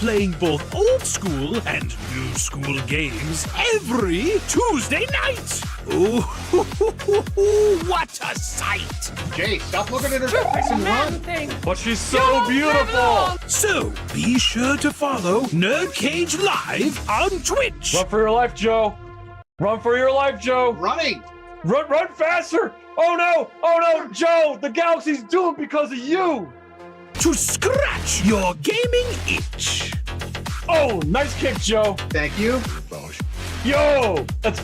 Playing both old school and new school games every Tuesday night. Ooh, what a sight! Jay, stop looking at her face and run. But she's so beautiful. So be sure to follow NerdCage Live on Twitch. Run for your life, Joe. Run for your life, Joe. Running. Run faster! Oh no, Joe! The galaxy's doomed because of you! To scratch your gaming itch. Oh, nice kick, Joe! Thank you. Yo! That's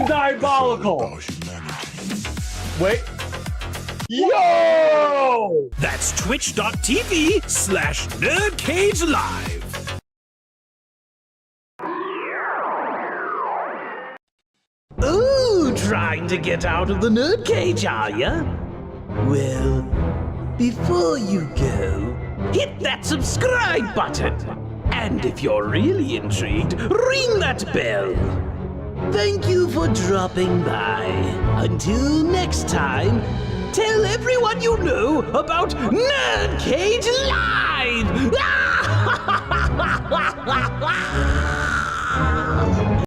diabolical! Wait. Yo! That's twitch.tv/NerdCage Live. Ooh, trying to get out of the nerd cage, are ya? Well, before you go, hit that subscribe button. And if you're really intrigued, ring that bell. Thank you for dropping by. Until next time, tell everyone you know about NerdCage Live!